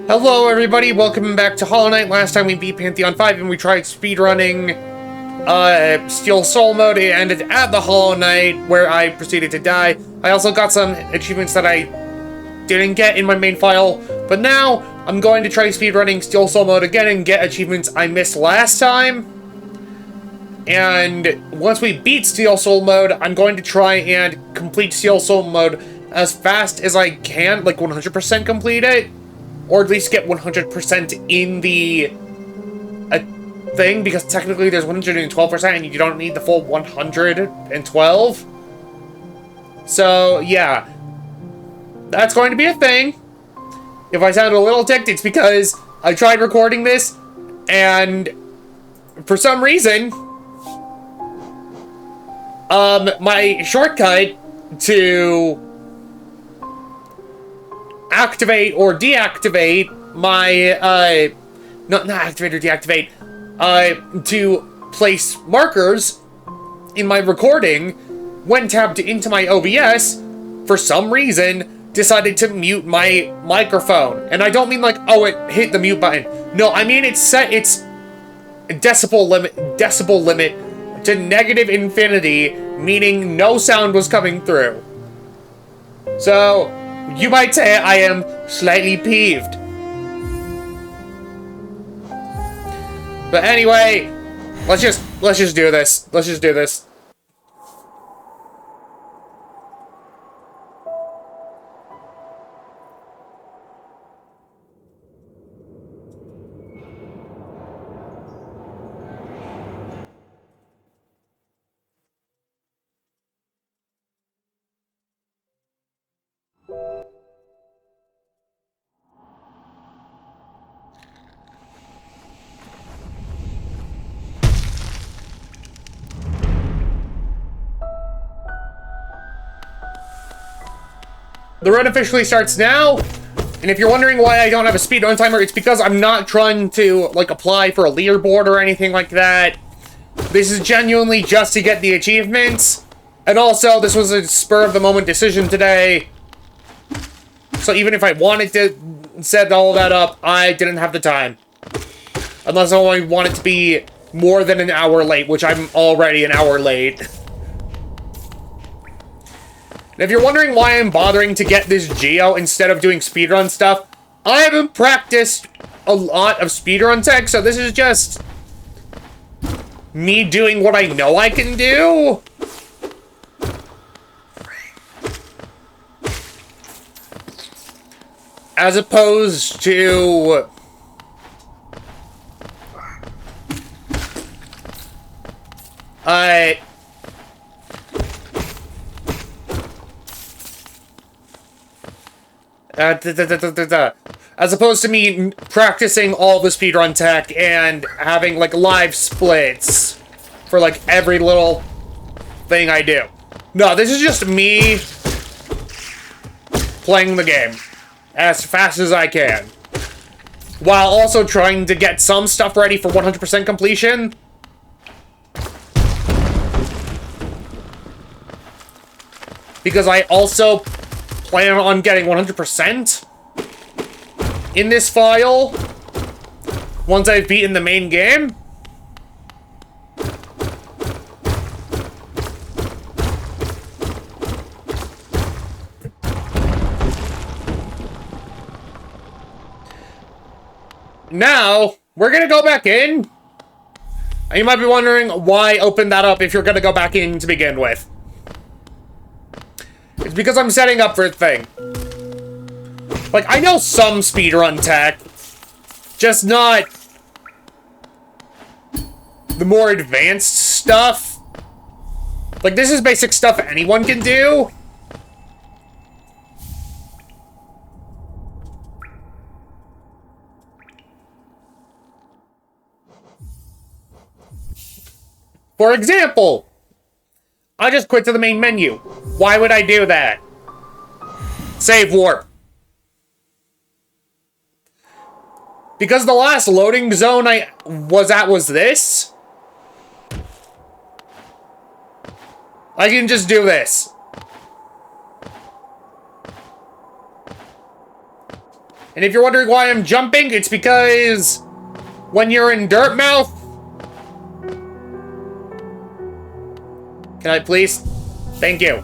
Hello everybody, welcome back to Hollow Knight. Last time we beat Pantheon 5 and we tried speedrunning Steel Soul mode. It ended at the Hollow Knight where I proceeded to die. I also got some achievements that I didn't get in my main file, but now I'm going to try speedrunning Steel Soul mode again and get achievements I missed last time. And once we beat Steel Soul mode, I'm going to try and complete Steel Soul mode as fast as I can, like 100% complete it. Or at least get 100% in the thing, because technically there's 112% and you don't need the full 112. So, yeah. That's going to be a thing. If I sound a little ticked, it's because I tried recording this, and for some reason, my shortcut to activate or deactivate my, not activate or deactivate, to place markers in my recording when tapped into my OBS, for some reason, decided to mute my microphone. And I don't mean like, oh, it hit the mute button. No, I mean it set its decibel limit to negative infinity, meaning no sound was coming through. So, you might say I am slightly peeved. But anyway, let's just do this. Let's just do this. The run officially starts now, and if you're wondering why I don't have a speedrun timer, it's because I'm not trying to, like, apply for a leaderboard or anything like that. This is genuinely just to get the achievements, and also, this was a spur-of-the-moment decision today, so even if I wanted to set all that up, I didn't have the time. Unless I only want it to be more than an hour late, which I'm already an hour late. And if you're wondering why I'm bothering to get this Geo instead of doing speedrun stuff, I haven't practiced a lot of speedrun tech, so this is just me doing what I know I can do. As opposed to as opposed to me practicing all the speedrun tech and having, like, live splits for, like, every little thing I do. No, this is just me playing the game as fast as I can, while also trying to get some stuff ready for 100% completion. Because I also plan on getting 100% in this file once I've beaten the main game. Now, we're gonna go back in. And you might be wondering why open that up if you're gonna go back in to begin with. It's because I'm setting up for a thing. Like, I know some speedrun tech, just not the more advanced stuff. Like, this is basic stuff anyone can do. For example, I just quit to the main menu. Why would I do that? Save warp. Because the last loading zone I was at was this. I can just do this. And if you're wondering why I'm jumping, it's because when you're in Dirtmouth... Can I please? Thank you.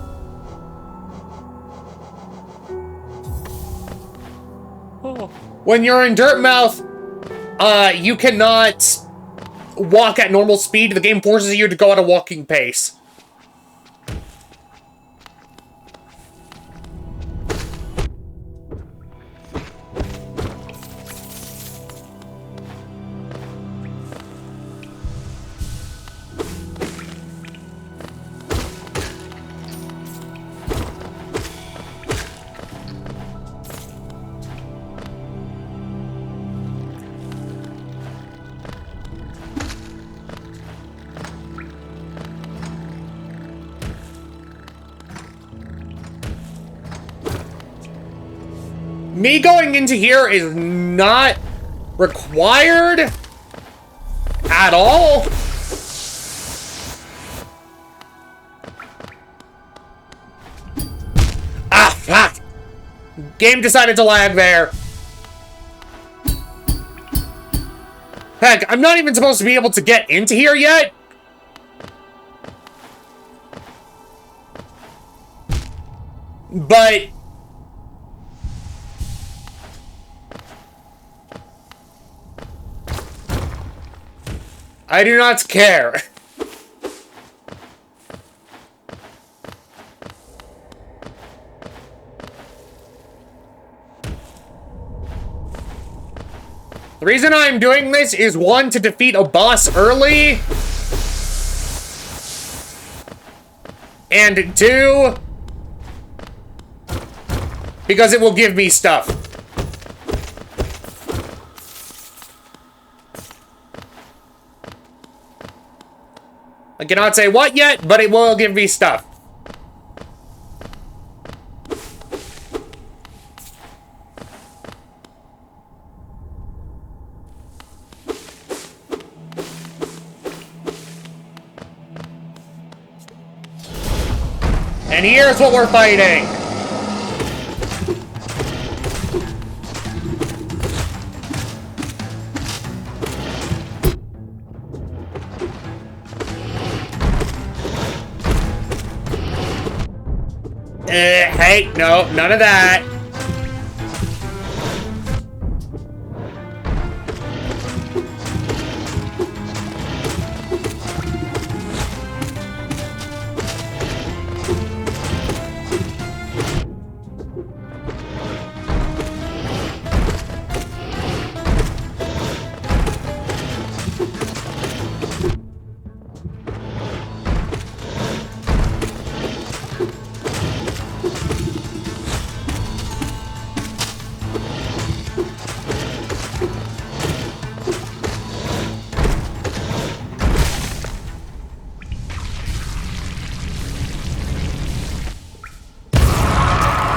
When you're in Dirtmouth, you cannot walk at normal speed. The game forces you to go at a walking pace. Me going into here is not required at all. Ah, fuck. Game decided to lag there. Heck, I'm not even supposed to be able to get into here yet. But... I do not care. The reason I'm doing this is, one, to defeat a boss early. And two, because it will give me stuff. I cannot say what yet, but it will give me stuff. And here's what we're fighting. Hey, no, none of that.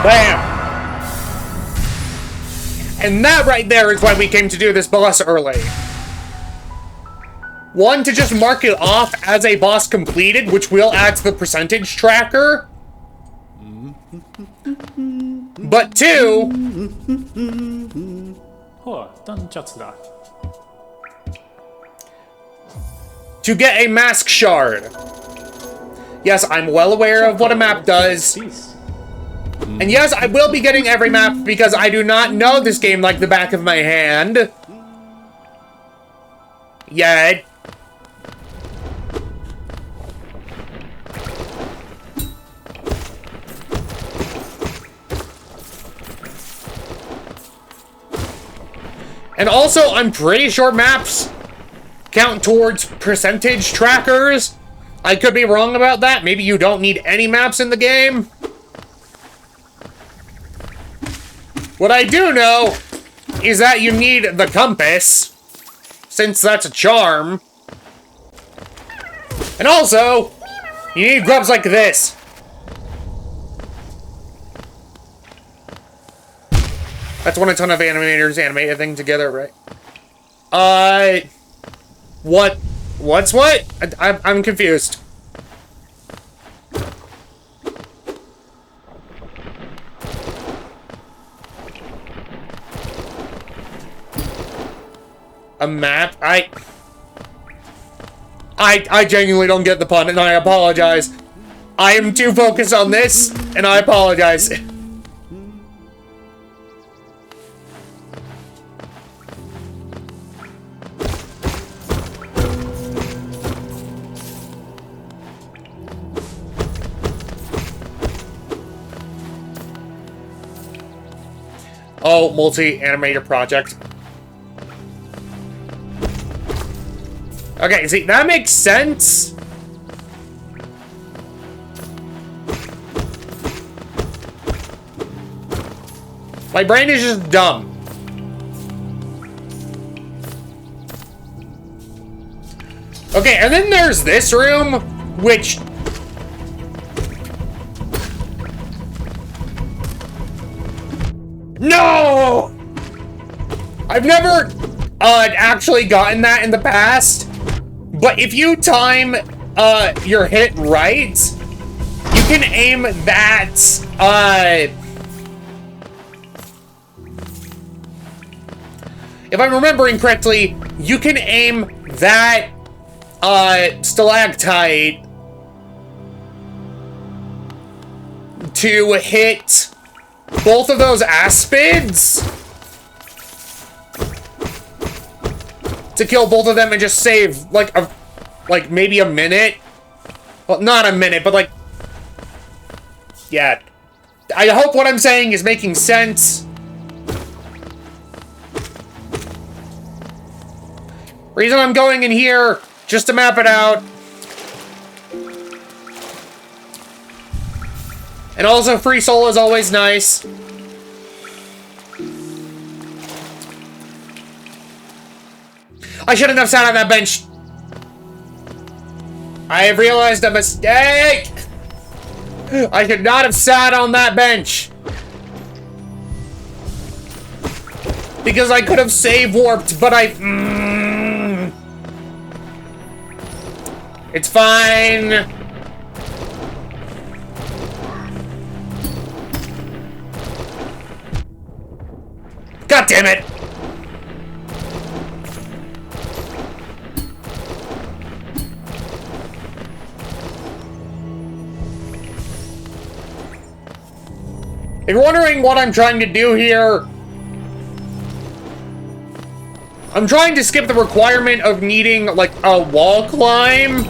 Bam! And that right there is why we came to do this boss early. One, to just mark it off as a boss completed, which will add to the percentage tracker. But two... to get a mask shard. Yes, I'm well aware of what a map does. And yes, I will be getting every map because I do not know this game like the back of my hand. Yet. And also, I'm pretty sure maps count towards percentage trackers. I could be wrong about that. Maybe you don't need any maps in the game. What I do know is that you need the compass, since that's a charm. And also, you need grubs like this. That's when a ton of animators animate a thing together, right? What's what? I'm confused. a map. I genuinely don't get the pun, and I apologize. I am too focused on this, and I apologize. Oh, multi-animator project. Okay, see, that makes sense. My brain is just dumb. Okay, and then there's this room, which... No! I've never actually gotten that in the past, but if you time your hit right, you can aim that if I'm remembering correctly, you can aim that stalactite to hit both of those aspids to kill both of them and just save like maybe a minute. Well, not a minute, but like, yeah. I hope what I'm saying is making sense. Reason I'm going in here, just to map it out. And also, free soul is always nice. I shouldn't have sat on that bench. I have realized a mistake. I should not have sat on that bench. Because I could have save warped, but It's fine. God damn it! If you're wondering what I'm trying to do here, I'm trying to skip the requirement of needing, like, a wall climb.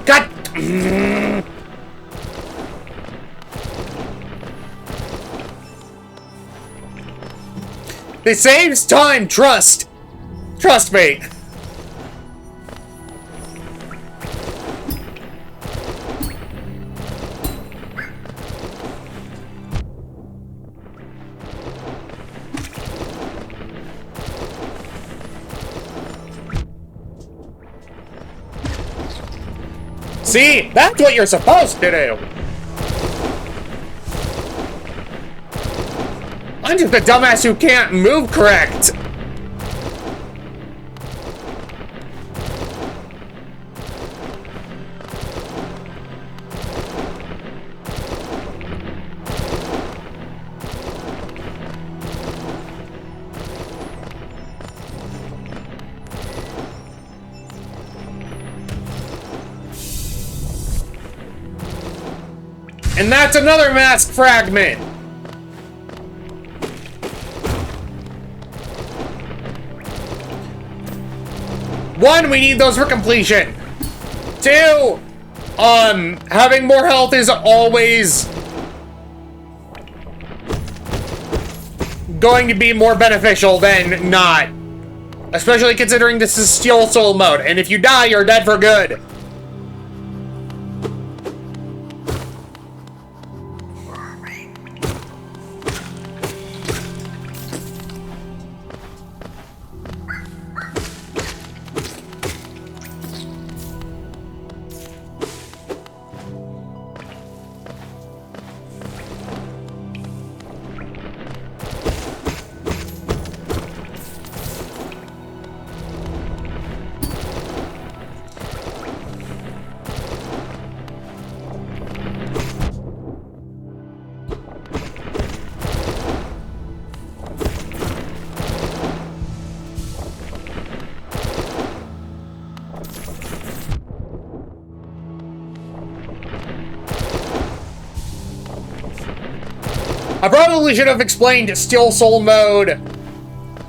God! This saves time, trust! Trust me! See? That's what you're supposed to do! I'm just a dumbass who can't move correct! And that's another mask fragment! One, we need those for completion. Two, having more health is always going to be more beneficial than not. Especially considering this is Steel Soul mode, and if you die, you're dead for good. I probably should have explained Steel Soul mode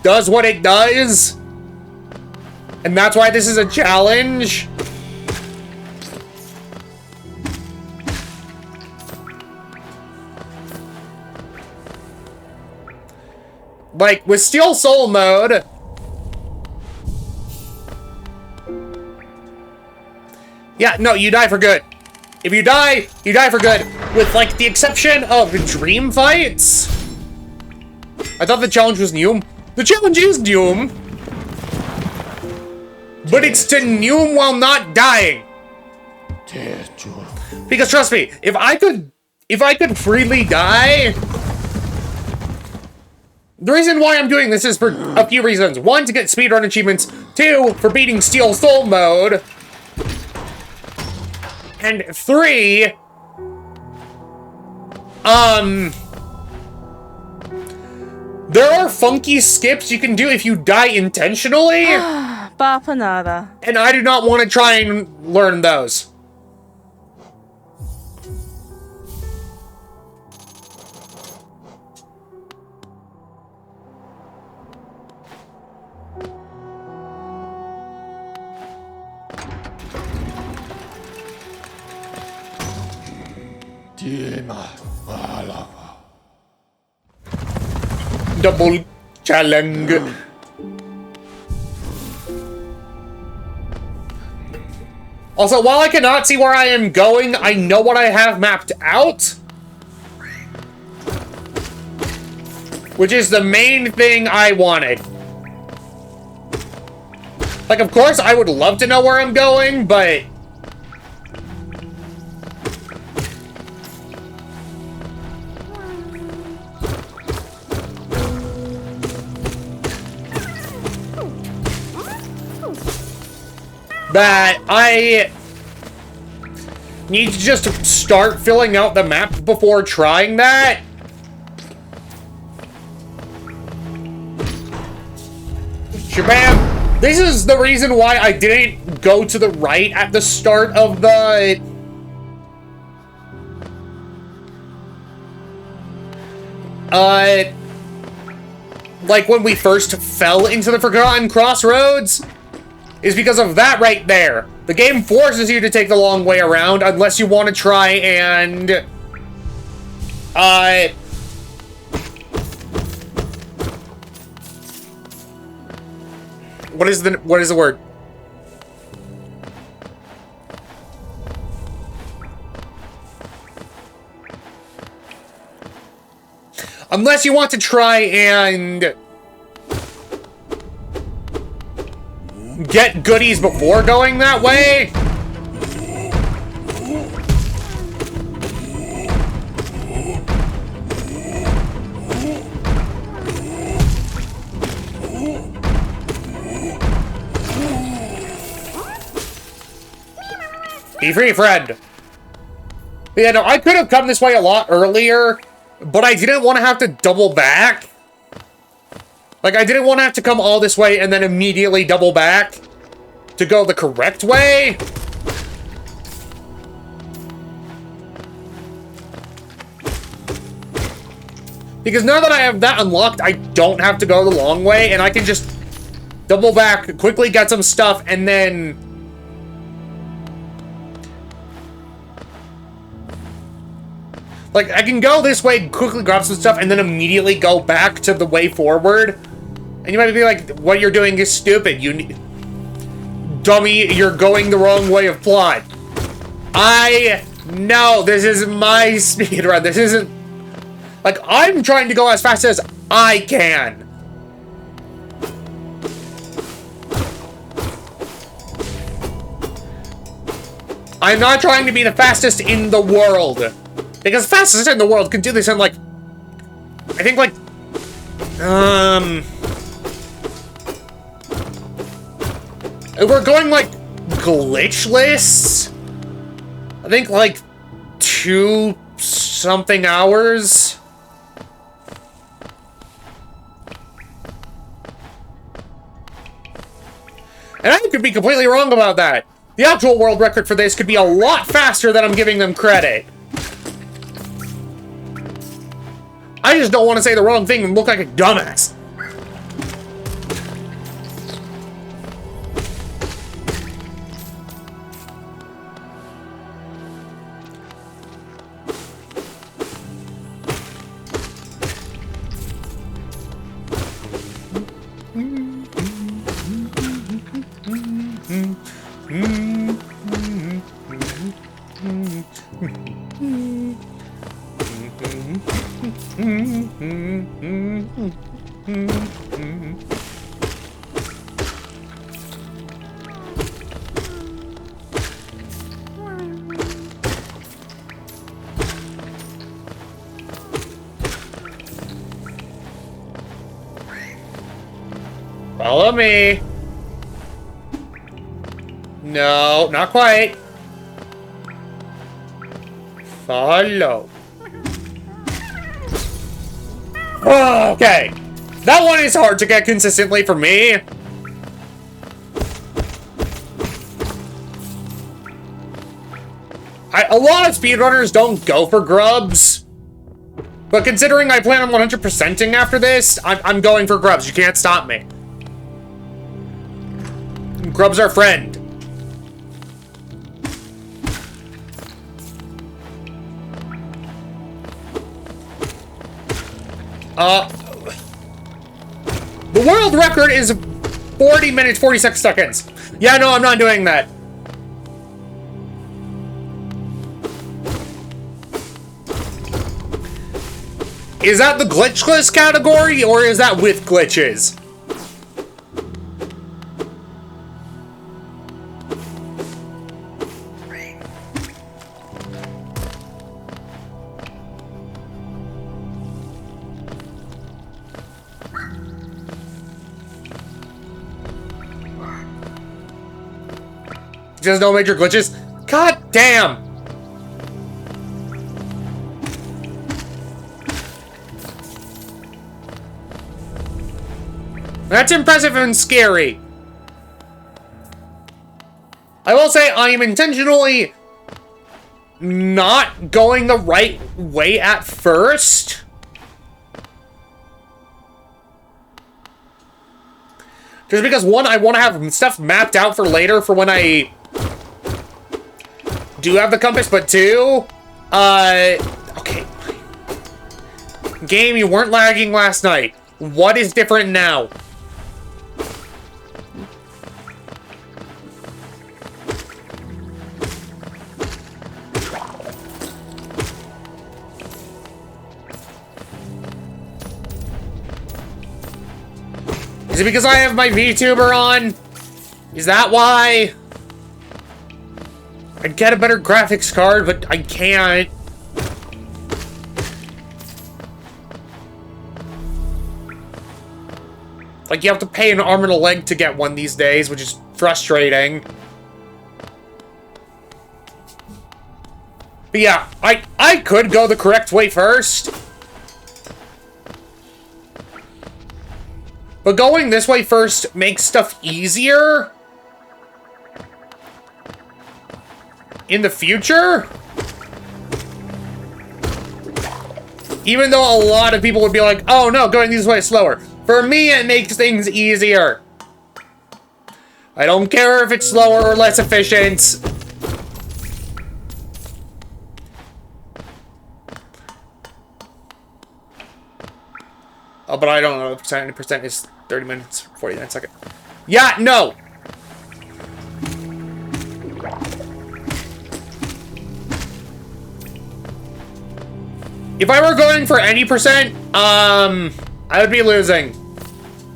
does what it does. And that's why this is a challenge. Like, with Steel Soul mode... Yeah, no, you die for good. If you die for good. With, like, the exception of dream fights. I thought the challenge was Neum. The challenge is Neum. But it's to Neum while not dying. Because trust me, if I could freely die... The reason why I'm doing this is for a few reasons. One, to get speedrun achievements. Two, for beating Steel Soul mode. And three, there are funky skips you can do if you die intentionally. Bapanada. And I do not want to try and learn those. Double challenge. Also, while I cannot see where I am going, I know what I have mapped out. Which is the main thing I wanted. Like, of course, I would love to know where I'm going, but... that I need to just start filling out the map before trying that. Shabam! This is the reason why I didn't go to the right at the start of the... like when we first fell into the Forgotten Crossroads. Is because of that right there. The game forces you to take the long way around unless you want to try and... What is the word? Unless you want to try and... get goodies before going that way? Be free, friend. Yeah, no, I could have come this way a lot earlier, but I didn't want to have to double back. Like, I didn't want to have to come all this way and then immediately double back to go the correct way. Because now that I have that unlocked, I don't have to go the long way, and I can just double back, quickly get some stuff, and then... like, I can go this way, quickly grab some stuff, and then immediately go back to the way forward. And you might be like, what you're doing is stupid. Dummy, you're going the wrong way of plot. I know, this is my speedrun. This isn't... like, I'm trying to go as fast as I can. I'm not trying to be the fastest in the world. Because the fastest in the world can do this in, like... I think, like... we're going, like, glitchless? I think, like, 2-something hours? And I could be completely wrong about that. The actual world record for this could be a lot faster than I'm giving them credit. I just don't want to say the wrong thing and look like a dumbass. Follow me. No, not quite. Follow. Okay. That one is hard to get consistently for me. A lot of speedrunners don't go for grubs. But considering I plan on 100%ing after this, I'm going for grubs. You can't stop me. Grubs are friend. The world record is 40 minutes, 46 seconds. Yeah, no, I'm not doing that. Is that the glitchless category, or is that with glitches? Just no major glitches? God damn! That's impressive and scary. I will say I am intentionally not going the right way at first. Just because, one, I want to have stuff mapped out for later for when I do have the compass, but two, okay. Game, you weren't lagging last night. What is different now? Is it because I have my VTuber on? Is that why? I'd get a better graphics card, but I can't. Like, you have to pay an arm and a leg to get one these days, which is frustrating. But yeah, I could go the correct way first. But going this way first makes stuff easier in the future. Even though a lot of people would be like, oh no, going this way is slower. For me, it makes things easier. I don't care if it's slower or less efficient. Oh, but I don't know. The percent is 30 minutes, 49 seconds. Yeah, no. If I were going for any percent, I would be losing.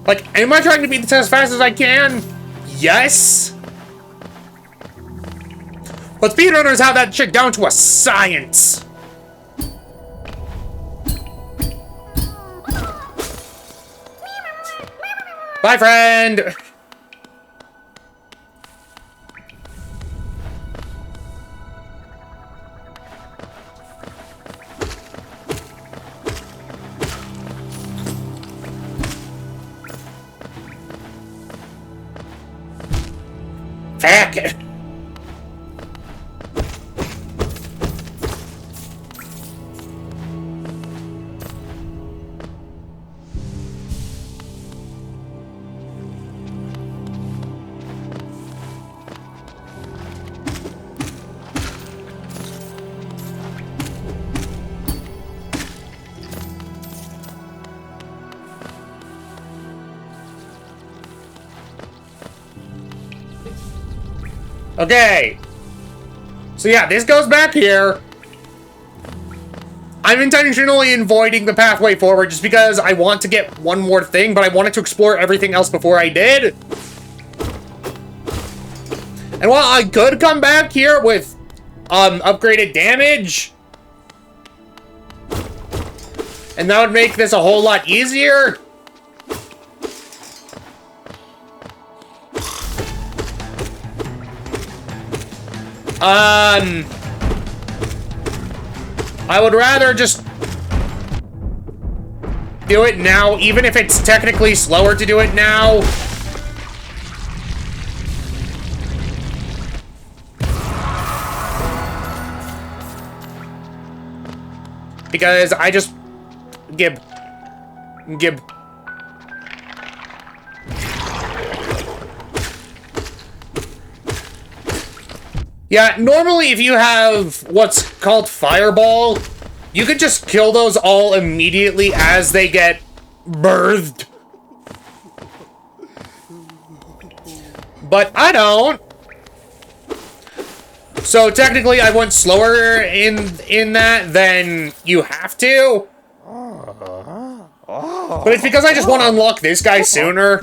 Like, am I trying to beat this as fast as I can? Yes. But speedrunners have that shit down to a science. Bye, friend! Fuck! Okay. So yeah, this goes back here. I'm intentionally avoiding the pathway forward just because I want to get one more thing, but I wanted to explore everything else before I did. And while I could come back here with upgraded damage, and that would make this a whole lot easier. I would rather just do it now, even if it's technically slower to do it now. Because I just... Gib. Yeah, normally if you have what's called Fireball, you can just kill those all immediately as they get birthed. But I don't. So technically I went slower in that than you have to. But it's because I just want to unlock this guy sooner.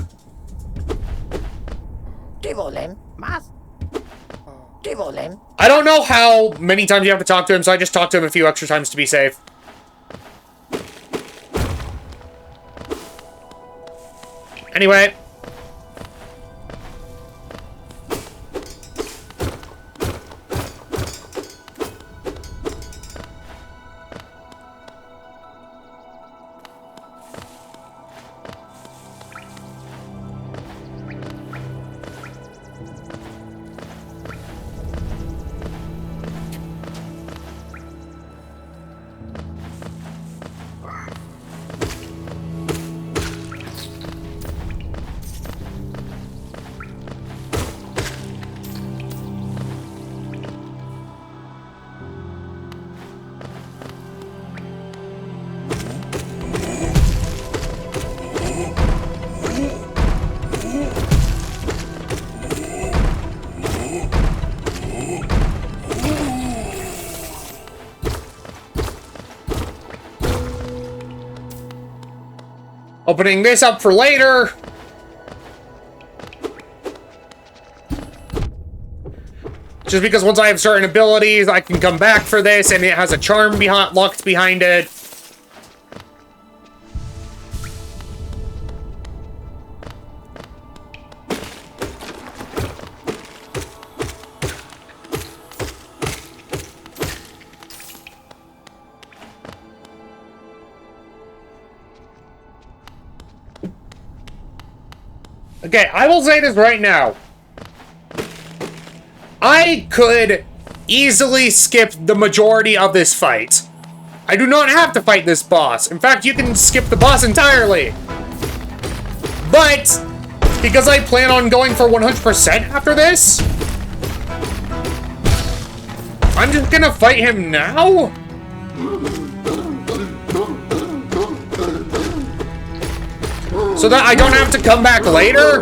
I don't know how many times you have to talk to him, so I just talked to him a few extra times to be safe. Anyway. Opening this up for later. Just because once I have certain abilities, I can come back for this, and it has a charm locked behind it. Okay, I will say this right now. I could easily skip the majority of this fight. I do not have to fight this boss. In fact, you can skip the boss entirely. But, because I plan on going for 100% after this, I'm just gonna fight him now? So that I don't have to come back later?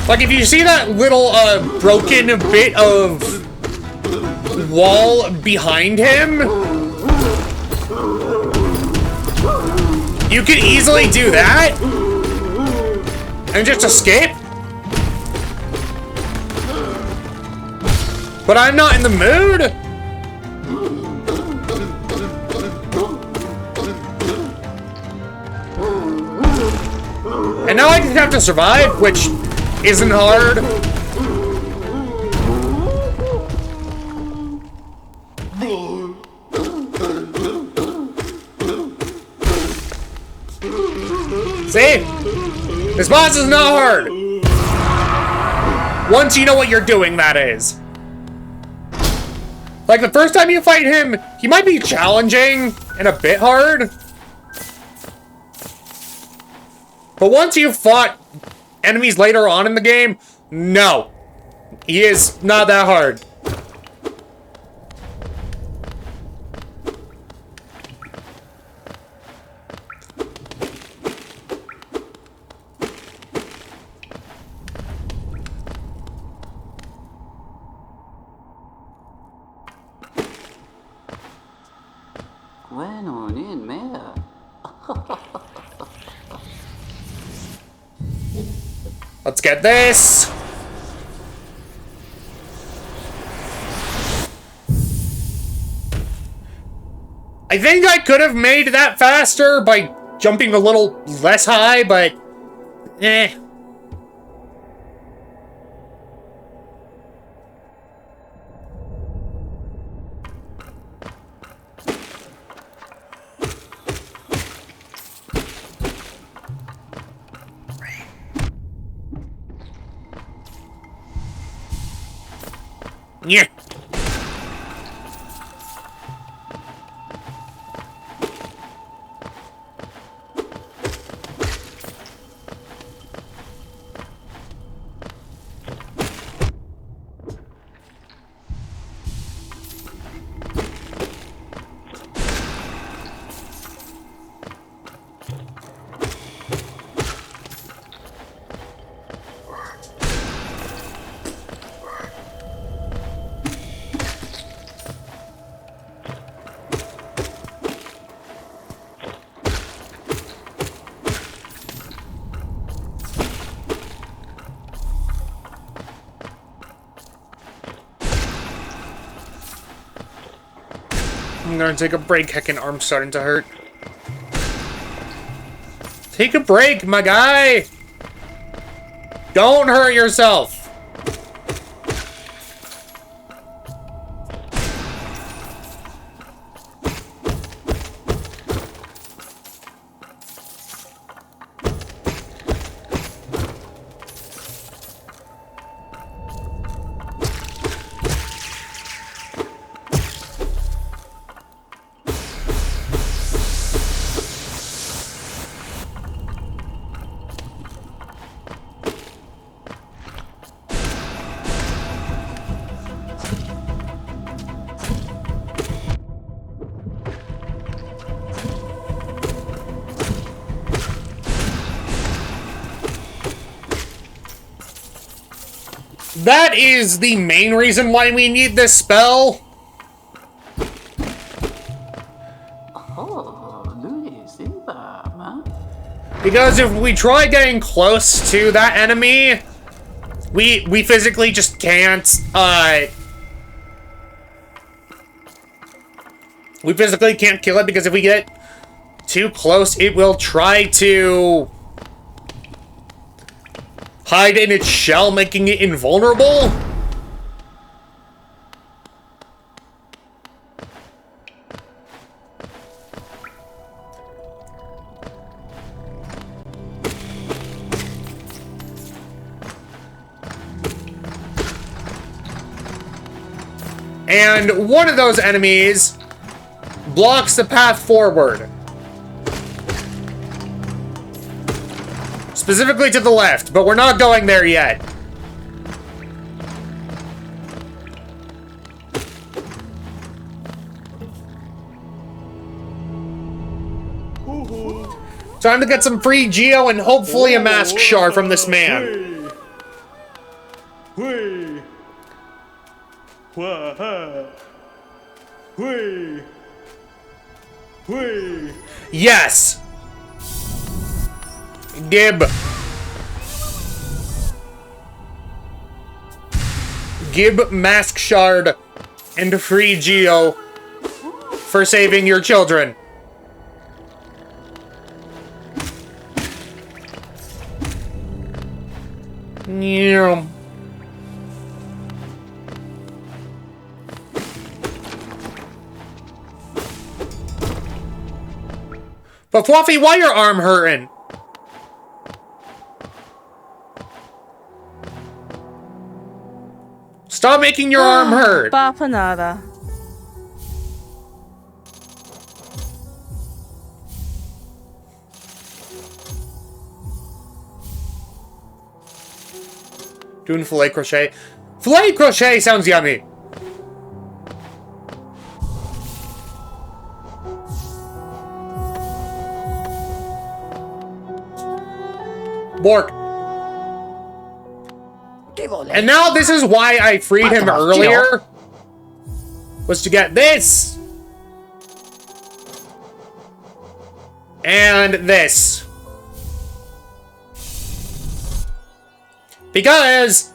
Like, if you see that little, broken bit of wall behind him, you could easily do that and just escape. But I'm not in the mood. And now I just have to survive, which isn't hard. See? This boss is not hard. Once you know what you're doing, that is. Like, the first time you fight him, he might be challenging and a bit hard. But once you've fought enemies later on in the game, no. He is not that hard. Let's get this. I think I could have made that faster by jumping a little less high, but eh. Yeah. I'm gonna take a break. Heckin' arm's starting to hurt. Take a break, my guy! Don't hurt yourself! That is the main reason why we need this spell. Because if we try getting close to that enemy, we physically just can't, we physically can't kill it, because if we get too close, it will try to hide in its shell, making it invulnerable. And one of those enemies blocks the path forward. Specifically to the left, but we're not going there yet. Time to get some free Geo and hopefully a mask shard from this man. Yes! Gib. Gib mask shard and free Geo for saving your children. Yeah. But Fluffy, why your arm hurting? Stop making your arm hurt. Papa nada. Doing filet crochet. Filet crochet sounds yummy. Bork. And now this is why I freed him earlier. Was to get this. And this. Because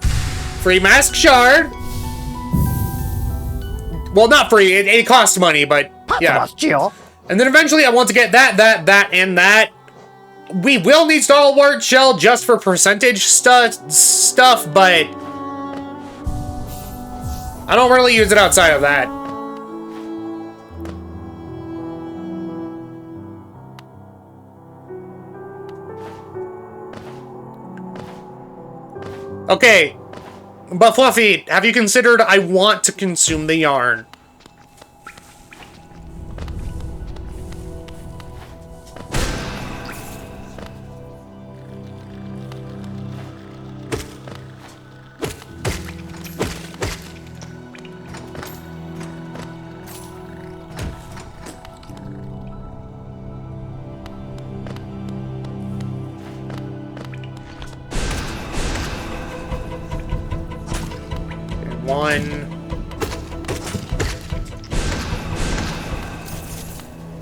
free mask shard. Well, not free. It costs money, but yeah. And then eventually I want to get that, and that. We will need Stalwart Shell just for percentage stuff, but I don't really use it outside of that. Okay, but Fluffy, have you considered I want to consume the yarn?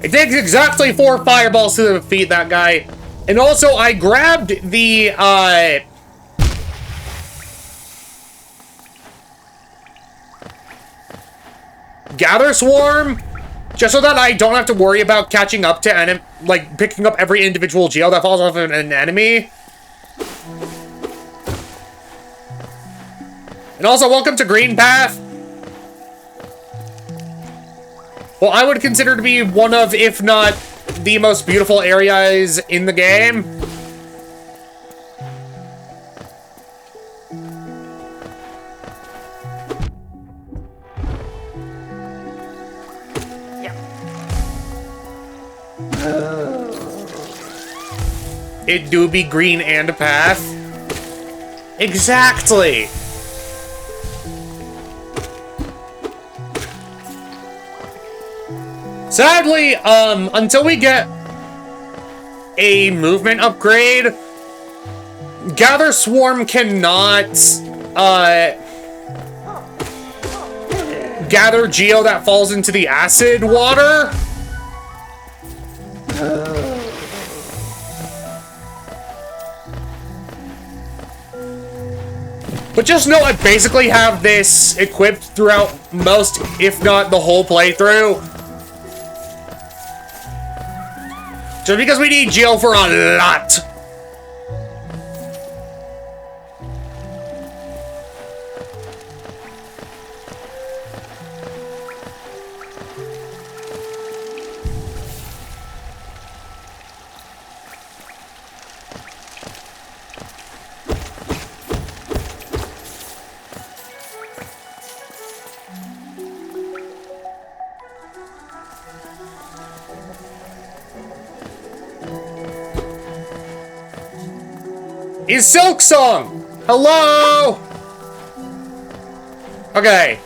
It takes exactly 4 fireballs to defeat that guy. And also, I grabbed the, Gather Swarm, just so that I don't have to worry about catching up to, like, picking up every individual geo that falls off of an enemy. And also, welcome to Green Path. Well, I would consider to be one of, if not the most beautiful areas in the game. Yeah. It do be green and a path. Exactly. Sadly, until we get a movement upgrade, Gather Swarm cannot, gather geo that falls into the acid water. But just know I basically have this equipped throughout most, if not the whole playthrough. Just because we need geo for a lot. Is Silk Song! Hello! Okay.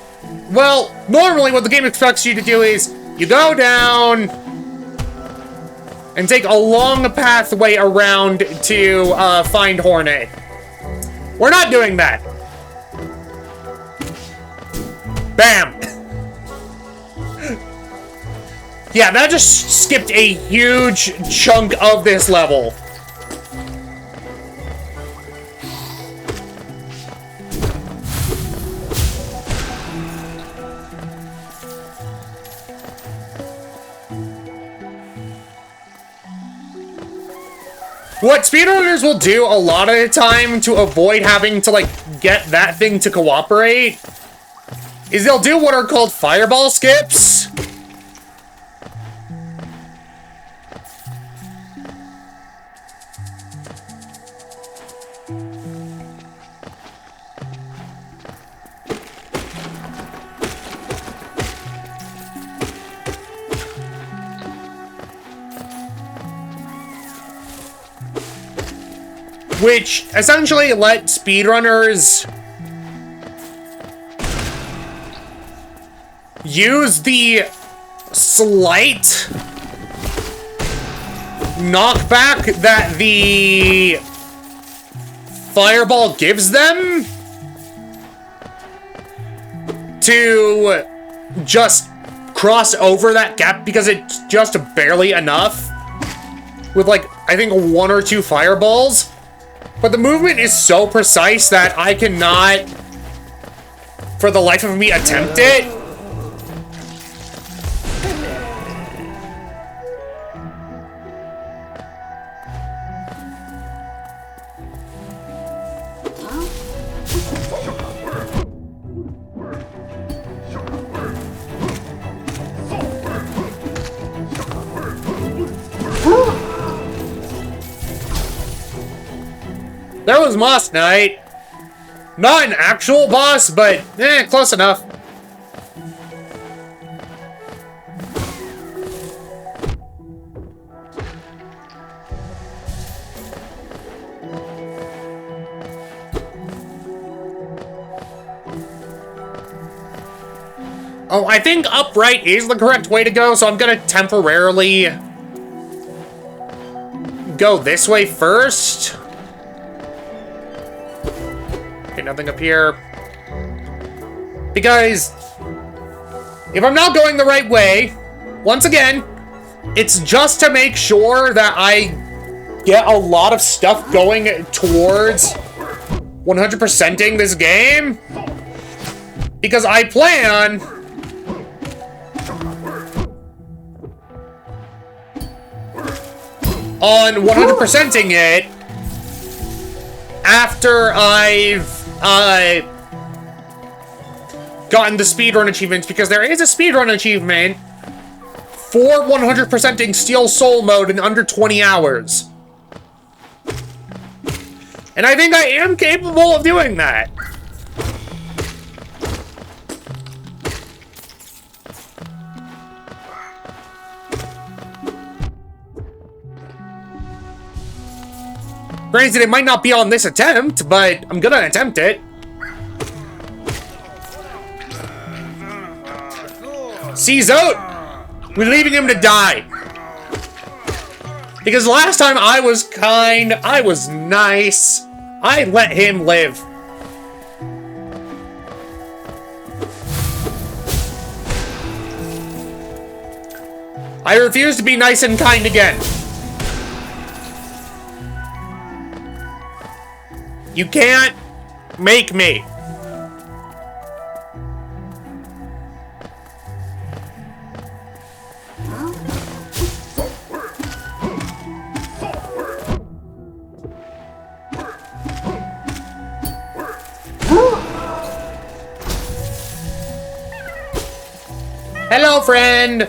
Well, normally what the game expects you to do is you go down and take a long pathway around to find Hornet. We're not doing that. Bam! Yeah, that just skipped a huge chunk of this level. What speedrunners will do a lot of the time to avoid having to, like, get that thing to cooperate is they'll do what are called fireball skips. Which essentially let speedrunners use the slight knockback that the fireball gives them to just cross over that gap because it's just barely enough with, like, I think 1 or 2 fireballs. But the movement is so precise that I cannot, for the life of me, attempt it. There was Moss Knight. Not an actual boss, but close enough. Oh, I think upright is the correct way to go, so I'm gonna temporarily go this way first. Okay, nothing up here. Because if I'm not going the right way, once again, it's just to make sure that I get a lot of stuff going towards 100%ing this game. Because I plan on 100%ing it after I've gotten the speedrun achievements, because there is a speedrun achievement for 100%ing Steel Soul mode in under 20 hours. And I think I am capable of doing that. Granted, it might not be on this attempt, but I'm gonna attempt it. Seize out! We're leaving him to die. Because last time I was kind, I was nice. I let him live. I refuse to be nice and kind again. You can't make me. Hello, friend.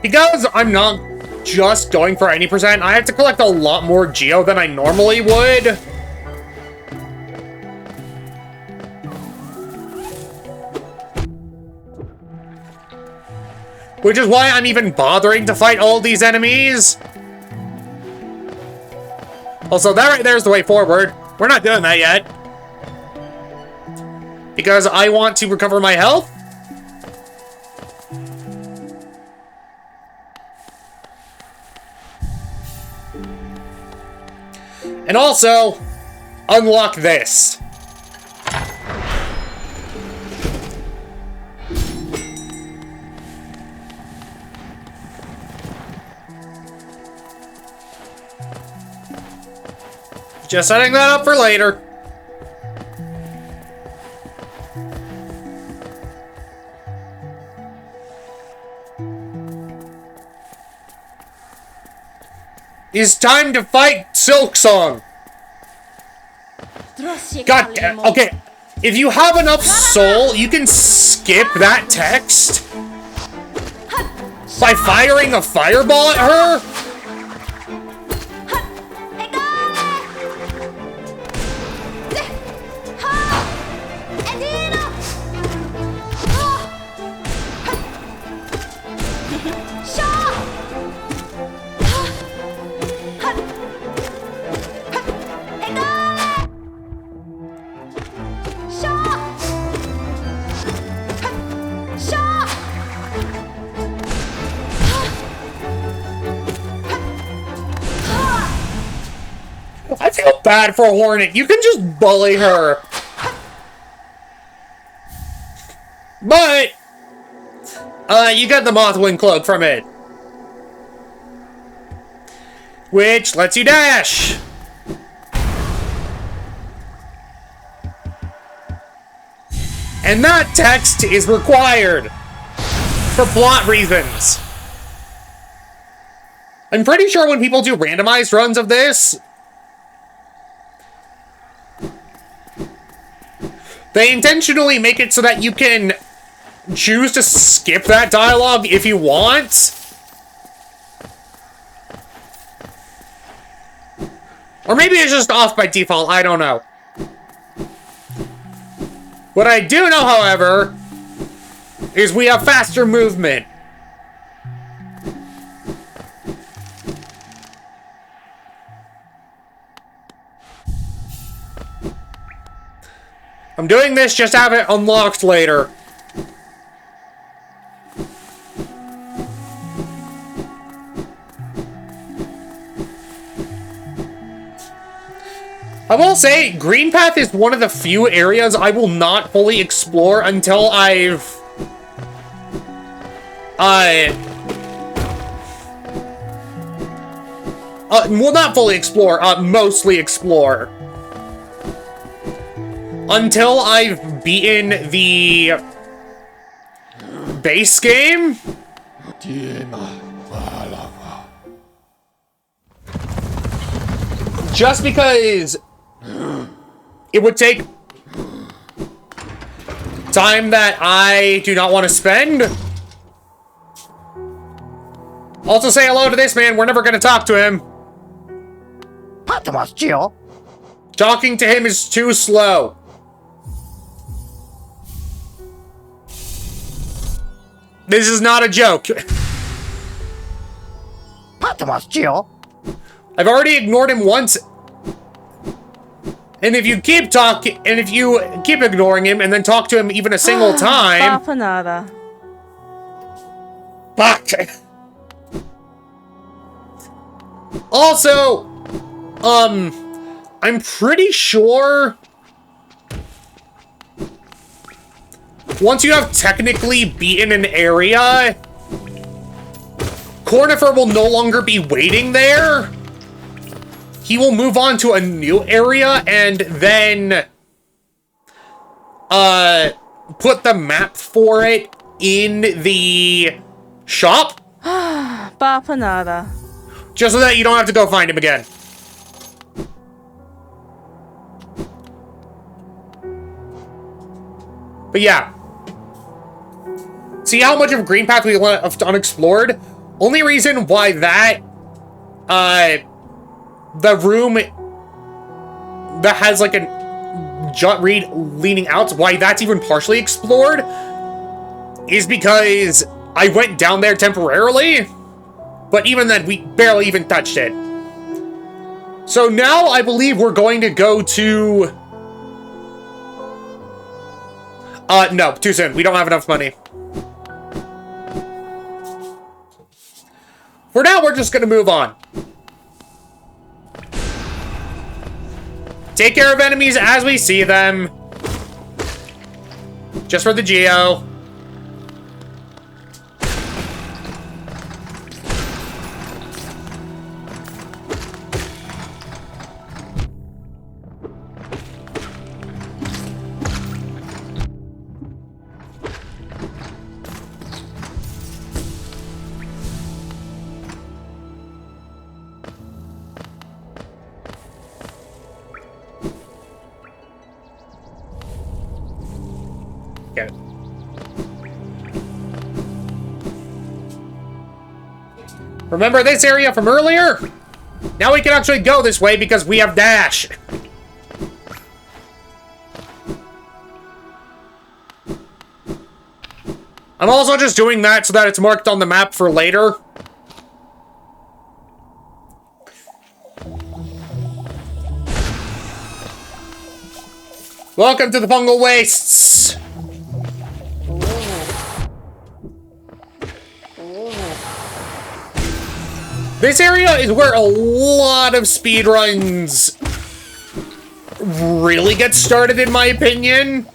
Because I'm not just going for any percent, I have to collect a lot more Geo than I normally would. Which is why I'm even bothering to fight all these enemies. Also, that right there's the way forward. We're not doing that yet. Because I want to recover my health. And also, unlock this. Just setting that up for later. It's time to fight Silk Song. God damn. Okay, if you have enough soul, you can skip that text By firing a fireball at her? I feel bad for Hornet. You can just bully her. But, you got the Mothwing Cloak from it. Which lets you dash. And that text is required. For plot reasons. I'm pretty sure when people do randomized runs of this, they intentionally make it so that you can choose to skip that dialogue if you want. Or maybe it's just off by default, I don't know. What I do know, however, is we have faster movement. I'm doing this just to have it unlocked later. I will say, Green Path is one of the few areas I will not fully explore until I've... well, not fully explore, mostly explore. Until I've beaten the base game. Just because it would take time that I do not want to spend. Also say hello to this man, we're never gonna talk to him. Talking to him is too slow. This is not a joke. I've already ignored him once. And if you keep talking, and if you keep ignoring him and then talk to him even a single time... Papanada. Fuck. Also, I'm pretty sure once you have technically beaten an area, Cornifer will no longer be waiting there. He will move on to a new area and then put the map for it in the shop. Papanada. Just so that you don't have to go find him again. But yeah. See how much of Green Path we left unexplored? Only reason why that, the room that has like a jut reed leaning out, why that's even partially explored, is because I went down there temporarily, but even then we barely even touched it. So now I believe we're going to go to... no, too soon. We don't have enough money. For now, we're just gonna move on. Take care of enemies as we see them. Just for the Geo. Remember this area from earlier? Now we can actually go this way because we have dash. I'm also just doing that so that it's marked on the map for later. Welcome to the Fungal Wastes! This area is where a lot of speedruns really get started, in my opinion.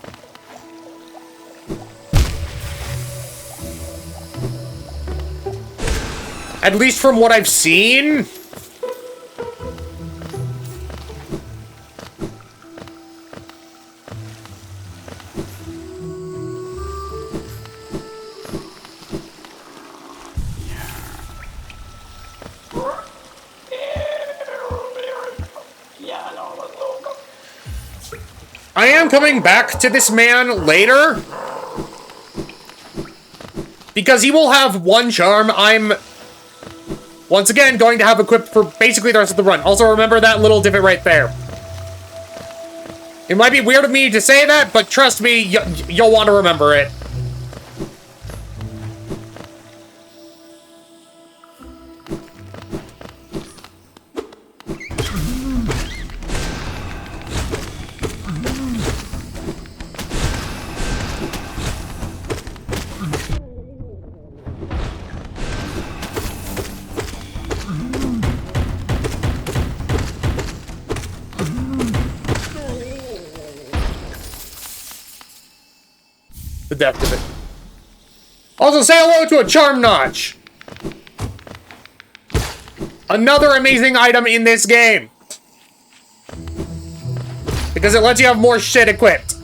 At least from what I've seen. I am coming back to this man later. Because he will have one charm I'm, once again, going to have equipped for basically the rest of the run. Also, remember that little divot right there. It might be weird of me to say that, but trust me, you'll want to remember it. The depth of it. Also, say hello to a charm notch. Another amazing item in this game. Because it lets you have more shit equipped.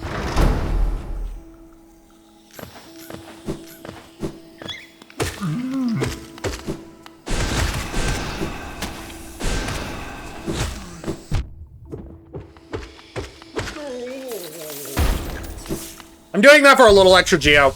I'm doing that for a little extra geo.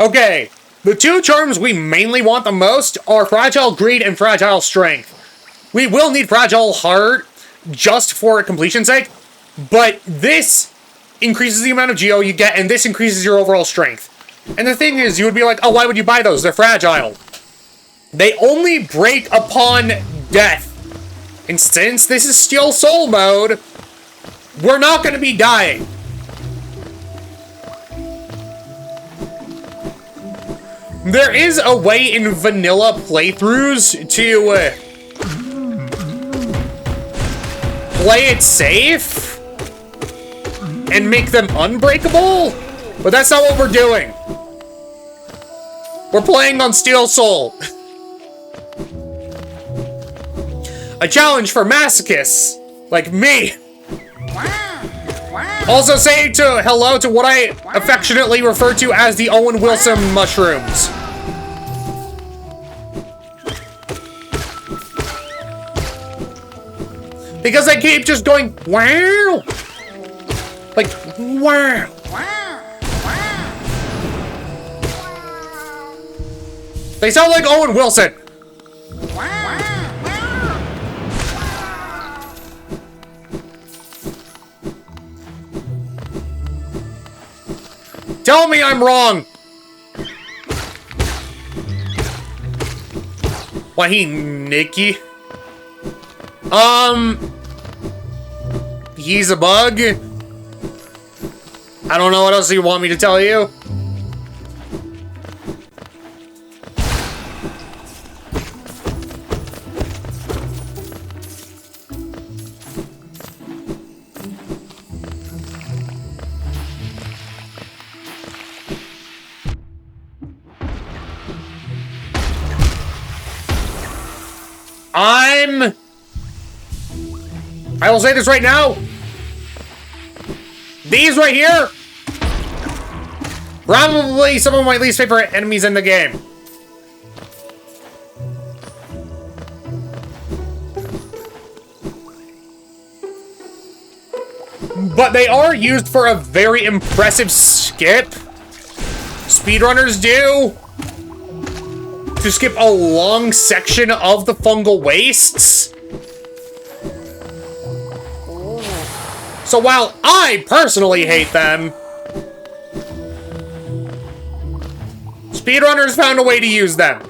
Okay, the two charms we mainly want the most are Fragile Greed and Fragile Strength. We will need Fragile Heart just for completion's sake, but this increases the amount of geo you get, and this increases your overall strength. And the thing is, you would be like, oh, why would you buy those? They're fragile. They only break upon death. And since this is Steel Soul mode, we're not going to be dying. There is a way in vanilla playthroughs to play it safe and make them unbreakable, but that's not what we're doing. We're playing on Steel Soul. A challenge for masochists like me. Also say hello to what I affectionately refer to as the Owen Wilson mushrooms. Because they keep just going, wow. Like, wow. They sound like Owen Wilson. Tell me I'm wrong. Why he Nicky? He's a bug. I don't know what else you want me to tell you. I will say this right now. These right here, probably some of my least favorite enemies in the game. But they are used for a very impressive skip. Speedrunners do. To skip a long section of the fungal wastes. So while I personally hate them, speedrunners found a way to use them.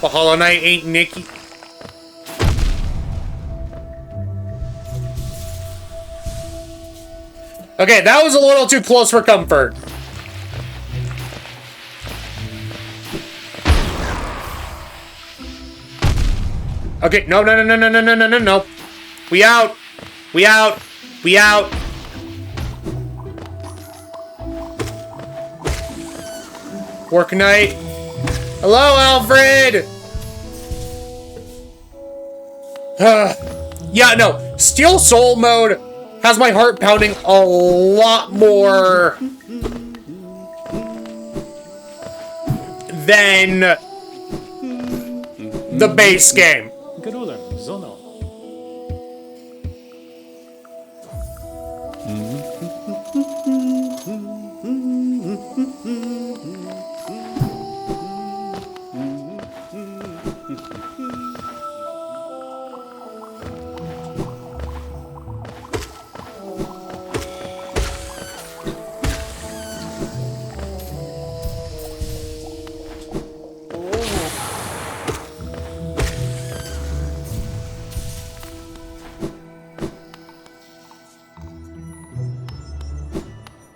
The Hollow Knight ain't Nicky. Okay, that was a little too close for comfort. Okay, no. We out. We out. We out. Work night. Hello, Alfred! Yeah, no. Steel Soul mode has my heart pounding a lot more than the base game.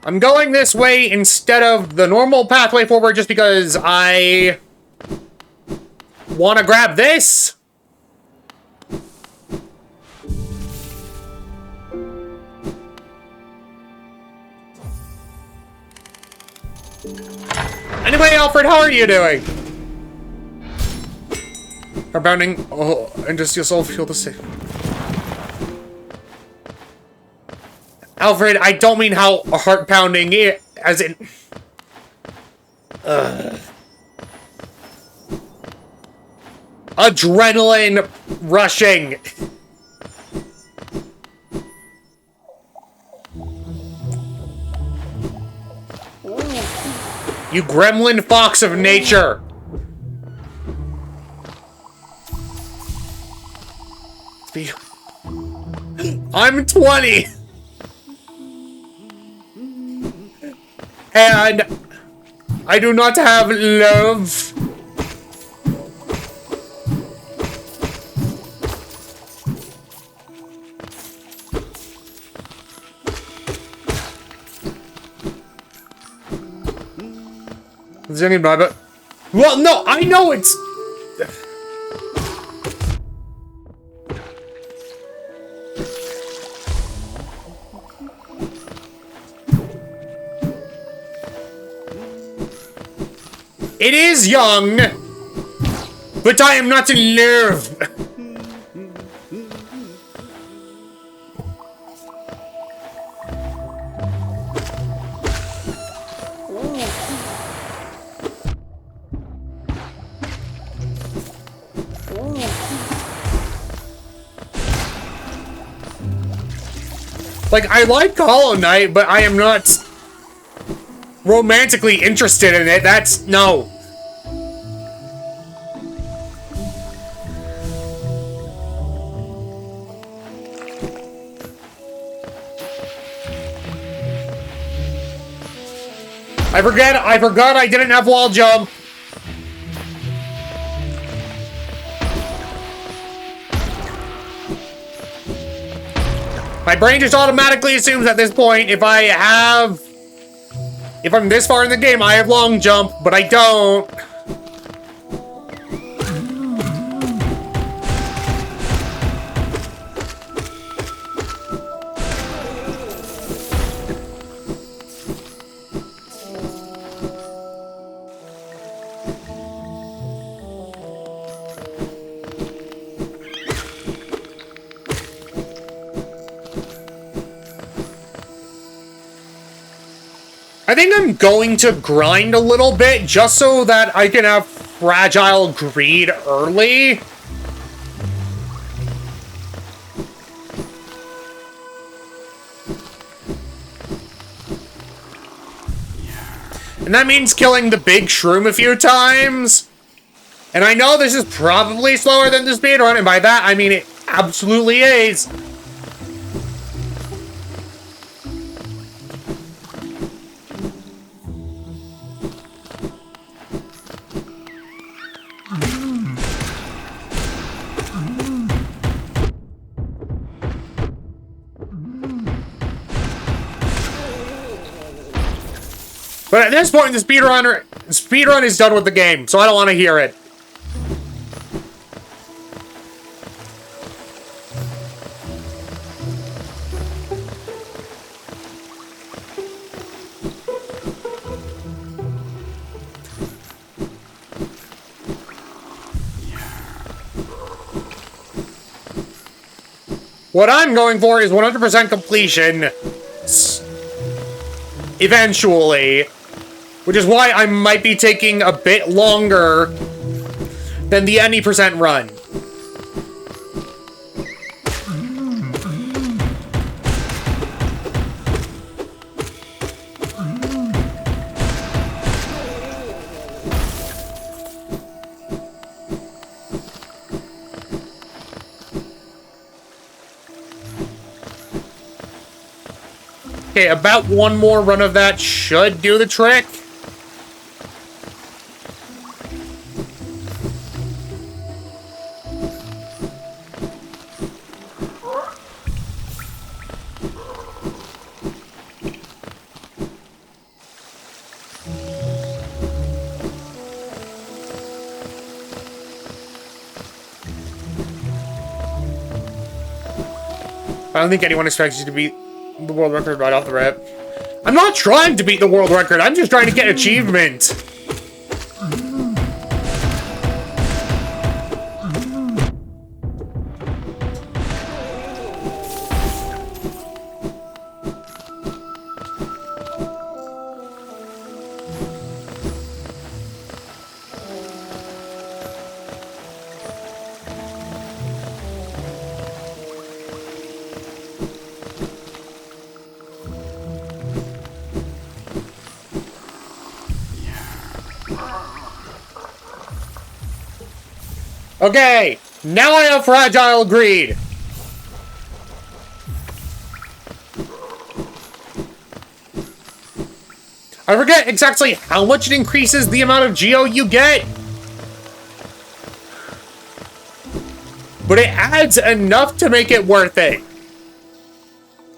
I'm going this way instead of the normal pathway forward just because I want to grab this. Anyway, Alfred, how are you doing? Rebounding, oh, and does yourself feel the same? Alfred, I don't mean how heart pounding, as in. Adrenaline rushing. You gremlin fox of nature. I'm 20. And I do not have love. Is there any but well, no, I know it's. It is young, but I am not in love. Like, I like Hollow Knight, but I am not romantically interested in it. That's no. I forgot I didn't have wall jump. My brain just automatically assumes at this point if I'm this far in the game, I have long jump, but I don't. I think I'm going to grind a little bit just so that I can have fragile greed early. And that means killing the big shroom a few times. And I know this is probably slower than the speedrun, and by that I mean it absolutely is. But at this point, the speedrun is done with the game, so I don't want to hear it. What I'm going for is 100% completion. Eventually. Which is why I might be taking a bit longer than the any percent run. Okay, about one more run of that should do the trick. I don't think anyone expects you to beat the world record right off the rip. I'm not trying to beat the world record, I'm just trying to get achievement. Okay, now I have fragile greed. I forget exactly how much it increases the amount of geo you get. But it adds enough to make it worth it.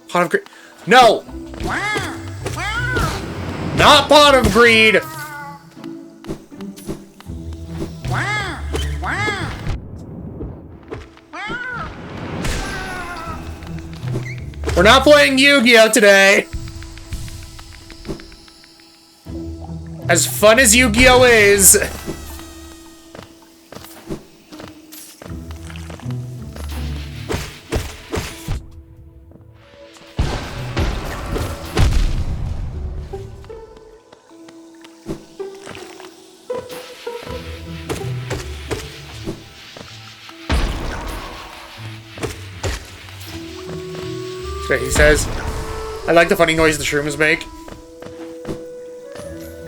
Pot of greed. No. Not pot of greed. We're not playing Yu-Gi-Oh! Today. As fun as Yu-Gi-Oh! Is. He says, I like the funny noise the shrooms make.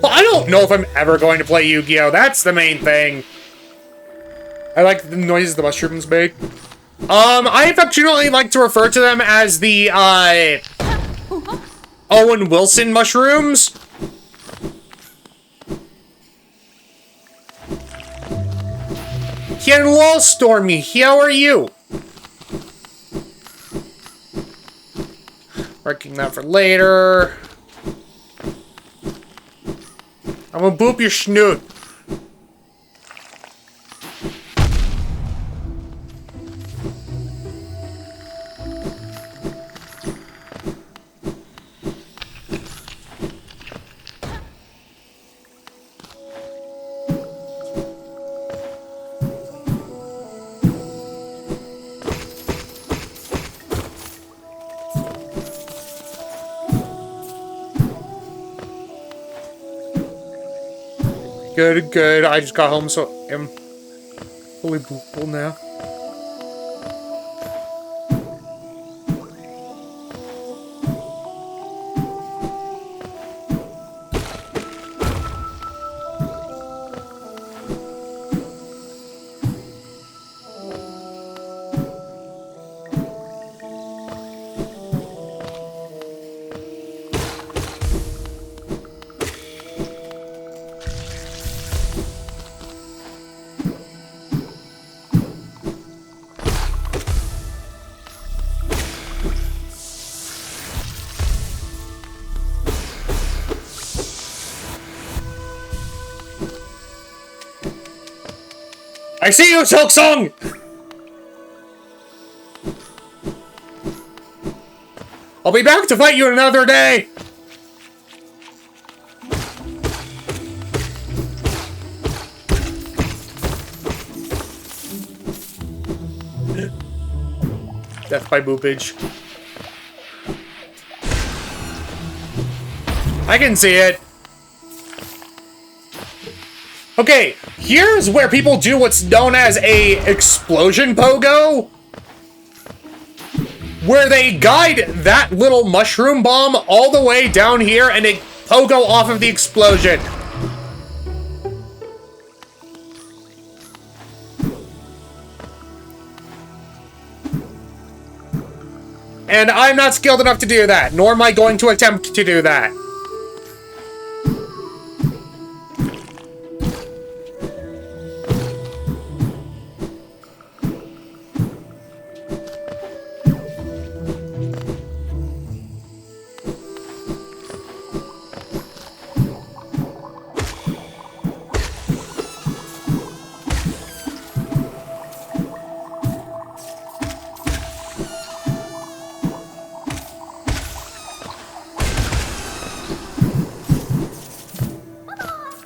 Well, I don't know if I'm ever going to play Yu-Gi-Oh! That's the main thing. I like the noises the mushrooms make. I affectionately like to refer to them as the, Owen Wilson mushrooms. Hello, Stormy. How are you? Marking that for later. I'm gonna boop your snoot. Good, good. I just got home, so I'm fully boopable now. I see you, Silksong! I'll be back to fight you another day! Death by boopage. I can see it. Okay, here's where people do what's known as a explosion pogo. Where they guide that little mushroom bomb all the way down here and they pogo off of the explosion. And I'm not skilled enough to do that, nor am I going to attempt to do that.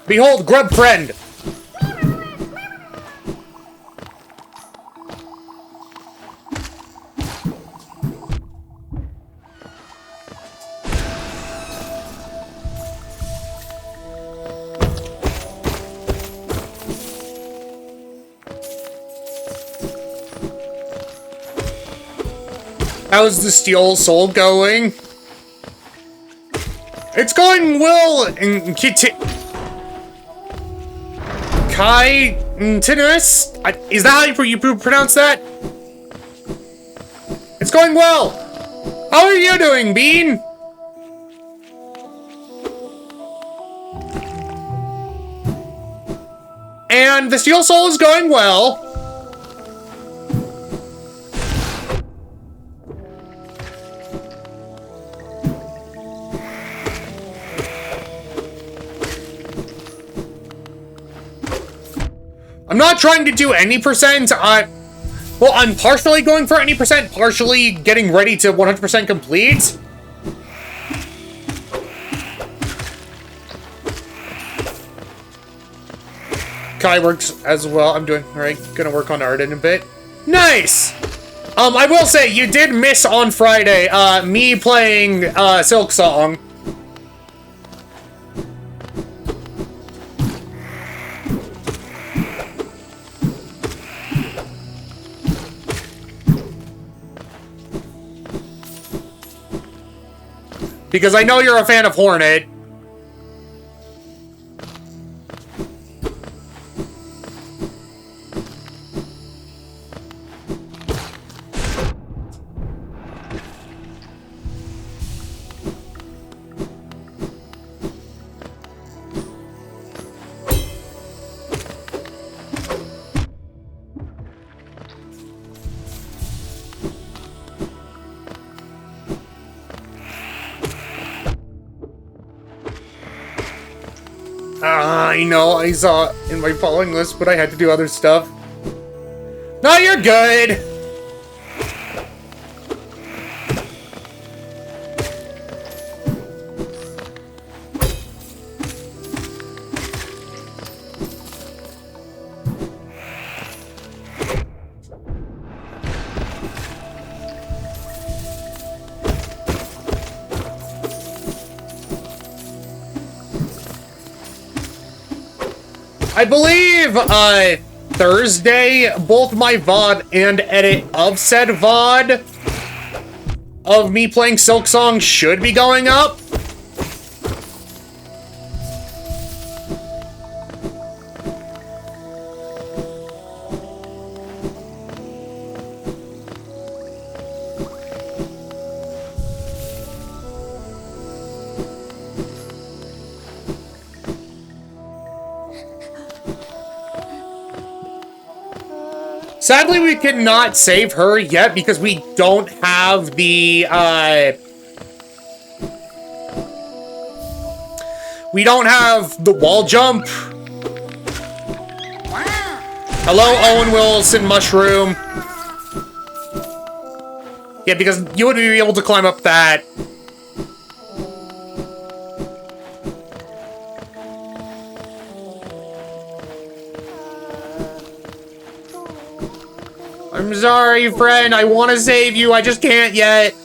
Behold, grub friend! How's the Steel Soul going? It's going well in Tinus? Is that how you pronounce that? It's going well! How are you doing, Bean? And the Steel Soul is going well. I'm not trying to do any percent. Well, I'm partially going for any percent, partially getting ready to 100% complete. Kai works as well. I'm doing right. Gonna work on art in a bit. Nice. I will say you did miss on Friday. Me playing Silksong. Because I know you're a fan of Hornet. I know, I saw it in my following list, but I had to do other stuff. No, you're good! I believe, Thursday, both my VOD and edit of said VOD of me playing Silk Song should be going up. Sadly, we cannot save her yet because we don't have the, we don't have the wall jump. Hello, Owen Wilson Mushroom. Yeah, because you would be able to climb up that. I'm sorry, friend. I want to save you. I just can't yet.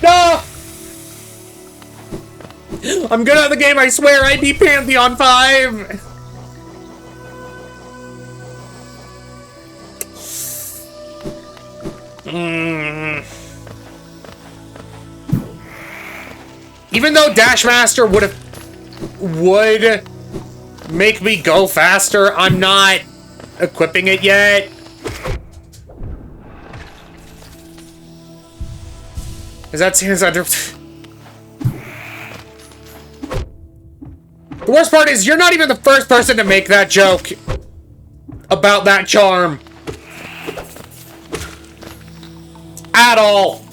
No! I'm good at the game, I swear. I beat Pantheon 5. Even though Dashmaster would make me go faster, I'm not equipping it yet. Is that under? The worst part is you're not even the first person to make that joke about that charm. At all.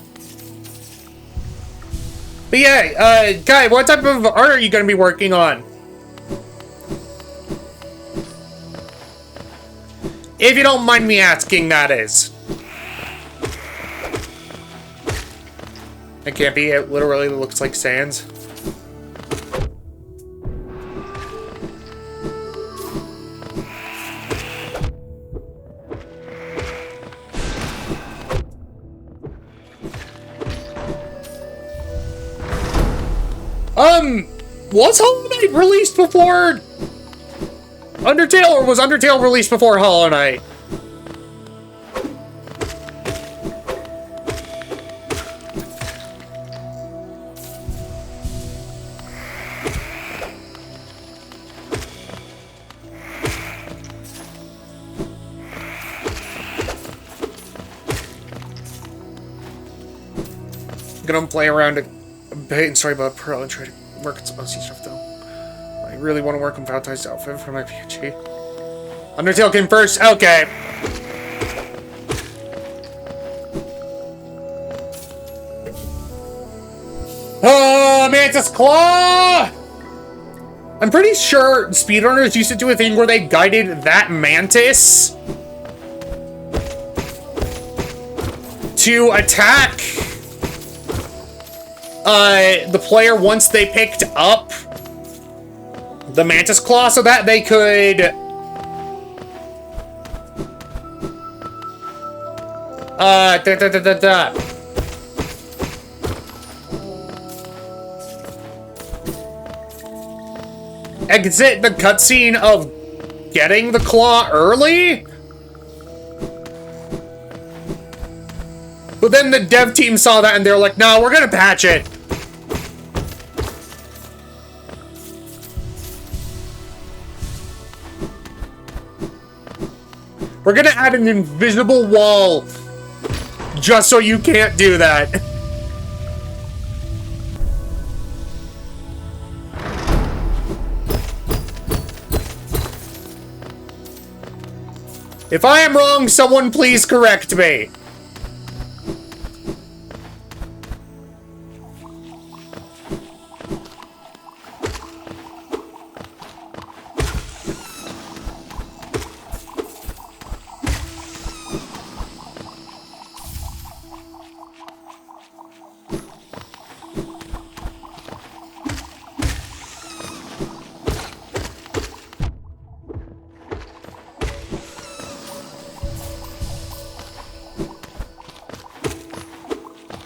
But yeah, Guy, what type of art are you going to be working on? If you don't mind me asking, that is. It can't be. It literally looks like Sans. Was Hollow Knight released before Undertale, or was Undertale released before Hollow Knight? I'm gonna play around a bit and sorry about Pearl and try to work on some OC stuff though. I really want to work on Valentine's outfit for my PG. Undertale came first. Okay. Oh, Mantis Claw! I'm pretty sure speedrunners used to do a thing where they guided that Mantis to attack the player once they picked up the Mantis Claw so that they could exit the cutscene of getting the claw early. But then the dev team saw that and they're like, no, we're gonna patch it. We're gonna add an invisible wall just so you can't do that. If I am wrong, someone please correct me.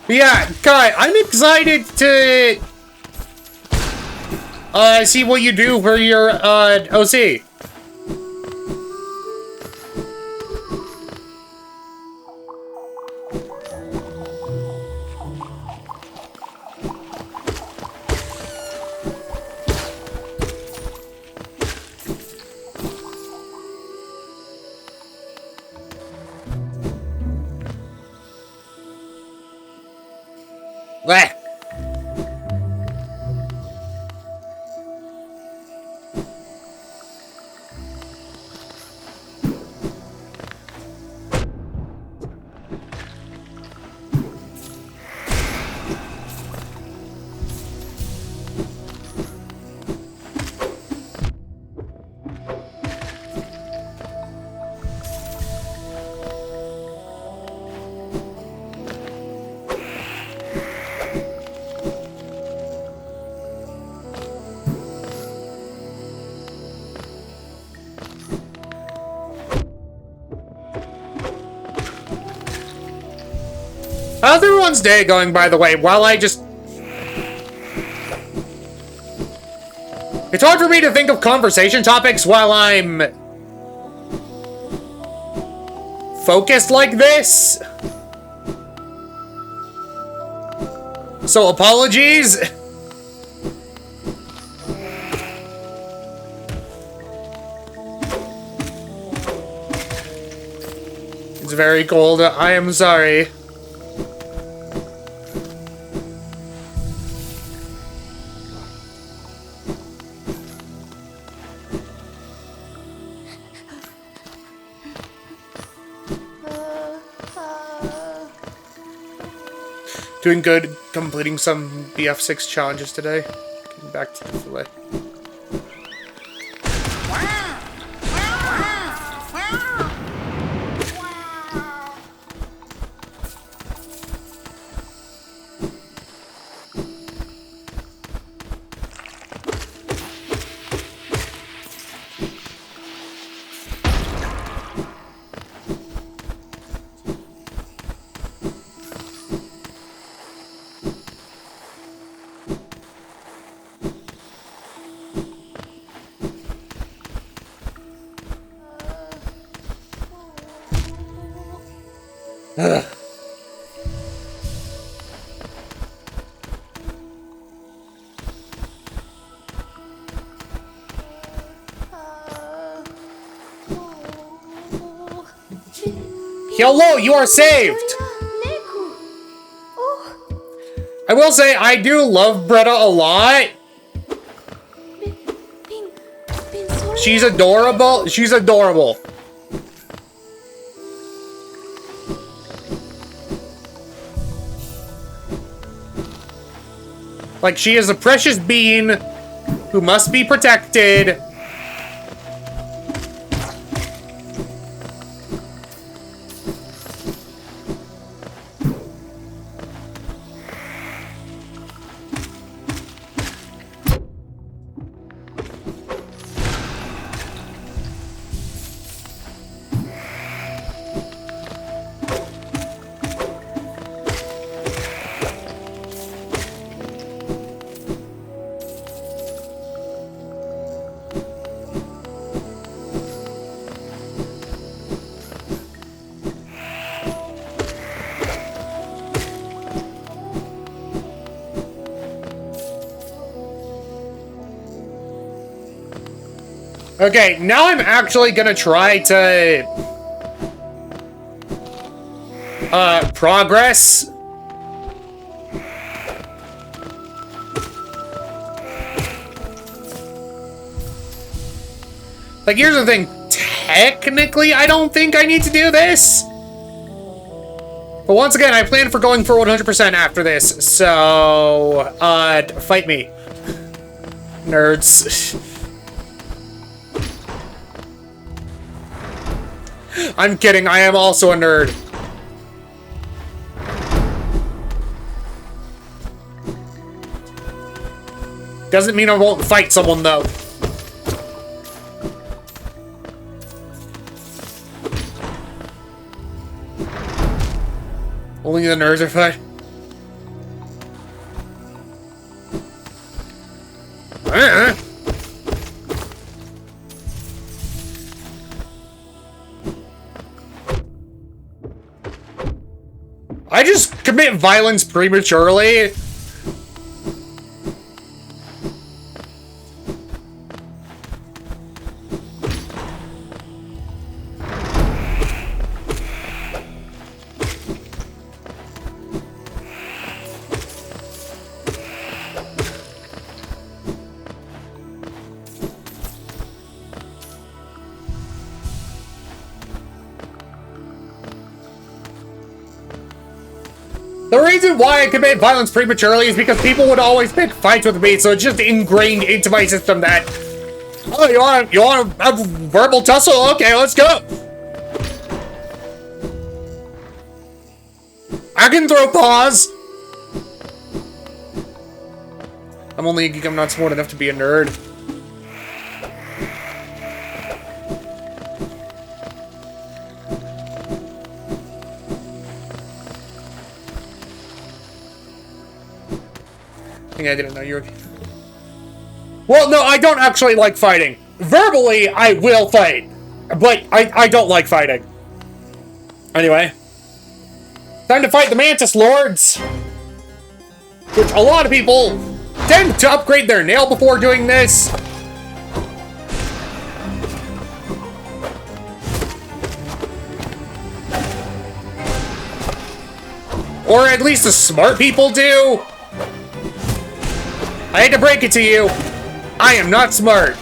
But yeah, Kai, I'm excited to see what you do for your, OC. Blech. How's everyone's day going, by the way? While I just... It's hard for me to think of conversation topics while I'm... focused like this. So, apologies. It's very cold. I am sorry. Doing good, completing some BF6 challenges today. Getting back to the filet. Ugh. Hello, you are saved! I will say, I do love Bretta a lot. She's adorable. She's adorable. Like, she is a precious being who must be protected. Okay, now I'm actually gonna try to... progress. Like, here's the thing. Technically, I don't think I need to do this. But once again, I plan for going for 100% after this, so... fight me. Nerds. I'm kidding, I am also a nerd. Doesn't mean I won't fight someone, though. Only the nerds are fine. I just commit violence prematurely. The reason why I commit violence prematurely is because people would always pick fights with me, so it's just ingrained into my system that, oh, you want to have a verbal tussle? Okay, let's go. I can throw paws. I'm only a geek, I'm not smart enough to be a nerd. I didn't know you were... Well, no, I don't actually like fighting. Verbally, I will fight. But I don't like fighting. Anyway. Time to fight the Mantis Lords! Which a lot of people tend to upgrade their nail before doing this. Or at least the smart people do. I hate to break it to you, I am not smart.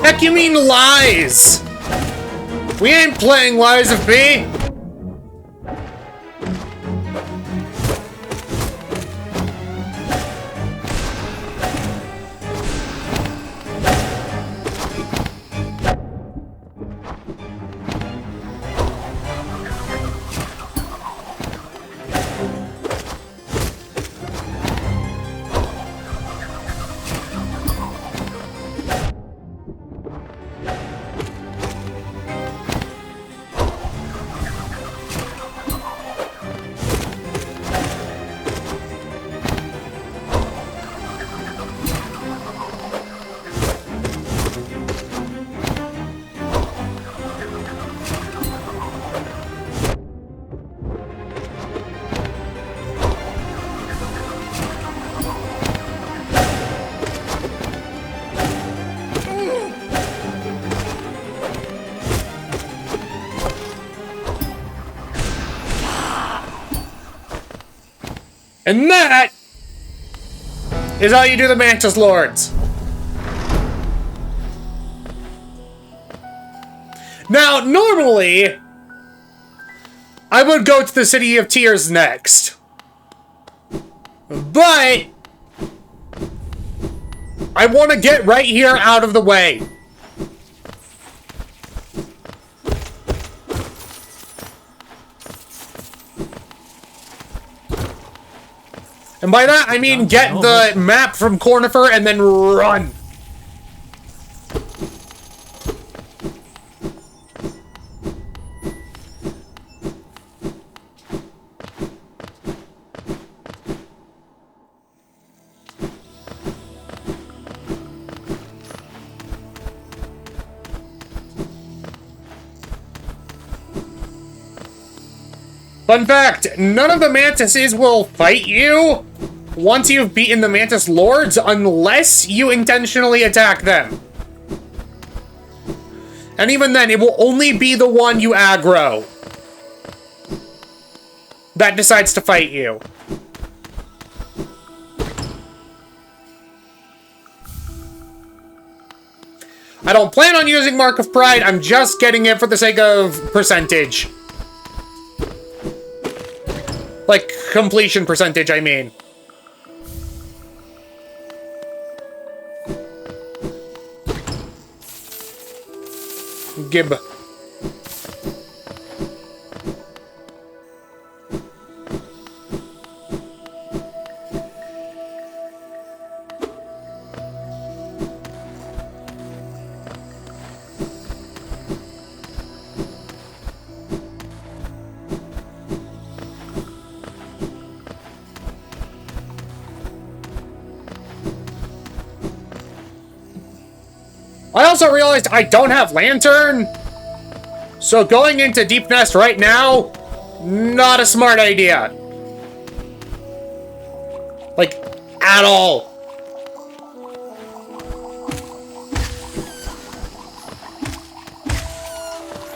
Heck, you mean lies? We ain't playing Lies of P. And that is how you do the Mantis Lords. Now, normally, I would go to the City of Tears next. But I want to get right here out of the way. And by that, I mean get the map from Cornifer and then run. Fun fact, none of the Mantises will fight you once you've beaten the Mantis Lords unless you intentionally attack them. And even then, it will only be the one you aggro that decides to fight you. I don't plan on using Mark of Pride. I'm just getting it for the sake of percentage. Like, completion percentage, I mean. Gib. I also realized I don't have Lantern, so going into Deep Nest right now, not a smart idea. Like, at all.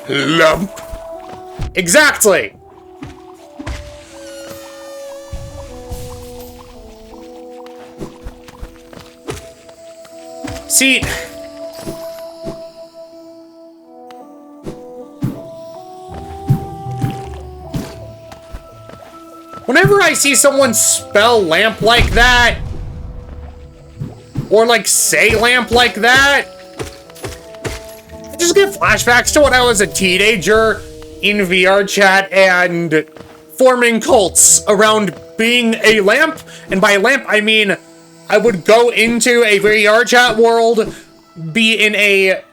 Lump. Exactly. See... Whenever I see someone spell lamp like that, or like say lamp like that, I just get flashbacks to when I was a teenager in VR chat and forming cults around being a lamp. And by lamp, I mean I would go into a VR chat world, be in a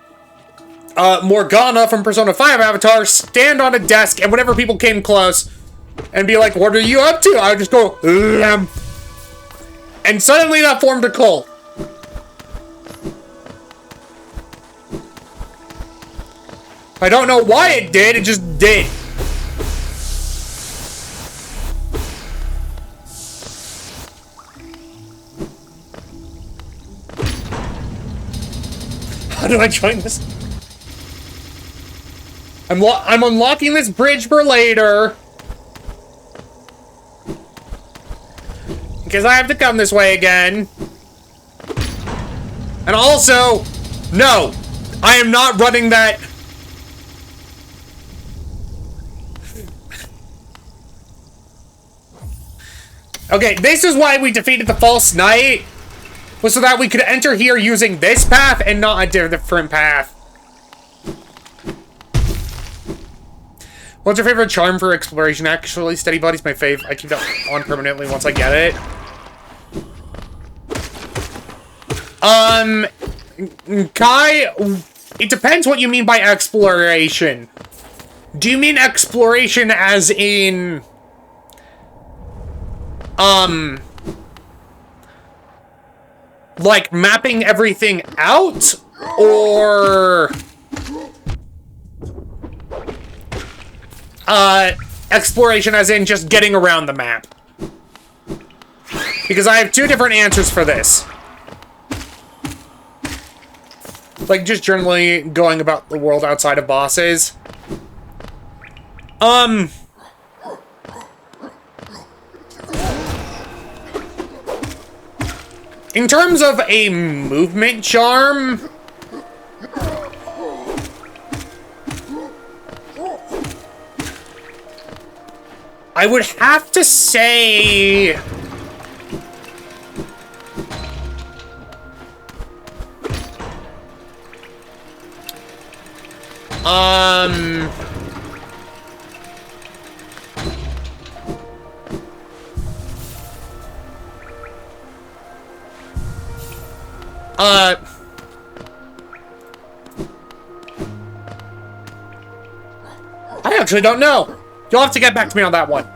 Morgana from Persona 5 avatar, stand on a desk, and whenever people came close, and be like, what are you up to? I would just go, lamp. And suddenly that formed a cult. I don't know why it did, it just did. How do I join this? I'm unlocking this bridge for later. Because I have to come this way again. And also, no, I am not running that. Okay, this is why we defeated the false knight, was so that we could enter here using this path and not a different path. What's your favorite charm for exploration? Actually, Steady Body's my fave. I keep that on permanently once I get it. Kai, it depends what you mean by exploration. Do you mean exploration as in... like mapping everything out? Or... exploration as in just getting around the map? Because I have two different answers for this. Like, just generally going about the world outside of bosses. In terms of a movement charm... I would have to say... I actually don't know. You'll have to get back to me on that one.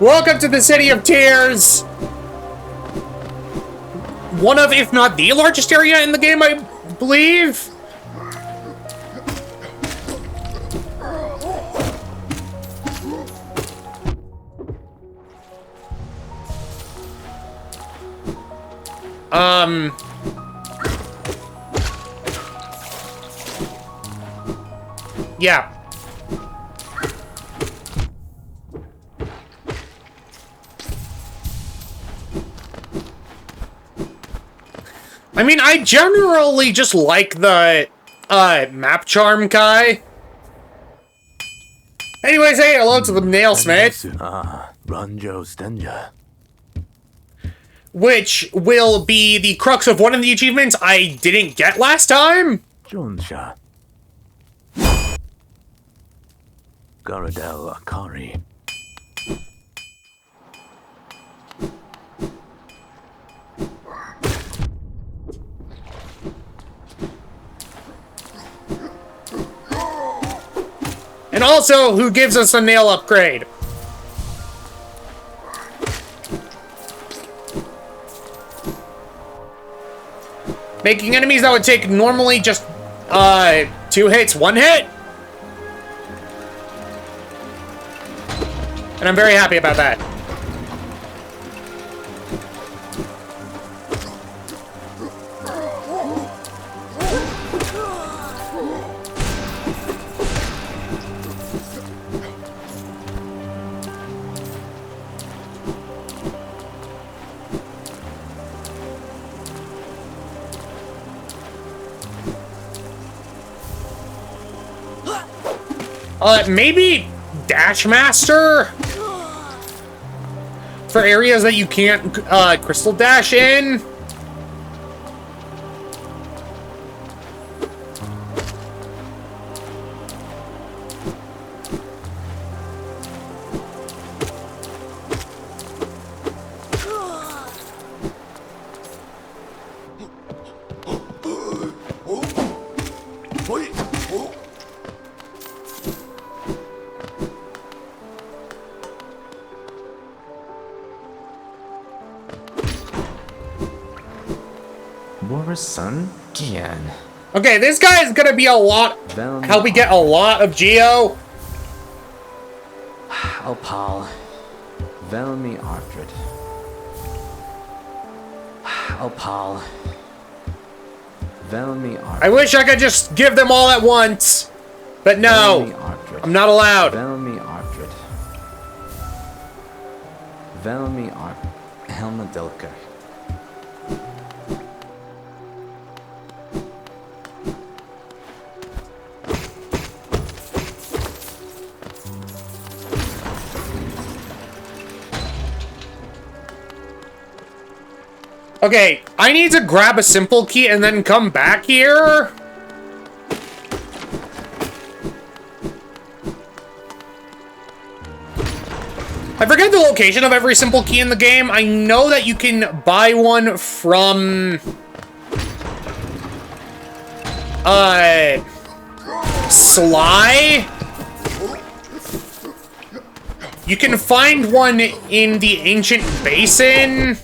Welcome to the City of Tears! One of, if not the largest area in the game, I believe? Yeah. I mean, I generally just like the, map charm guy. Anyways, hey, hello to the nailsmith. Ranjo Stenja. Which will be the crux of one of the achievements I didn't get last time. Jonsha. Garadel Akari. And also, who gives us a nail upgrade? Making enemies that would take normally just, 2 hits, 1 hit? And I'm very happy about that. Maybe Dash Master? For areas that you can't, Crystal Dash in? Son Gian. Okay, this guy is gonna be a lot. How we get a lot of Geo. Opal. Velmi Ardred. Opal. Velmi Ardred. I wish I could just give them all at once, but no, I'm not allowed. Velmi Ardred. Velmi Ardred. Helma Dilker. Okay, I need to grab a simple key and then come back here. I forget the location of every simple key in the game. I know that you can buy one from... Sly? You can find one in the Ancient Basin.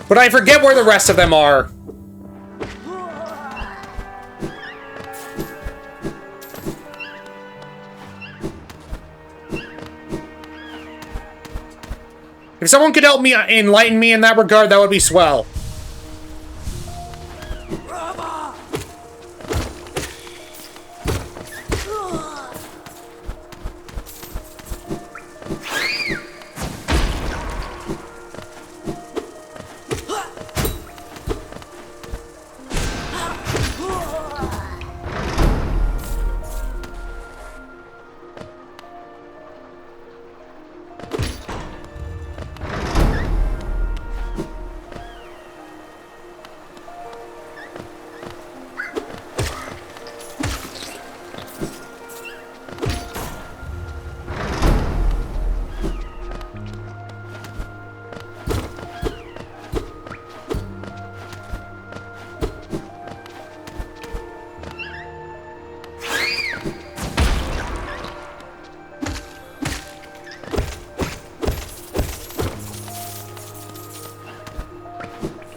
But I forget where the rest of them are. If someone could help me enlighten me in that regard, that would be swell.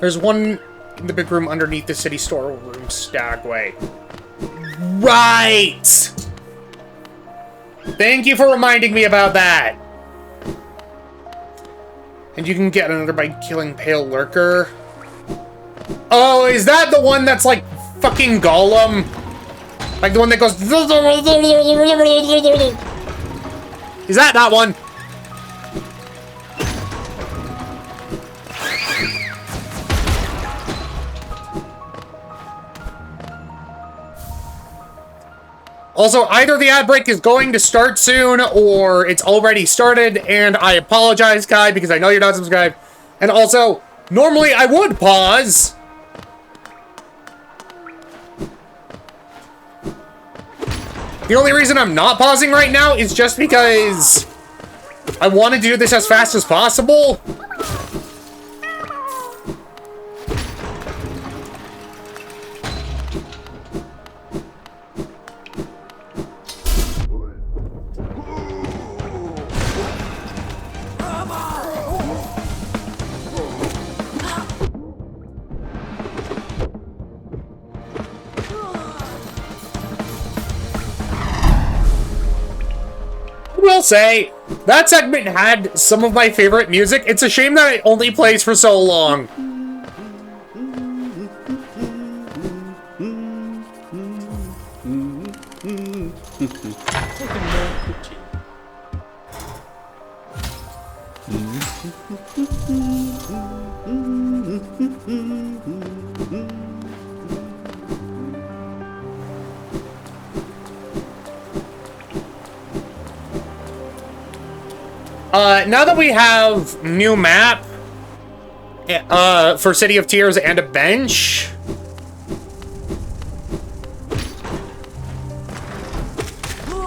There's one in the big room underneath the city storeroom stagway. Right! Thank you for reminding me about that. And you can get another by killing Pale Lurker. Oh, is that the one that's like fucking Gollum? Like the one that goes... Is that one? Also, either the ad break is going to start soon, or it's already started, and I apologize, Kai, because I know you're not subscribed. And also, normally I would pause. The only reason I'm not pausing right now is just because I want to do this as fast as possible. Will say, that segment had some of my favorite music. It's a shame that it only plays for so long. Now that we have new map, for City of Tears and a bench,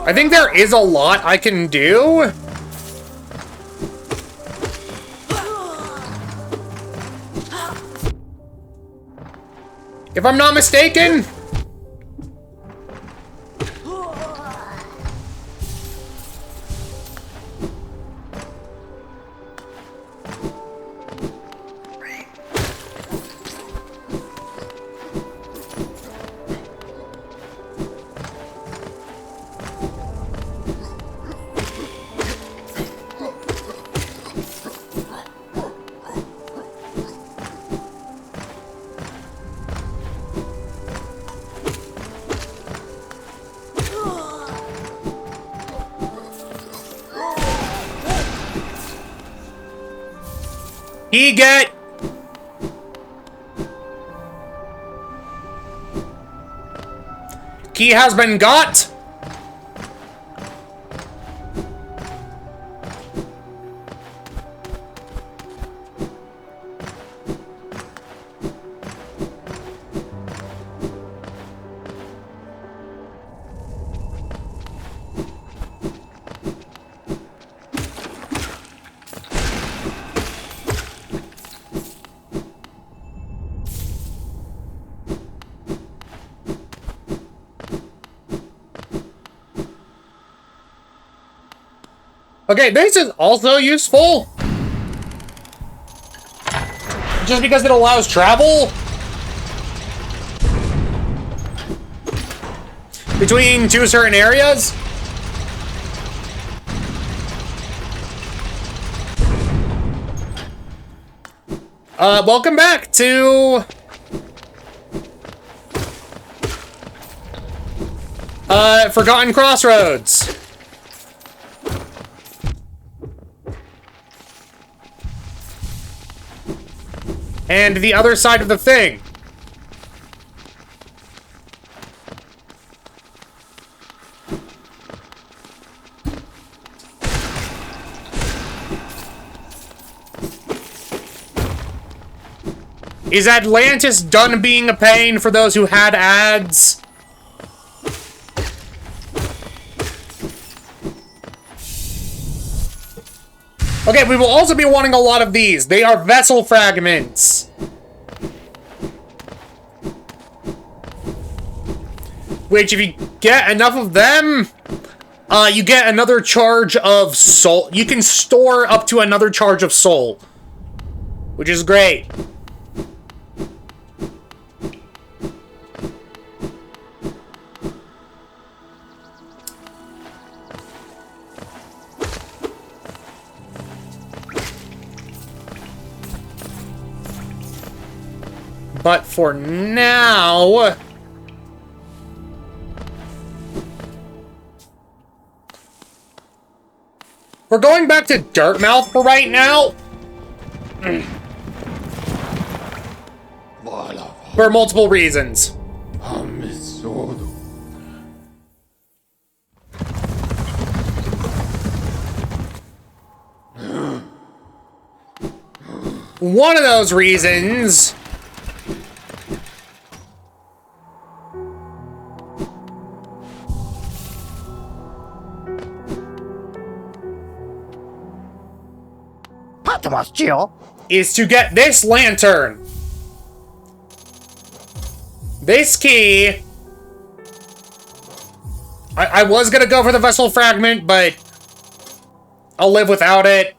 I think there is a lot I can do. If I'm not mistaken. Get key has been got. Okay, this is also useful. Just because it allows travel between two certain areas. Welcome back to Forgotten Crossroads. And the other side of the thing. Is Atlantis done being a pain for those who had ads? Okay, we will also be wanting a lot of these. They are vessel fragments. Which, if you get enough of them, you get another charge of soul. You can store up to another charge of soul. Which is great. But for now... we're going back to Dirtmouth for right now. For multiple reasons. One of those reasons... is to get this lantern. This key... I was gonna go for the vessel fragment, but... I'll live without it.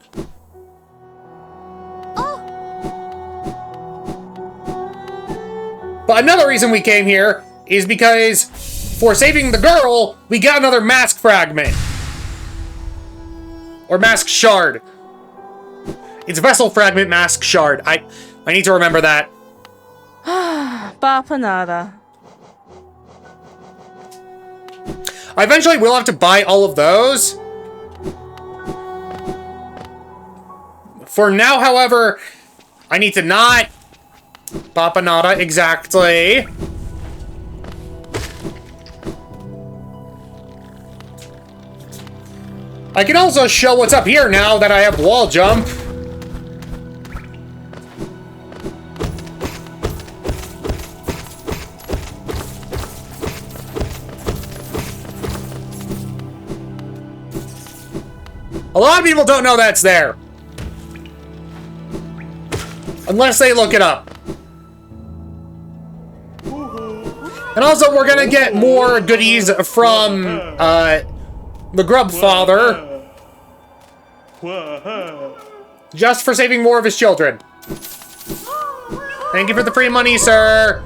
But another reason we came here is because for saving the girl, we got another mask fragment. Or mask shard. It's vessel fragment mask shard. I need to remember that. Bapanada. I eventually will have to buy all of those. For now, however, I need to not... Papanada, exactly. I can also show what's up here now that I have wall jump. A lot of people don't know that's there. Unless they look it up. And also, we're gonna get more goodies from, the Grub Father. Just for saving more of his children. Thank you for the free money, sir.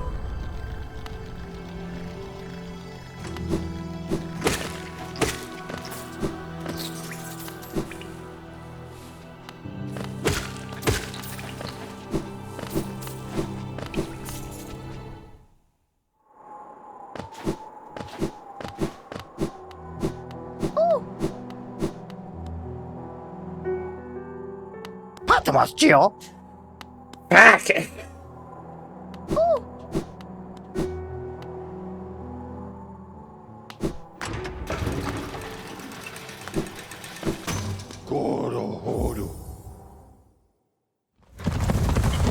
Back.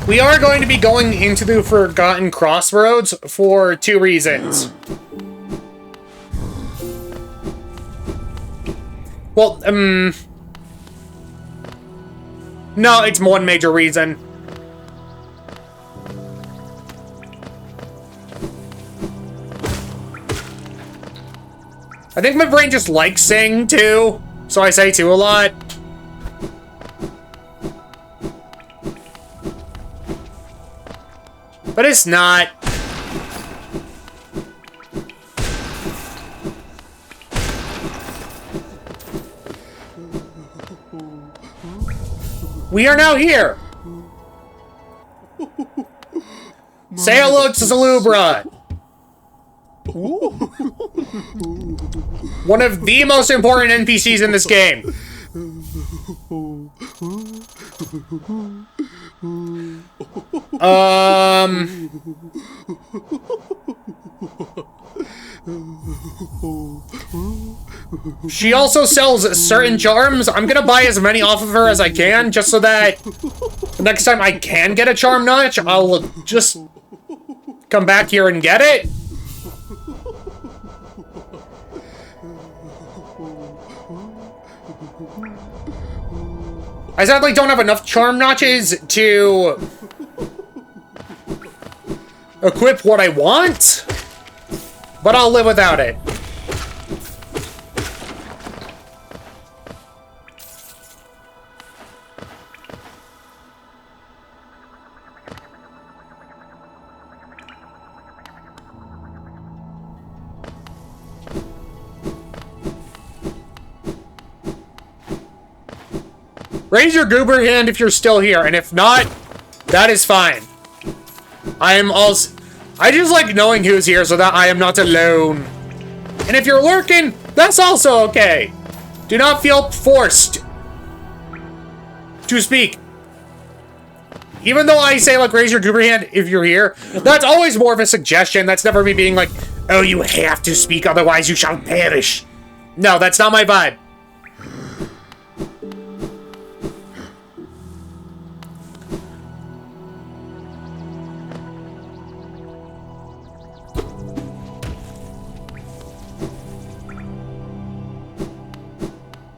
We are going to be going into the Forgotten Crossroads for 2 reasons. Well, no, it's one major reason. I think my brain just likes saying 2, so I say 2 a lot. But it's not. We are now here. Say hello to Salubra. One of the most important NPCs in this game. She also sells certain charms. I'm gonna buy as many off of her as I can, just so that the next time I can get a charm notch, I'll just come back here and get it. I sadly don't have enough charm notches to equip what I want, but I'll live without it. Raise your goober hand if you're still here, and if not, that is fine. I just like knowing who's here so that I am not alone. And if you're lurking, that's also okay. Do not feel forced to speak. Even though I say, like, raise your goober hand if you're here, that's always more of a suggestion. That's never me being like, oh, you have to speak, otherwise you shall perish. No, that's not my vibe.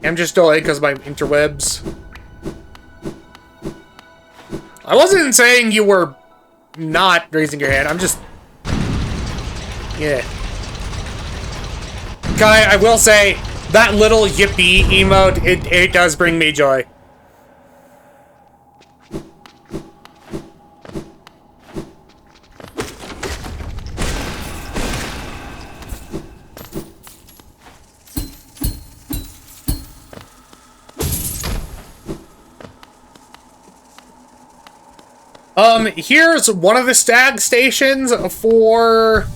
I'm just delayed because of my interwebs. I wasn't saying you were not raising your hand. I'm just... Yeah. Guy, I will say, that little yippee emote, it does bring me joy. Here's one of the stag stations for...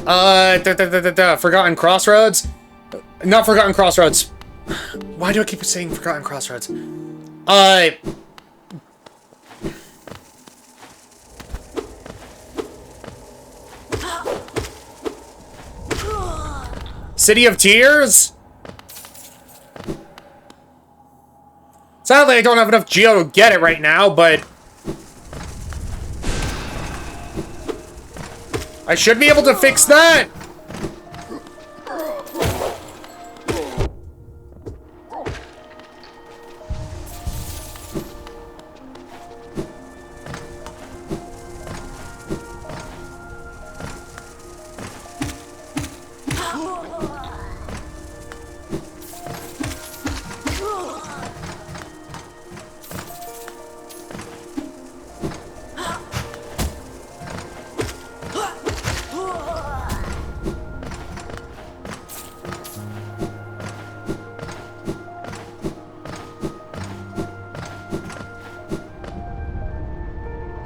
Forgotten Crossroads? Not Forgotten Crossroads. Why do I keep saying Forgotten Crossroads? City of Tears? Sadly, I don't have enough geo to get it right now, but... I should be able to fix that!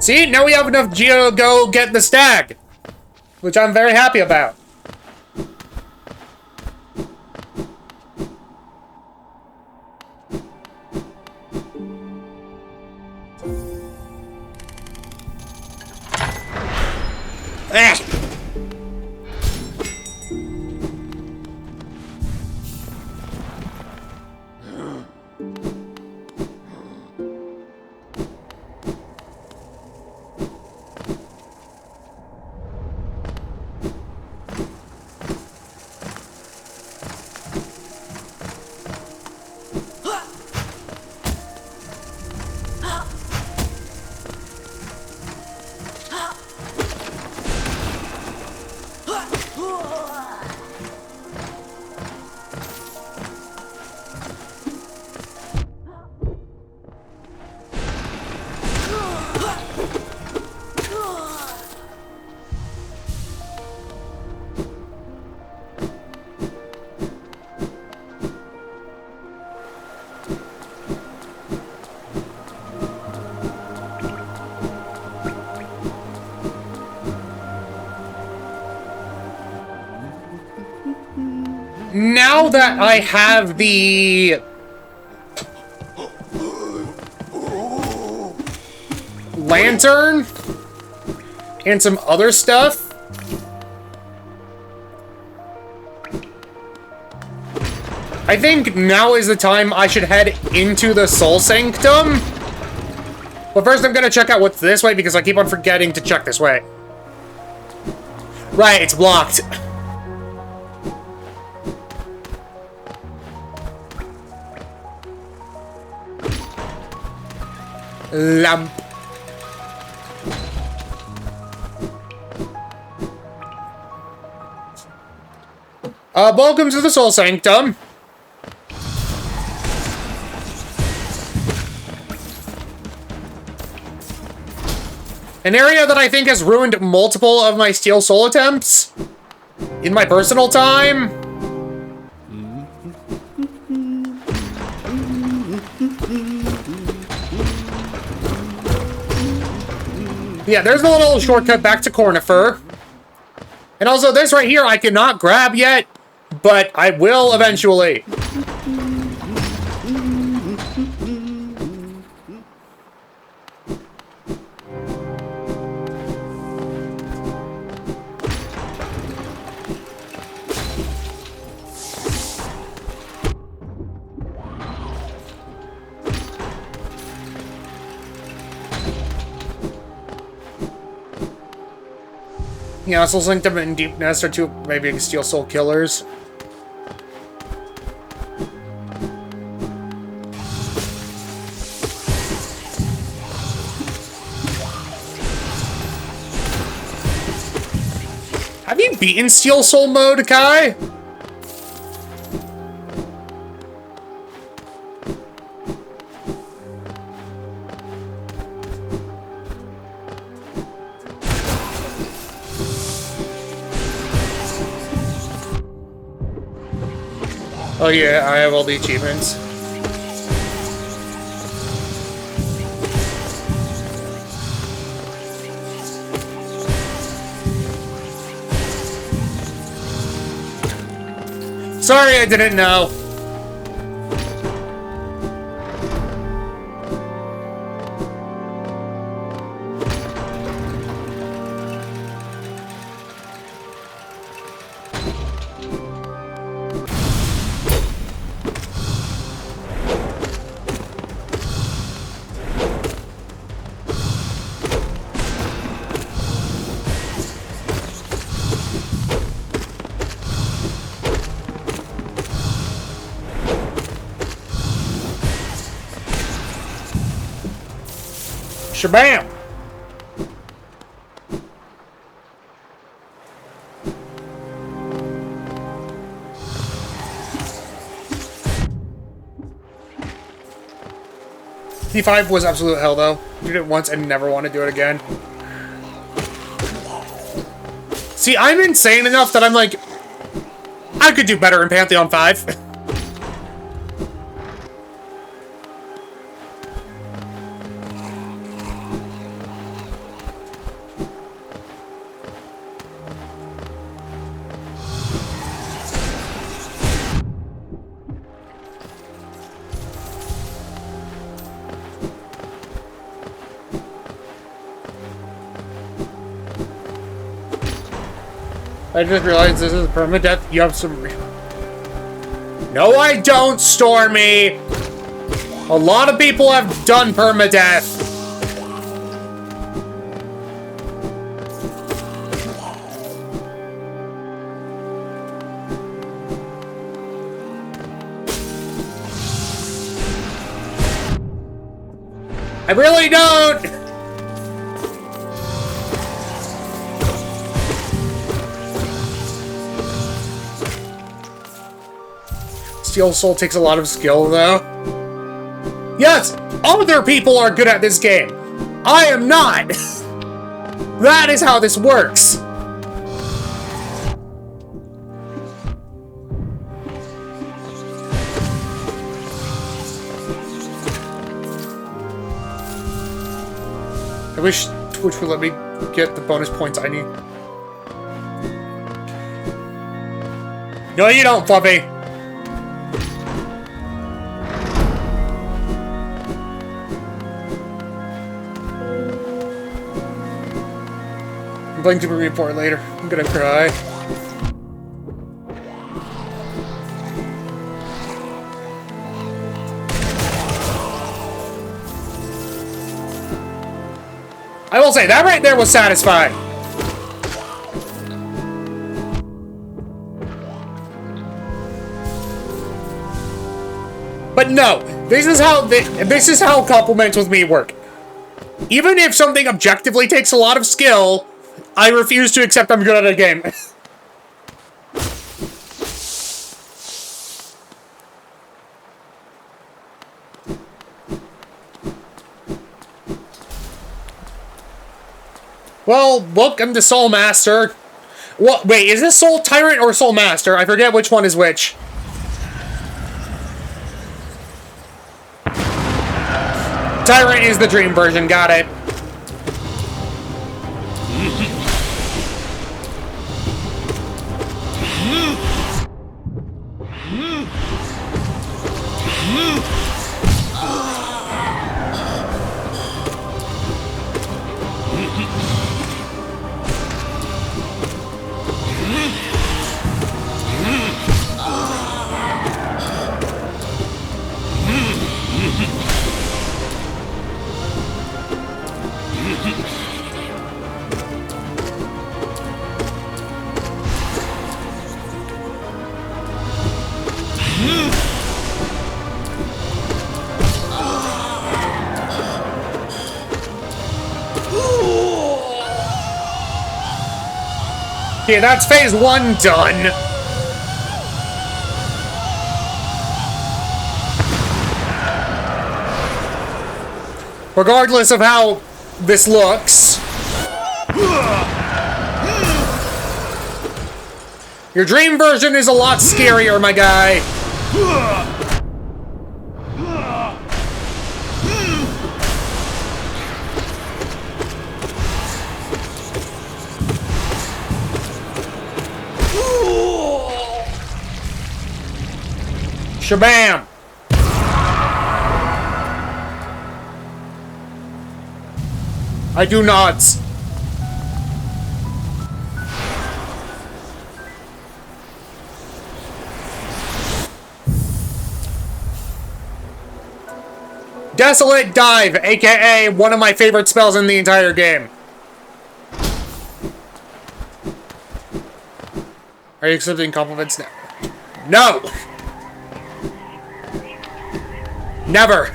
See, now we have enough geo to go get the stag, which I'm very happy about. Ah! Now that I have the lantern and some other stuff, I think now is the time I should head into the Soul Sanctum. But first I'm gonna check out what's this way because I keep on forgetting to check this way. Right, it's blocked. Lamp. Welcome to the Soul Sanctum. An area that I think has ruined multiple of my Steel Soul attempts in my personal time. Yeah, there's a little shortcut back to Cornifer. And also, this right here I cannot grab yet, but I will eventually. Yeah, so link them in Deepness or two, maybe Steel Soul Killers. Have you beaten Steel Soul mode, Kai? Oh yeah, I have all the achievements. Sorry, I didn't know. Shabam! P5 was absolute hell, though. Did it once and never want to do it again. See, I'm insane enough that I'm like, I could do better in Pantheon 5. I just realized this is permadeath. You have some... No, I don't, Stormy! A lot of people have done permadeath. I really don't! Steel Soul takes a lot of skill, though. Yes, other people are good at this game. I am not. That is how this works. I wish Twitch would let me get the bonus points I need. No, you don't, Fluffy. I'm going to report later. I'm gonna cry. I will say, that right there was satisfying. But no, this is how compliments with me work. Even if something objectively takes a lot of skill, I refuse to accept I'm good at a game. Well, welcome to Soul Master. What? Wait, is this Soul Tyrant or Soul Master? I forget which one is which. Tyrant is the dream version, got it. Okay, that's phase 1 done. Regardless of how this looks. Your dream version is a lot scarier, my guy. Shabam! I do not. Desolate Dive, aka one of my favorite spells in the entire game. Are you accepting compliments now? No! Never!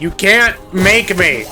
You can't make me!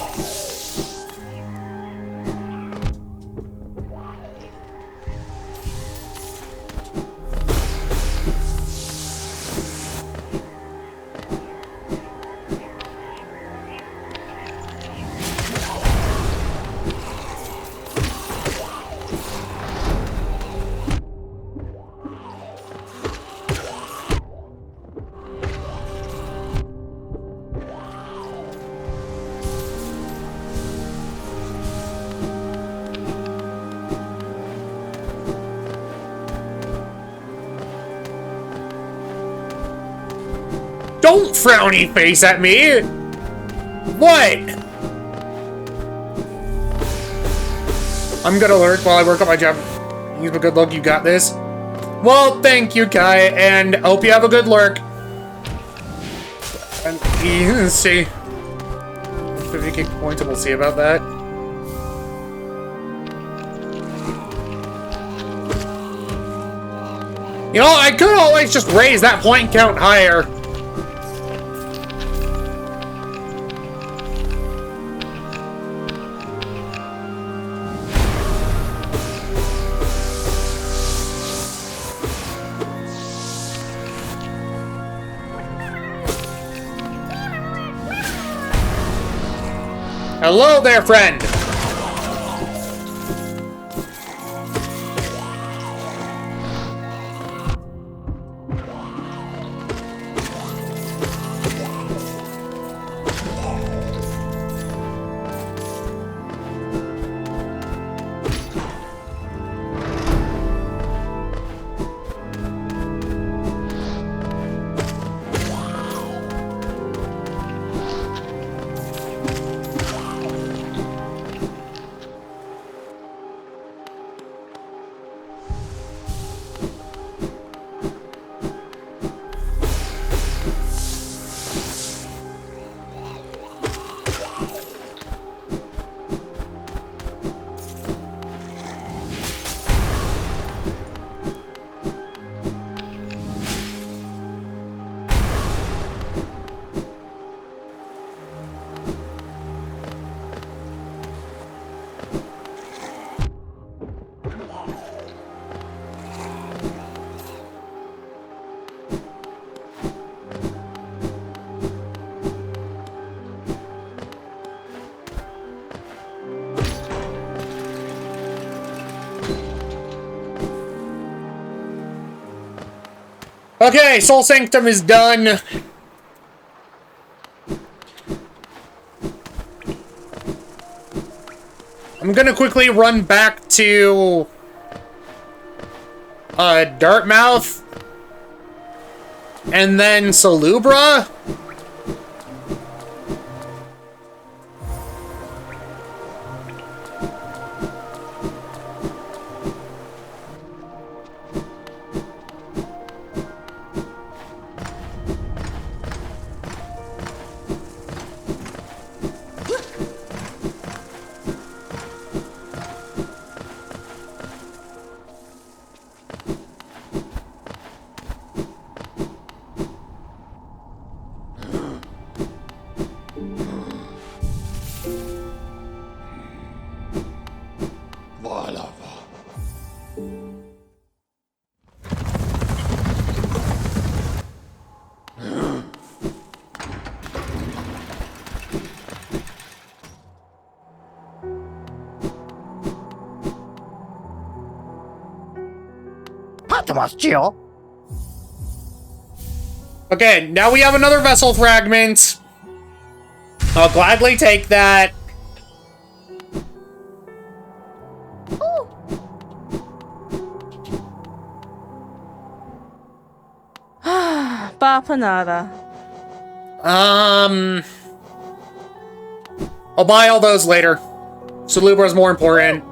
Don't frowny face at me! What? I'm gonna lurk while I work on my job. Use my good luck, you got this. Well, thank you, Kai, and hope you have a good lurk. And let's see. 50 kick points, and we'll see about that. You know, I could always just raise that point count higher. Hello there, friend! Okay, Soul Sanctum is done. I'm gonna quickly run back to Dartmouth and then Salubra. Okay, now we have another vessel fragment. I'll gladly take that. Bapanada. I'll buy all those later. Salubra's more important.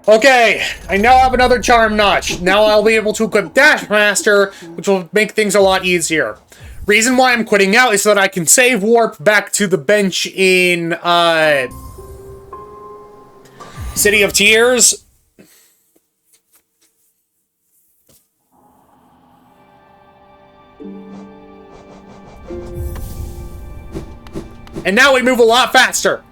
Okay, I now have another charm notch. Now I'll be able to equip Dash Master, which will make things a lot easier. Reason why I'm quitting out is so that I can save warp back to the bench in, City of Tears. And now we move a lot faster.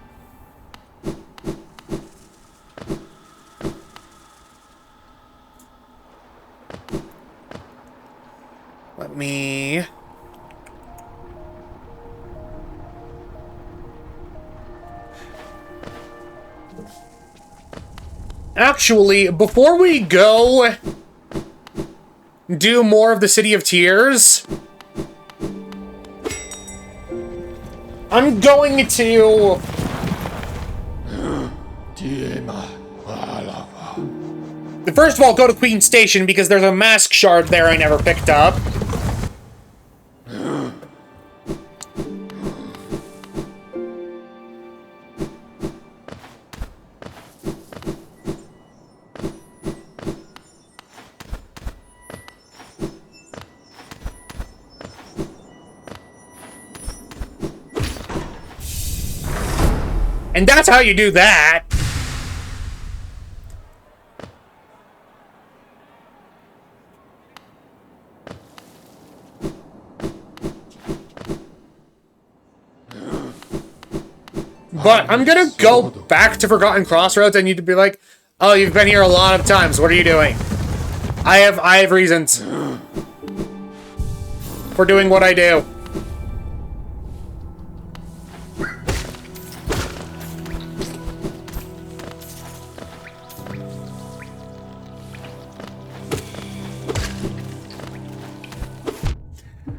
Let me... Actually, before we go do more of the City of Tears, I'm going to... First of all, go to Queen Station, because there's a mask shard there I never picked up. And that's how you do that. But I'm gonna go back to Forgotten Crossroads and you'd be like, oh, you've been here a lot of times. What are you doing? I have reasons for doing what I do.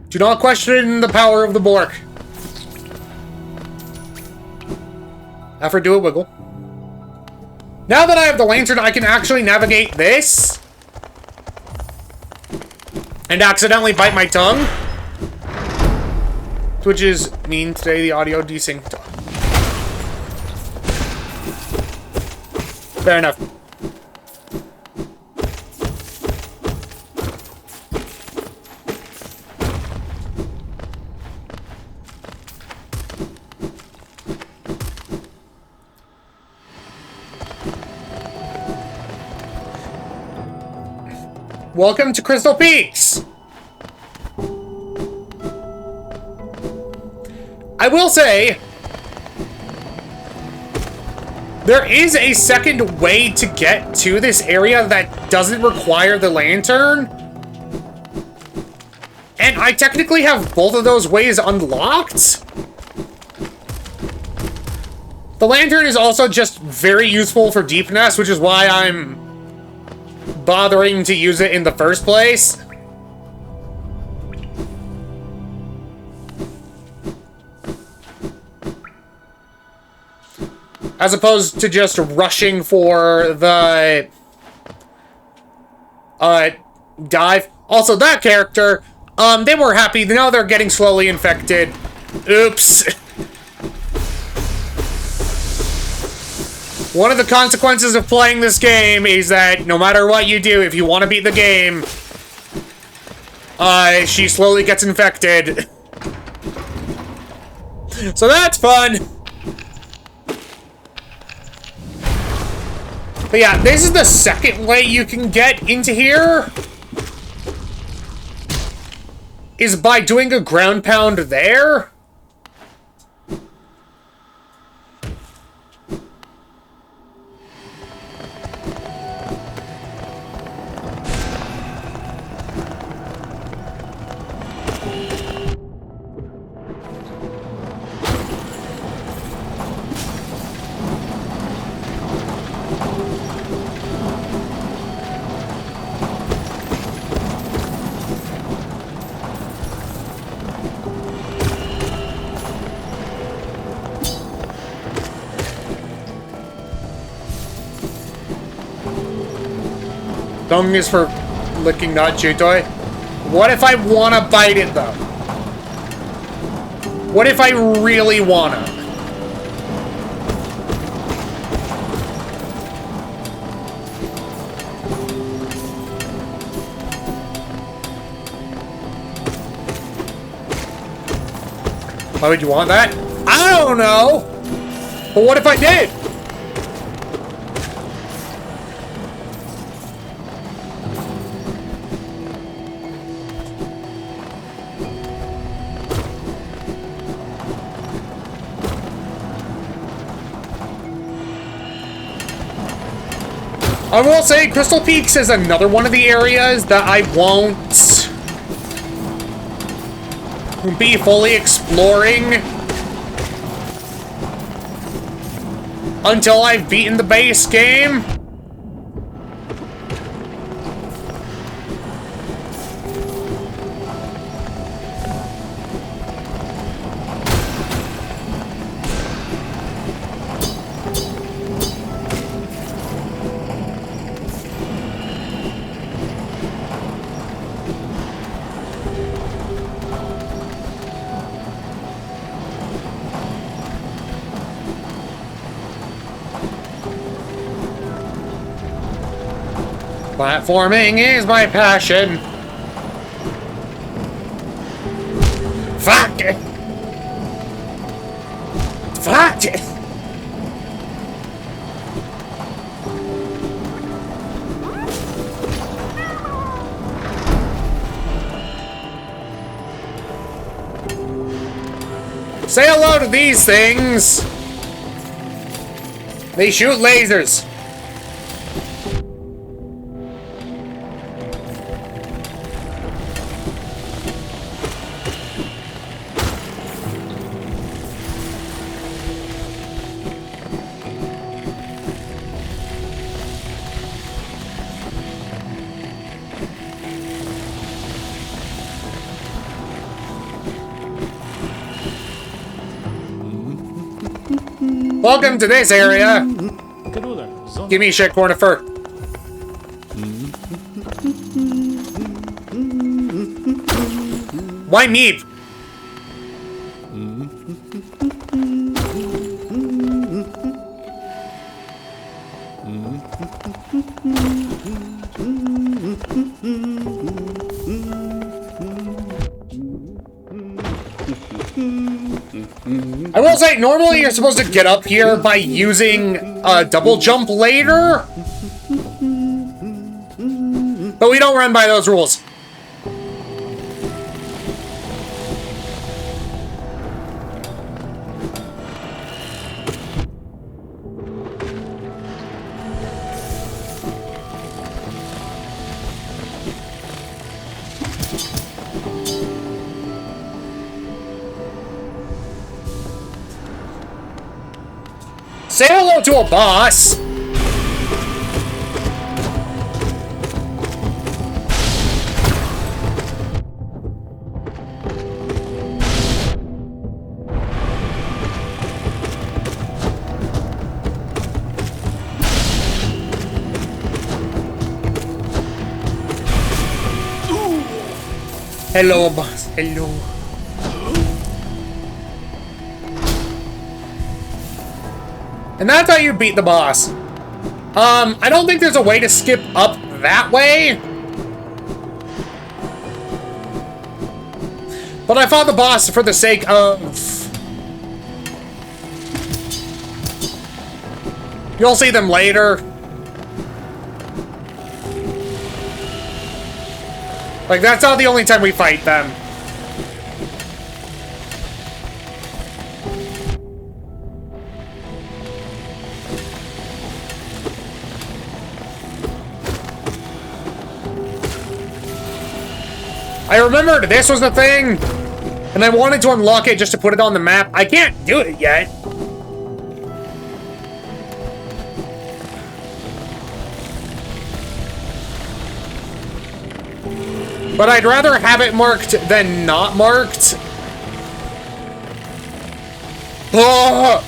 Do not question the power of the Bork. Effort, do a wiggle. Now that I have the lantern, I can actually navigate this. And accidentally bite my tongue. Which is mean today the audio desynced. Fair enough. Welcome to Crystal Peaks! I will say, there is a second way to get to this area that doesn't require the lantern. And I technically have both of those ways unlocked. The lantern is also just very useful for deepness, which is why I'm bothering to use it in the first place. As opposed to just rushing for the dive. Also, that character, they were happy. Now they're getting slowly infected. Oops. One of the consequences of playing this game is that no matter what you do, if you want to beat the game, she slowly gets infected. So that's fun. But yeah, this is the second way you can get into here. Is by doing a ground pound there. Tongue is for licking, not chew toy. What if I want to bite it, though? What if I really want to? Why would you want that? I don't know! But what if I did? I will say, Crystal Peaks is another one of the areas that I won't be fully exploring until I've beaten the base game. Platforming is my passion. Fuck it. Fuck it. Say hello to these things. They shoot lasers. Welcome to this area. Give me a shit corn of fur. Why me? I will say, normally you're supposed to get up here by using a double jump later. But we don't run by those rules. Say hello to a boss! Hello, boss. Hello. And that's how you beat the boss. I don't think there's a way to skip up that way. But I fought the boss for the sake of... You'll see them later. Like, that's not the only time we fight them. I remembered this was the thing, and I wanted to unlock it just to put it on the map. I can't do it yet. But I'd rather have it marked than not marked. Oh!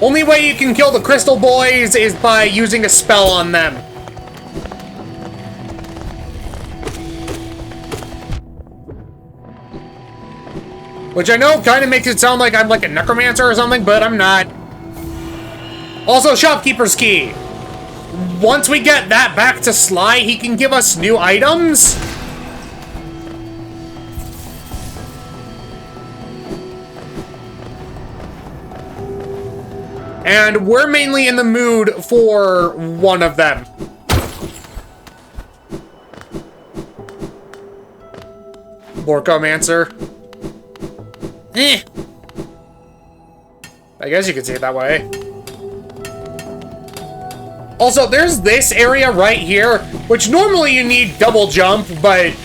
Only way you can kill the crystal boys is by using a spell on them. Which I know kind of makes it sound like I'm like a necromancer or something, but I'm not. Also, shopkeeper's key. Once we get that back to Sly, he can give us new items. And we're mainly in the mood for one of them. Borkomancer. Eh. I guess you could say it that way. Also, there's this area right here, which normally you need double jump, but...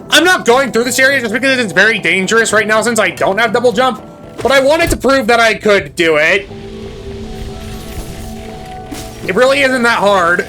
I'm not going through this area just because it's very dangerous right now since I don't have double jump. But I wanted to prove that I could do it. It really isn't that hard.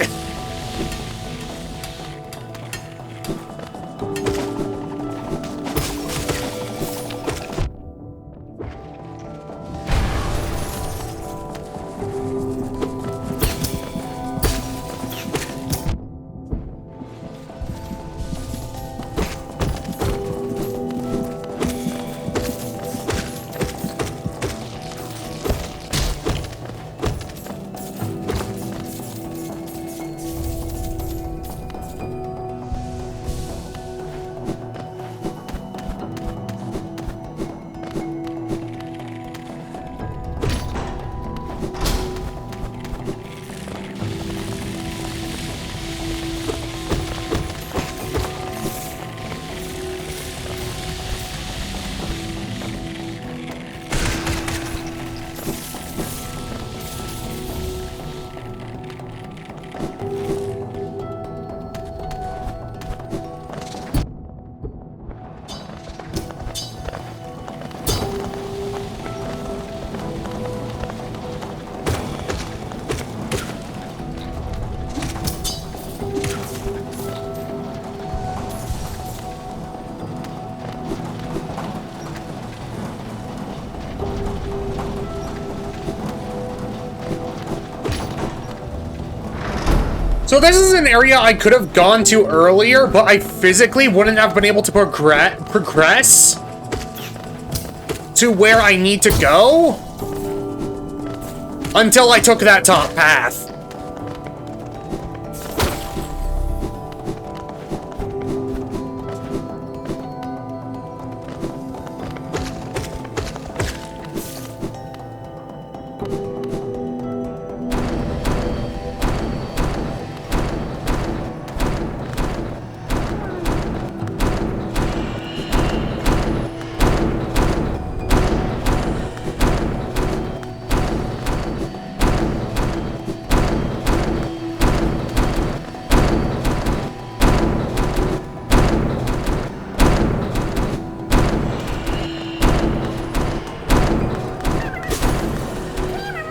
So this is an area I could have gone to earlier, but I physically wouldn't have been able to progress to where I need to go until I took that top path.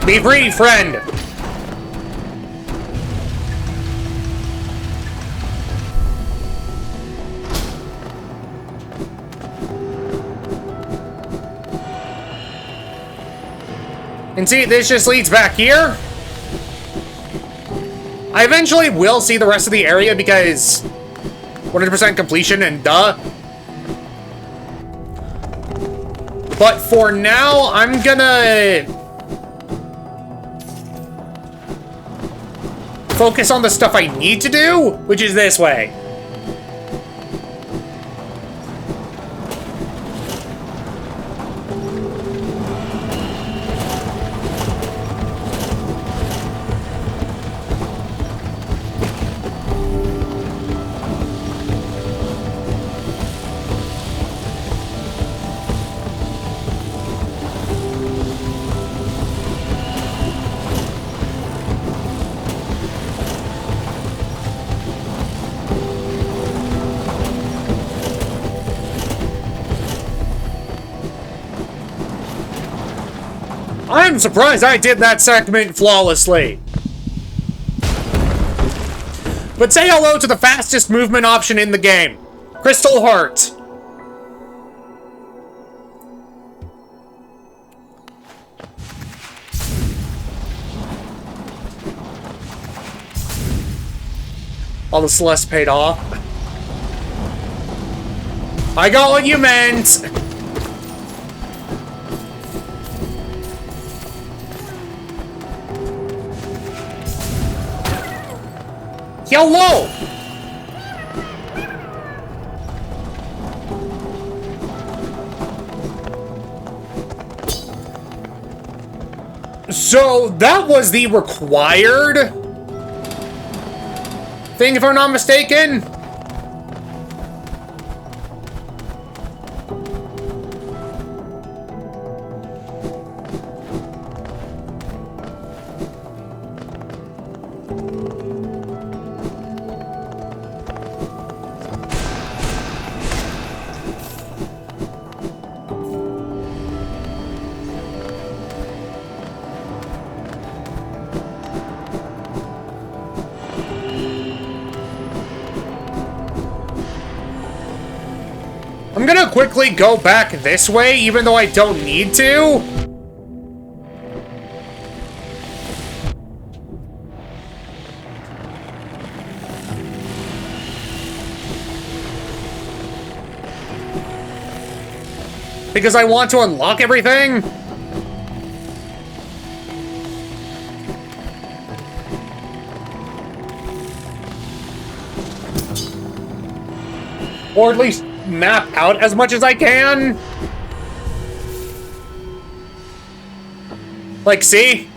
Be free, friend! And see, this just leads back here. I eventually will see the rest of the area because 100% completion and duh. But for now, I'm gonna focus on the stuff I need to do, which is this way. I'm surprised I did that segment flawlessly. But say hello to the fastest movement option in the game, Crystal Heart. All the Celeste paid off. I got what you meant. Hello! So, that was the required thing, if I'm not mistaken? I'm gonna quickly go back this way, even though I don't need to. Because I want to unlock everything. Or at least map out as much as I can. Like, see?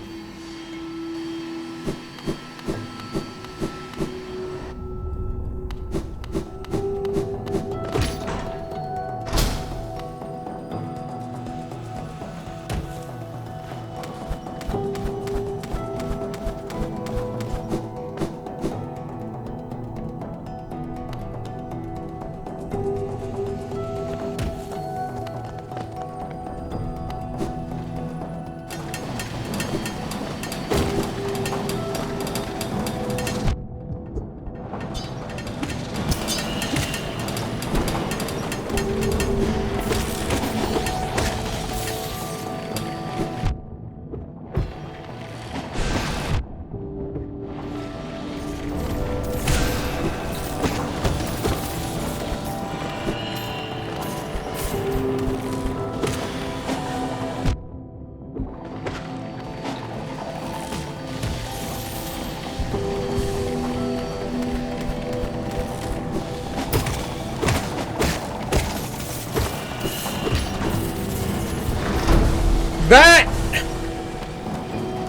That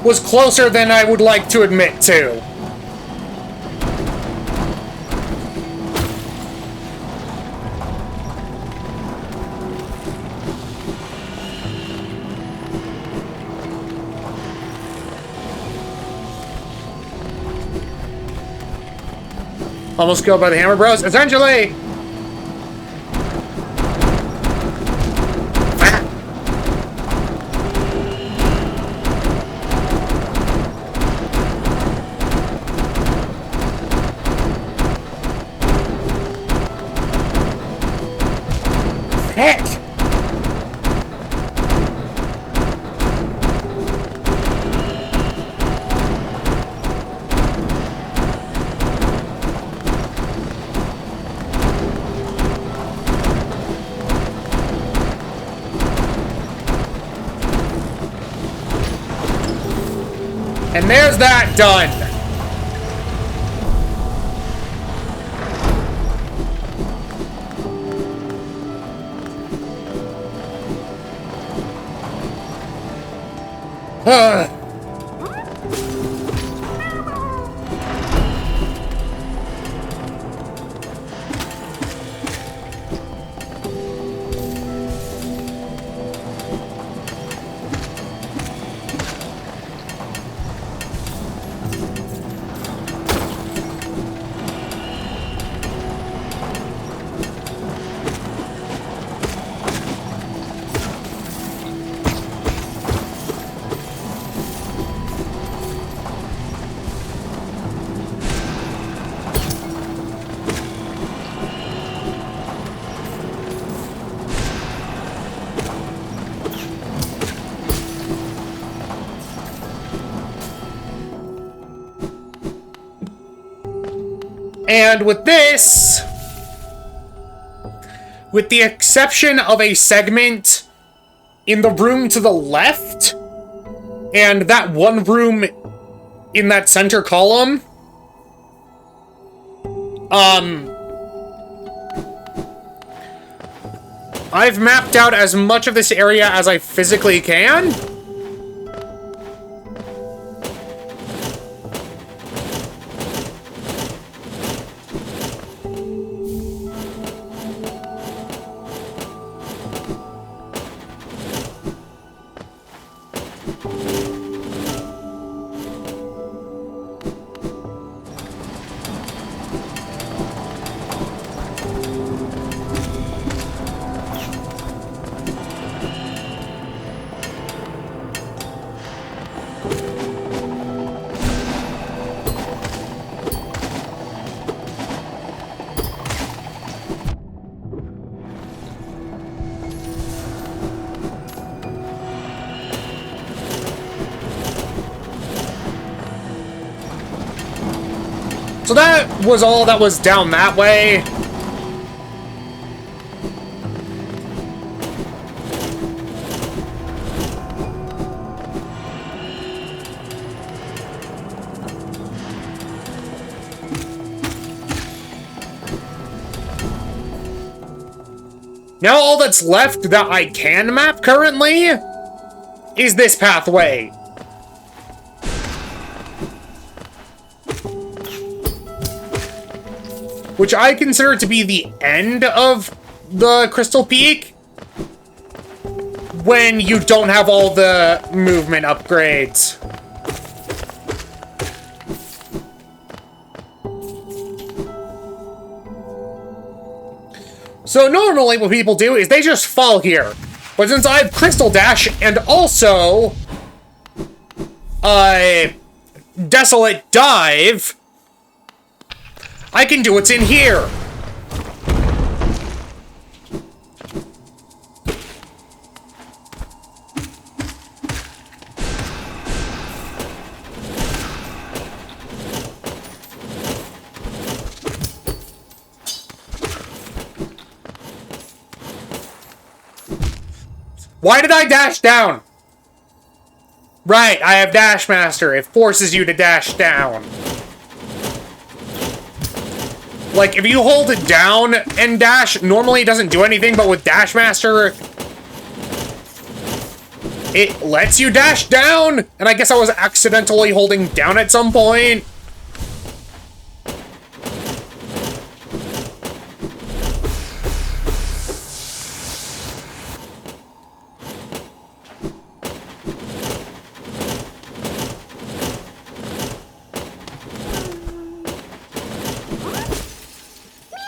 was closer than I would like to admit to. Almost killed by the Hammer Bros. Essentially. Heck! And there's that done. And with this, with the exception of a segment in the room to the left, and that one room in that center column, I've mapped out as much of this area as I physically can. So that was all that was down that way. Now all that's left that I can map currently is this pathway. Which I consider to be the end of the Crystal Peak when you don't have all the movement upgrades. So normally what people do is they just fall here. But since I have Crystal Dash and also Desolate Dive, I can do what's in here. Why did I dash down? Right, I have Dash Master. It forces you to dash down. Like, if you hold it down and dash, normally it doesn't do anything, but with Dash Master, it lets you dash down, and I guess I was accidentally holding down at some point.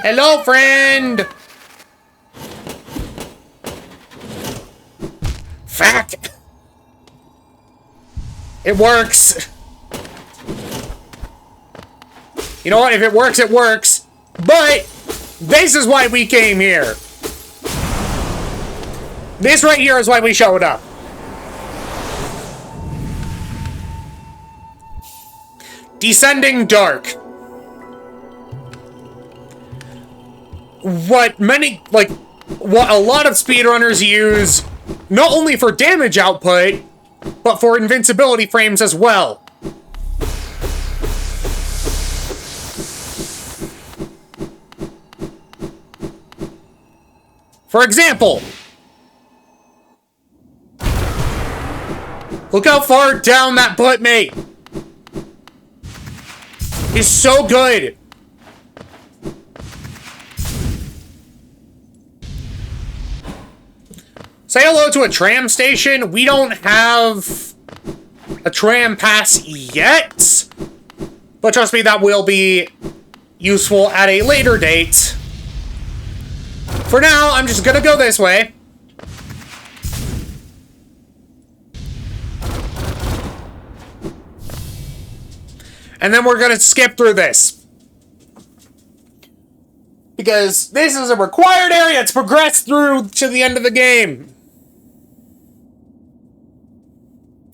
Hello, friend! Fact! It works! You know what? If it works, it works. But this is why we came here. This right here is why we showed up. Descending Dark. What a lot of speedrunners use, not only for damage output, but for invincibility frames as well. For example, look how far down that put me. It's so good. Say hello to a tram station. We don't have a tram pass yet, but trust me, that will be useful at a later date. For now, I'm just gonna go this way. And then we're gonna skip through this. Because this is a required area to progress through to the end of the game.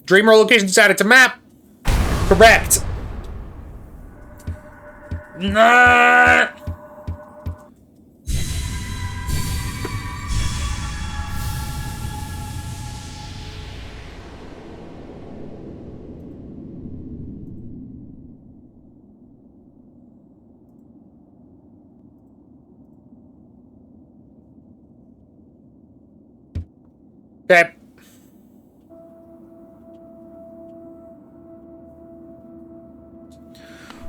Dreamer locations added to map. Correct. Nah. Okay.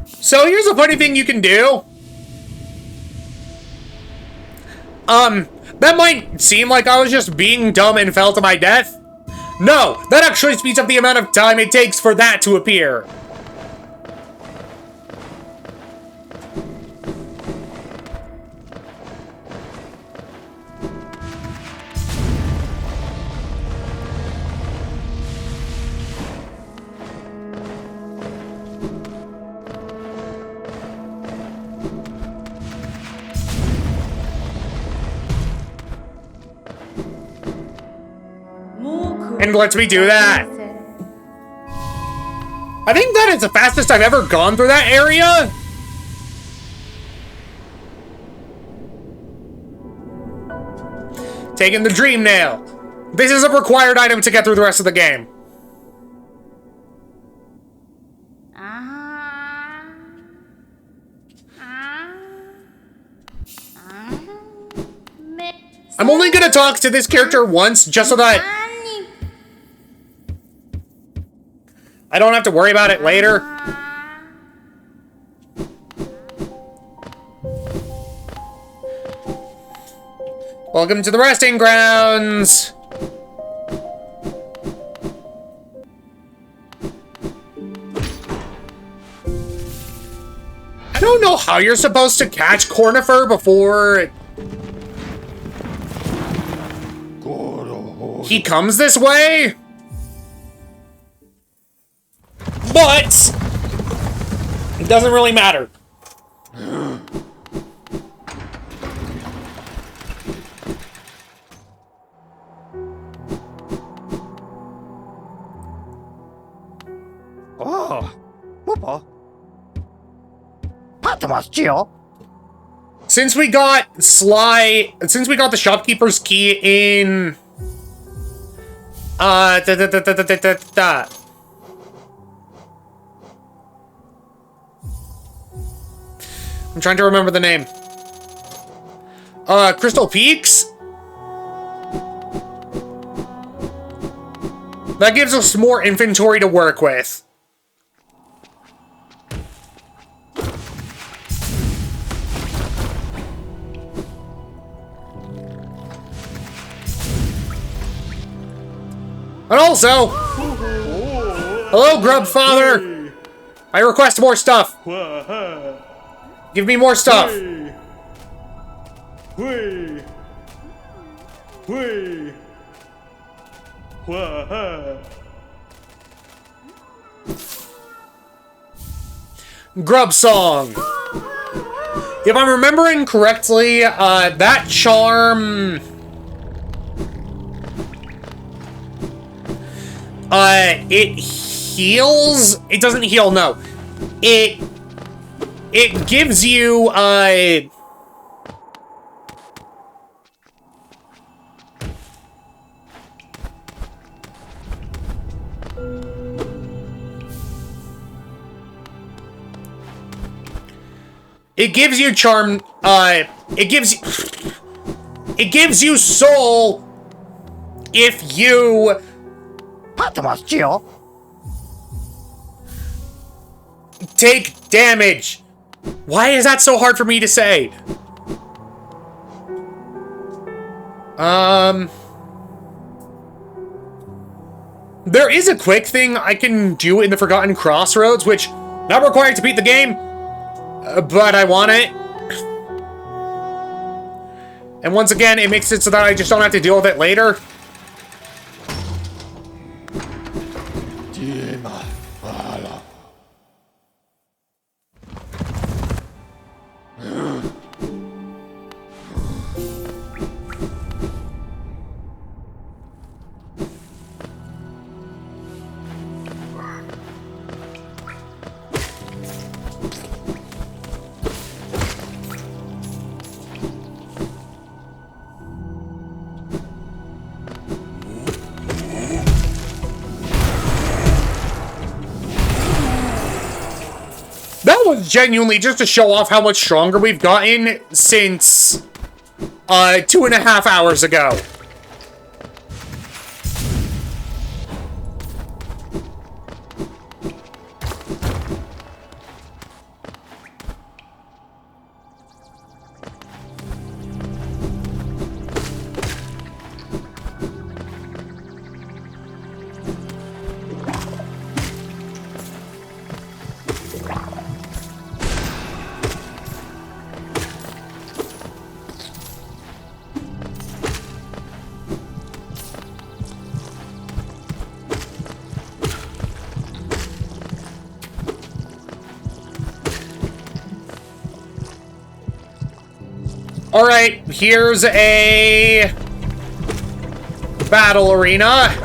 So here's a funny thing you can do. That might seem like I was just being dumb and fell to my death. No, that actually speeds up the amount of time it takes for that to appear. And lets me do that. I think that is the fastest I've ever gone through that area. Taking the dream nail. This is a required item to get through the rest of the game. I'm only gonna talk to this character once, just so that I don't have to worry about it later. Welcome to the resting grounds. I don't know how you're supposed to catch Cornifer before he comes this way. But it doesn't really matter. Oh, Papa. Since we got the shopkeeper's key in I'm trying to remember the name. Crystal Peaks? That gives us more inventory to work with. And also, hello, Grub Father. I request more stuff. Give me more stuff. Grub Song. If I'm remembering correctly, that charm... it heals? It doesn't heal, no. It gives you, it gives you charm, it It gives you soul if you... take damage. Why is that so hard for me to say? There is a quick thing I can do in the Forgotten Crossroads, which, not required to beat the game, but I want it. And once again, it makes it so that I just don't have to deal with it later. That was genuinely just to show off how much stronger we've gotten since 2.5 hours ago. Alright, here's a battle arena.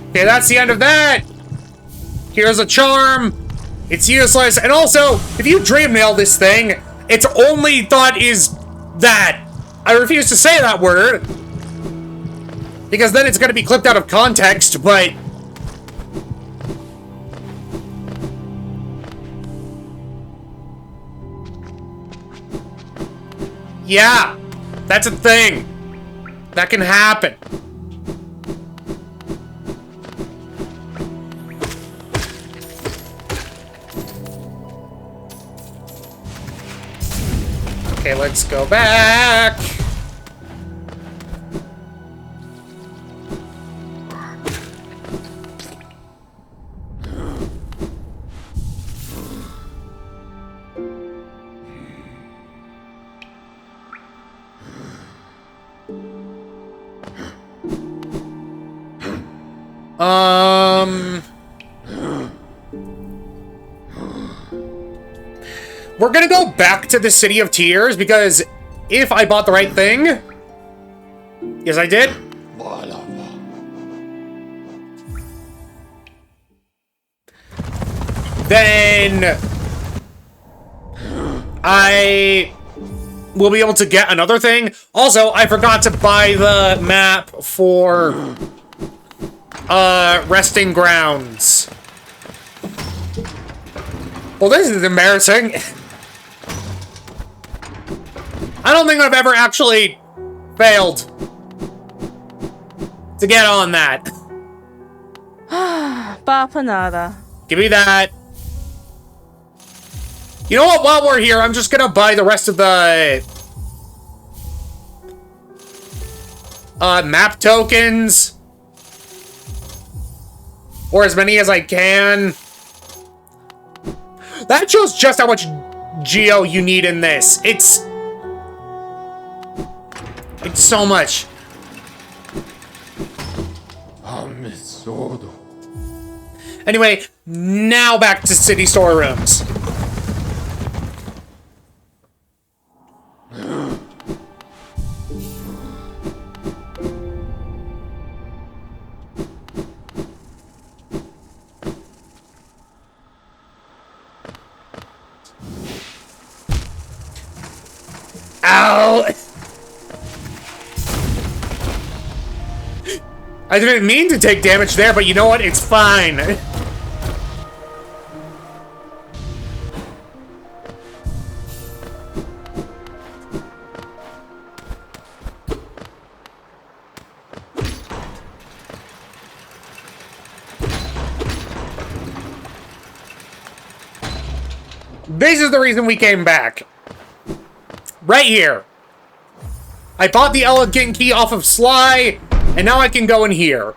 Okay, that's the end of that. Here's a charm. It's useless. And also, if you dream nail this thing, its only thought is that. I refuse to say that word, because then it's going to be clipped out of context, but... yeah, that's a thing. That can happen. Okay, let's go back. We're gonna go back to the City of Tears, because if I bought the right thing... yes, I did. Then... I will be able to get another thing. Also, I forgot to buy the map for... Resting Grounds. Well, this is embarrassing. I don't think I've ever actually failed to get on that. Bapanada. Give me that. You know what? While we're here, I'm just gonna buy the rest of the map tokens. Or as many as I can. That shows just how much geo you need in this. It's so much. Anyway, now back to city storerooms. Ow! I didn't mean to take damage there, but you know what? It's fine. This is the reason we came back. Right here. I bought the elegant key off of Sly, and now I can go in here.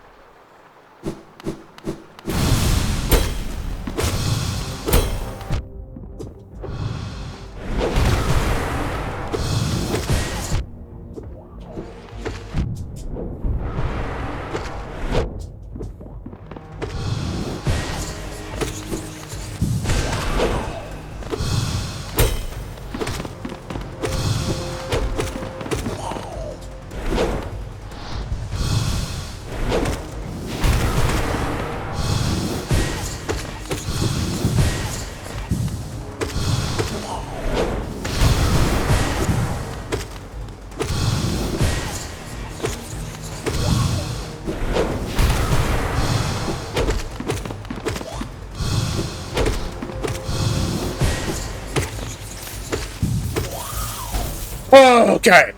Okay.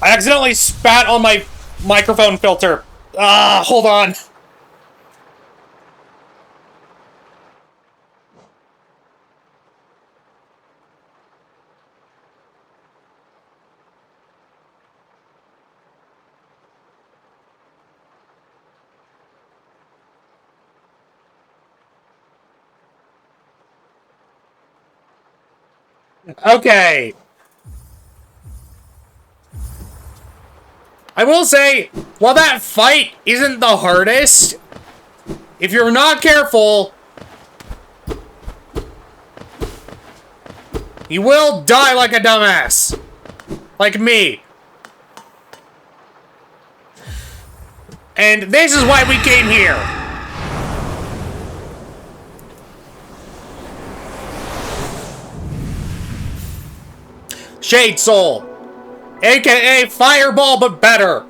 I accidentally spat on my microphone filter. Hold on. Okay. I will say, while that fight isn't the hardest, if you're not careful, you will die like a dumbass. Like me. And this is why we came here. Shade Soul. AKA Fireball, but better.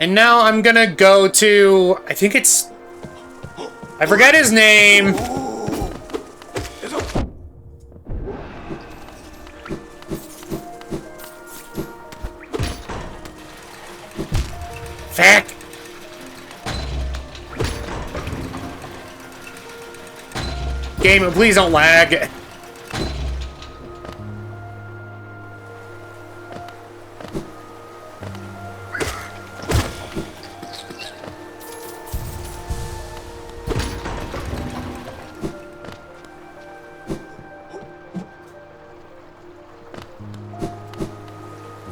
And now I'm gonna go to... I think it's... I forget his name. Fuck. Game, please don't lag.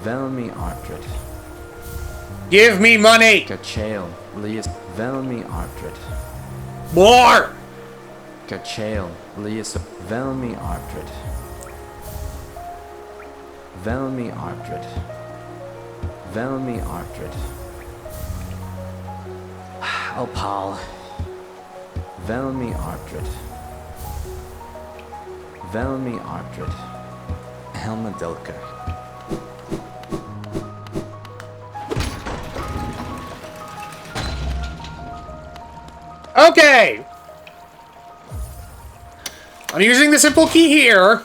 Velmi Artred. Give me money! Kachael, Lias, Velmi Artred. More! Kachael, Lias, Velmi Artred. Velmi Artred. Velmi Artred. Opal. Velmi Artred. Velmi Artred. Helmadilka. Okay! I'm using the simple key here.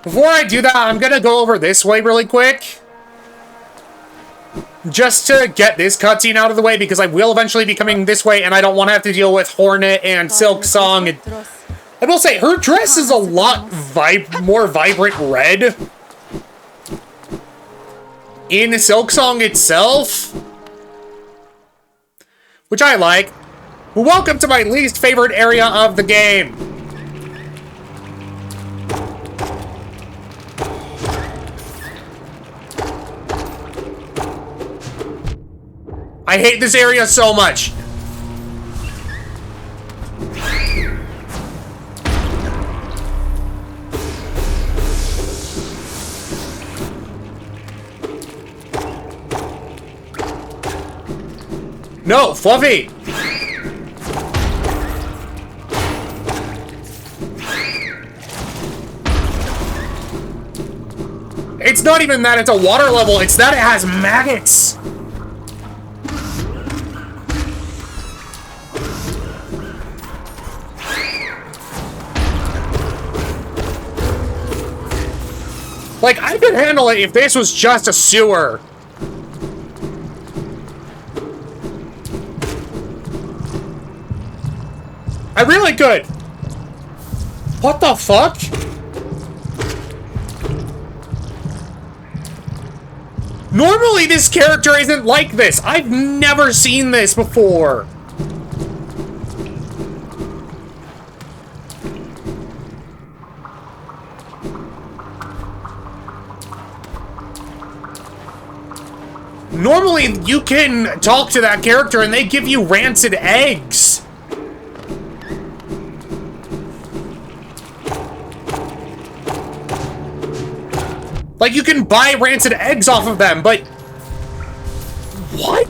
Before I do that, I'm gonna go over this way really quick. just to get this cutscene out of the way, because I will eventually be coming this way, and I don't want to have to deal with Hornet and Silk Song. I will say, her dress is a lot more vibrant red in Silk Song itself, which I like. Welcome to my least favorite area of the game. I hate this area so much. No, Fluffy! It's not even that it's a water level, it's that it has maggots! Like, I could handle it if this was just a sewer. I really could. What the fuck? Normally this character isn't like this. I've never seen this before. Normally you can talk to that character and they give you rancid eggs. Like, you can buy rancid eggs off of them, but... What?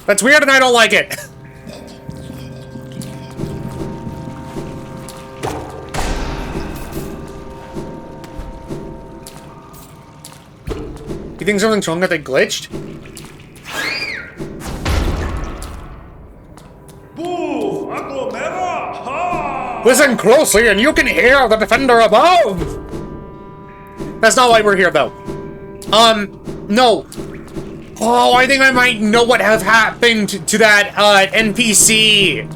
That's weird and I don't like it. You think something's wrong that they glitched? Listen closely and you can hear the defender above! That's not why we're here, though. No. Oh, I think I might know what have happened to that, NPC.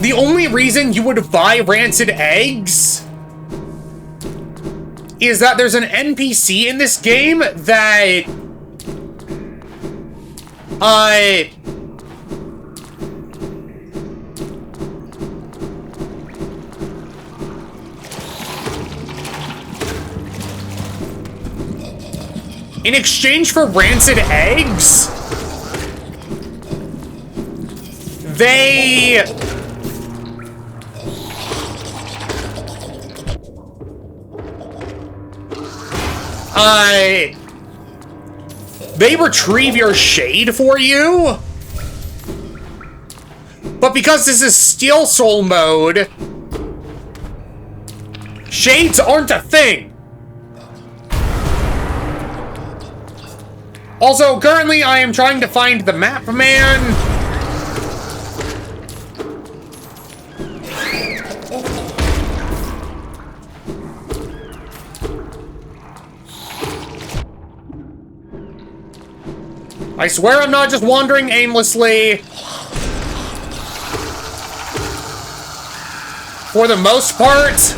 The only reason you would buy rancid eggs is that there's an NPC in this game that... in exchange for rancid eggs, they retrieve your shade for you. But because this is Steel Soul mode, shades aren't a thing. Also, currently I am trying to find the map man. I swear I'm not just wandering aimlessly. For the most part.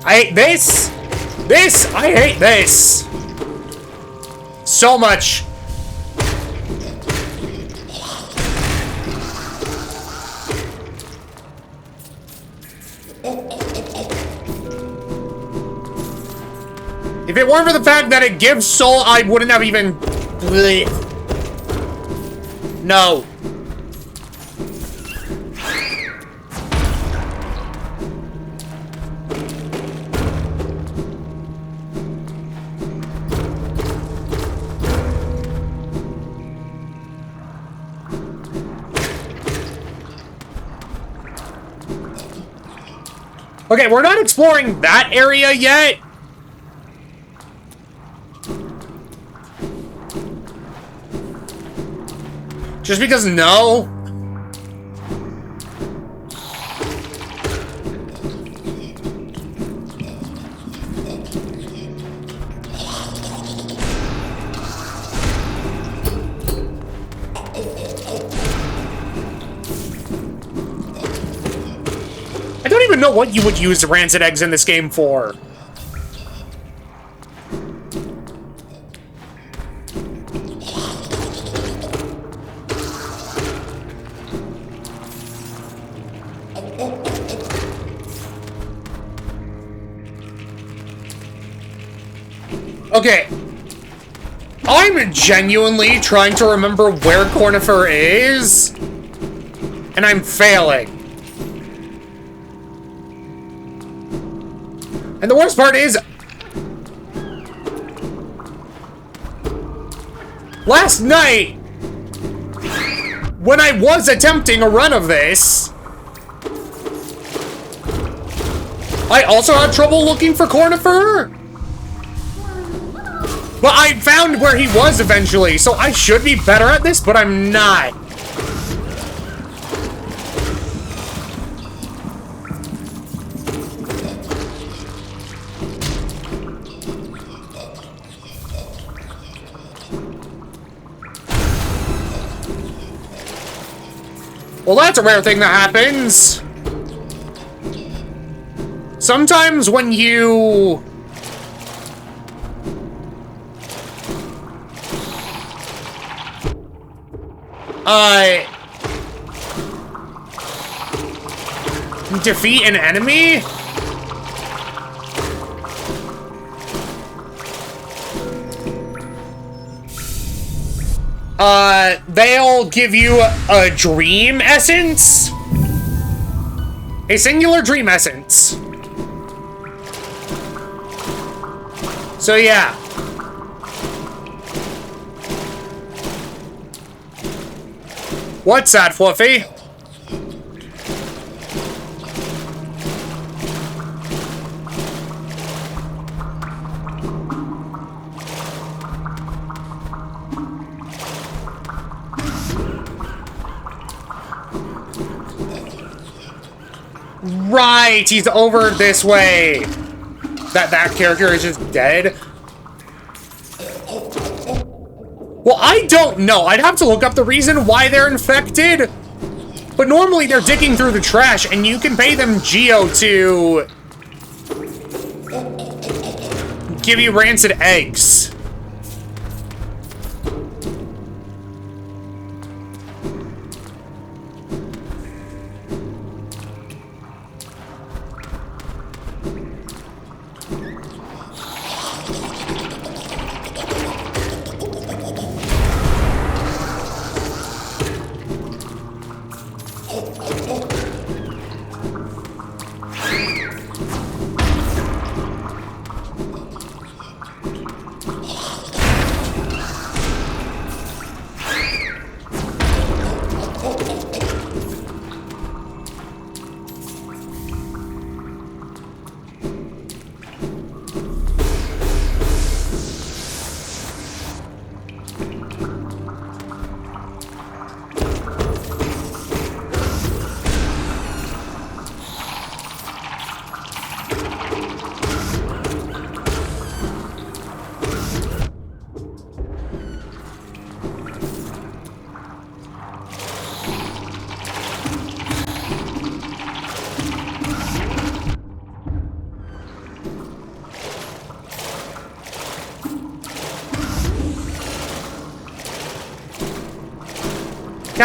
I hate this. This! I hate this! So much. If it weren't for the fact that it gives soul, I wouldn't have even... Blech. No. Okay, we're not exploring that area yet. Just because no? I don't even know what you would use rancid eggs in this game for. Okay. I'm genuinely trying to remember where Cornifer is, and I'm failing. And the worst part is, last night, when I was attempting a run of this, I also had trouble looking for Cornifer. Well, I found where he was eventually, so I should be better at this, but I'm not. Well, that's a rare thing that happens. Sometimes when you... defeat an enemy? They'll give you a dream essence? A singular dream essence. So yeah. What's that, Fluffy? Right, he's over this way. That character is just dead. Well, I don't know. I'd have to look up the reason why they're infected. But normally they're digging through the trash, and you can pay them Geo to give you rancid eggs.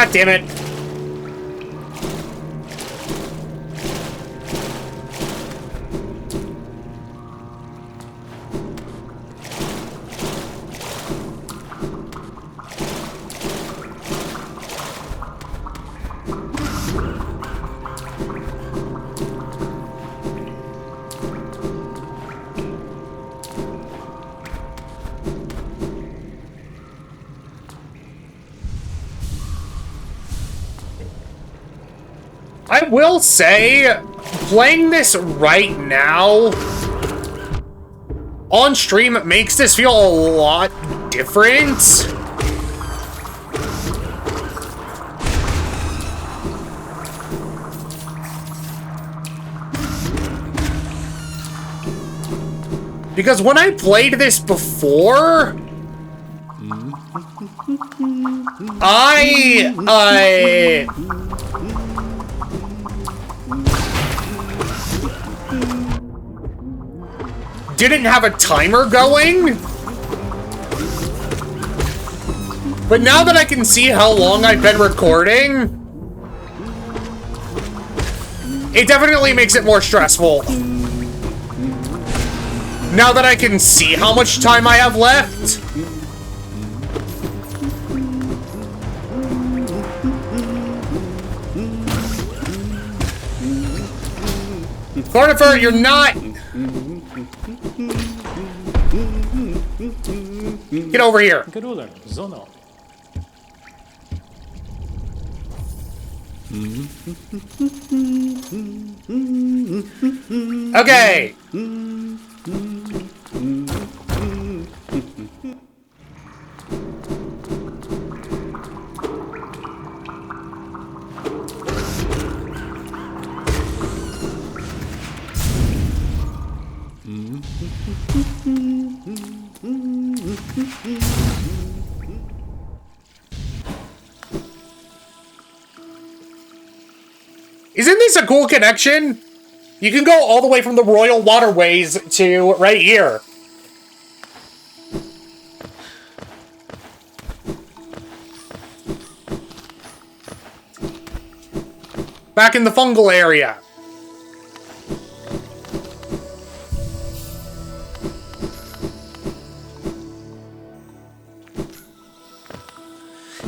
God damn it. I will say, playing this right now on stream makes this feel a lot different. Because when I played this before, I didn't have a timer going. But now that I can see how long I've been recording, it definitely makes it more stressful. Now that I can see how much time I have left. Cornifer, you're not... Get over here. Okay. Isn't this a cool connection? You can go all the way from the Royal Waterways to right here. Back in the fungal area.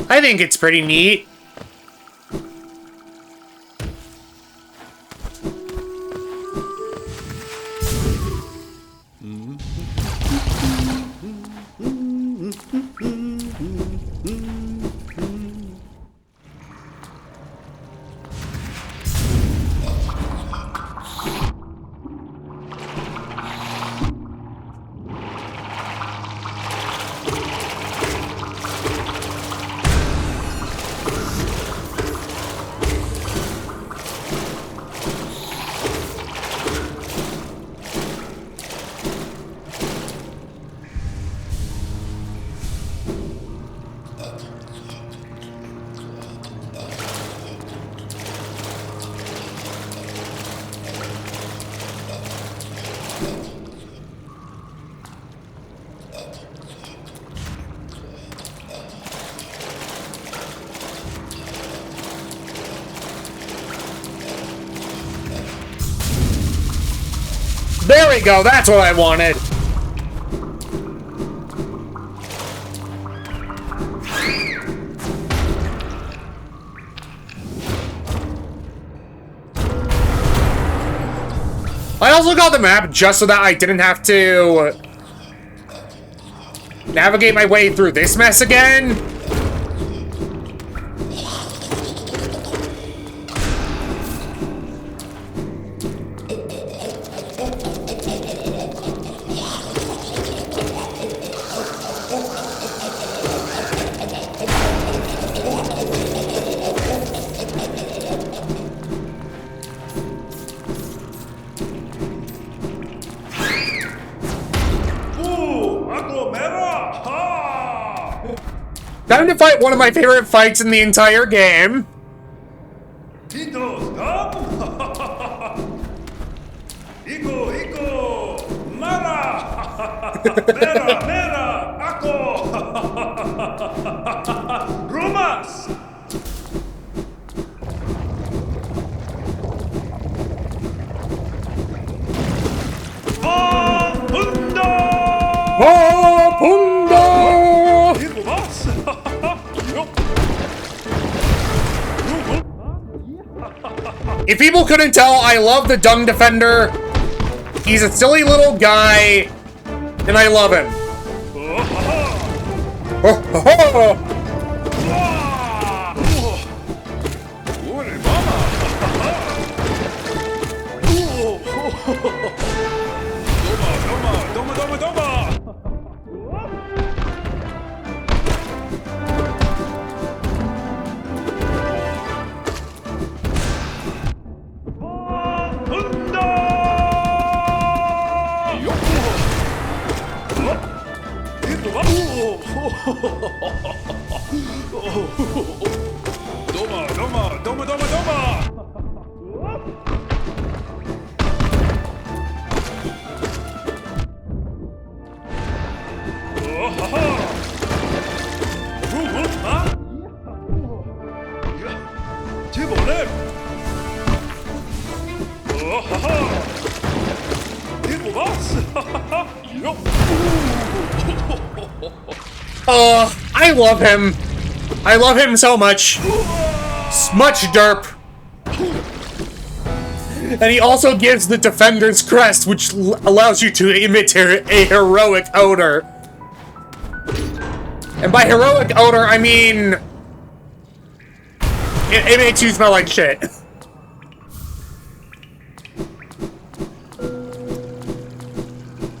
I think it's pretty neat. There we go, that's what I wanted. I also got the map just so that I didn't have to navigate my way through this mess again. Time to fight one of my favorite fights in the entire game. If people couldn't tell, I love the Dung Defender. He's a silly little guy, and I love him. I love him. I love him so much. Much derp. And he also gives the Defender's Crest, which allows you to emit a heroic odor. And by heroic odor, I mean... It makes you smell like shit.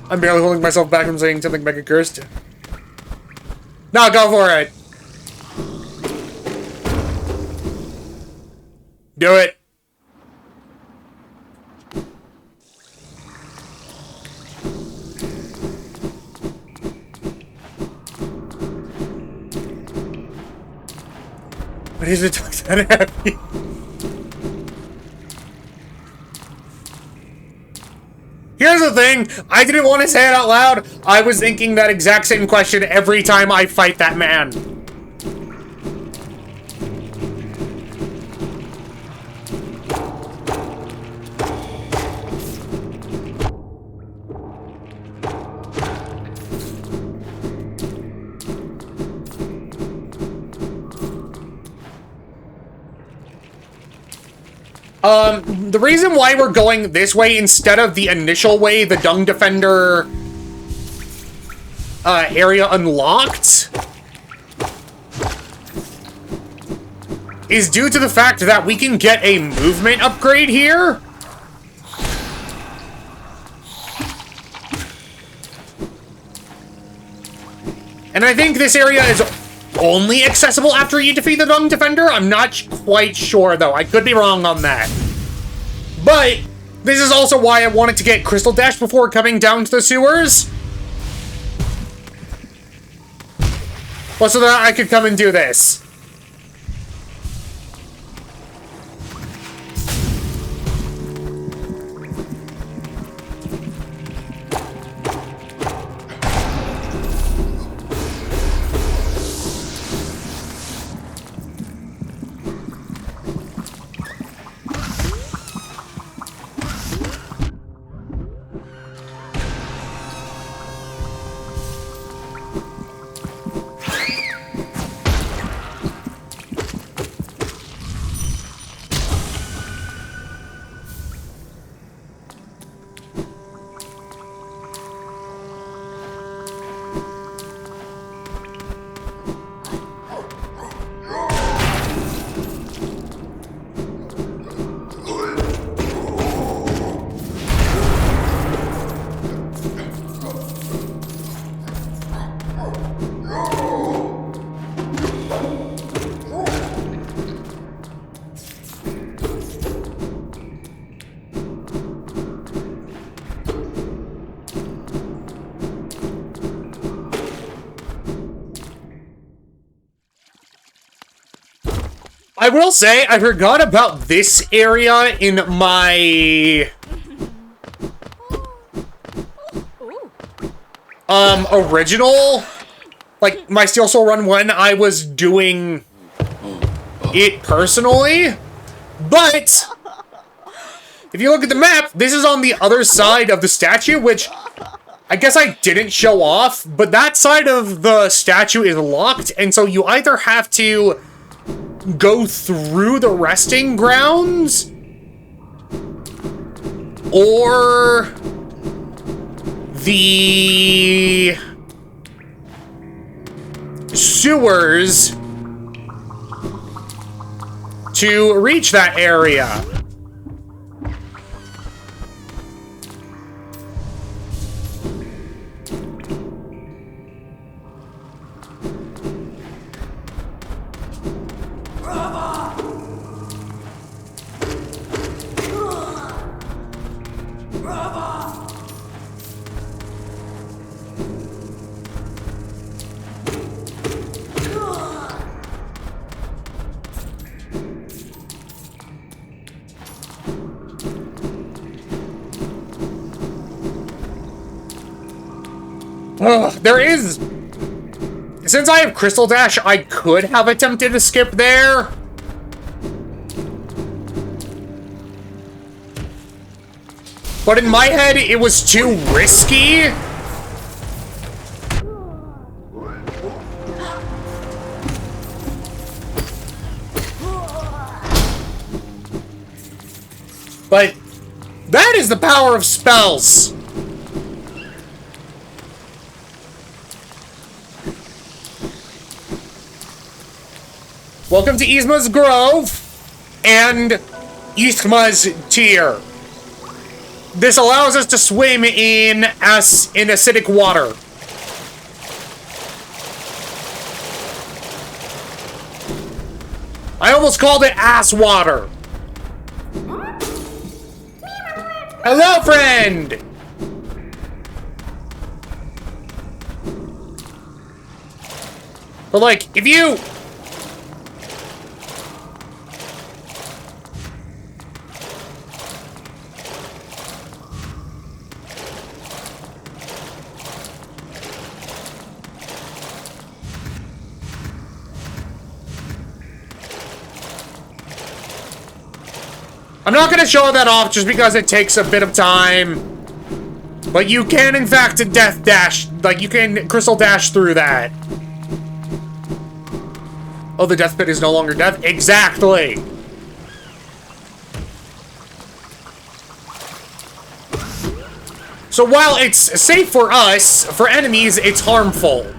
I'm barely holding myself back from saying something mega cursed. No, go for it. Do it. What is it that happy? Here's the thing, I didn't want to say it out loud. I was thinking that exact same question every time I fight that man. The reason why we're going this way instead of the initial way the Dung Defender area unlocked is due to the fact that we can get a movement upgrade here. And I think this area is only accessible after you defeat the Dung Defender. I'm not quite sure, though. I could be wrong on that. But this is also why I wanted to get Crystal Dash before coming down to the sewers. Well, so that I could come and do this. I will say, I forgot about this area in my... original... Like, my Steel Soul run when I was doing it personally. But, if you look at the map, this is on the other side of the statue, which I guess I didn't show off, but that side of the statue is locked, and so you either have to go through the resting grounds or the sewers to reach that area. There is... Since I have Crystal Dash, I could have attempted to skip there. But in my head, it was too risky. But that is the power of spells. Welcome to Yzma's Grove and Yzma's Tier. This allows us to swim in acidic water. I almost called it ass water. Hello, friend! But like, if you... I'm not gonna show that off just because it takes a bit of time. But you can, in fact, death dash. Like, you can crystal dash through that. Oh, the death pit is no longer death? Exactly! So while it's safe for us, for enemies, it's harmful.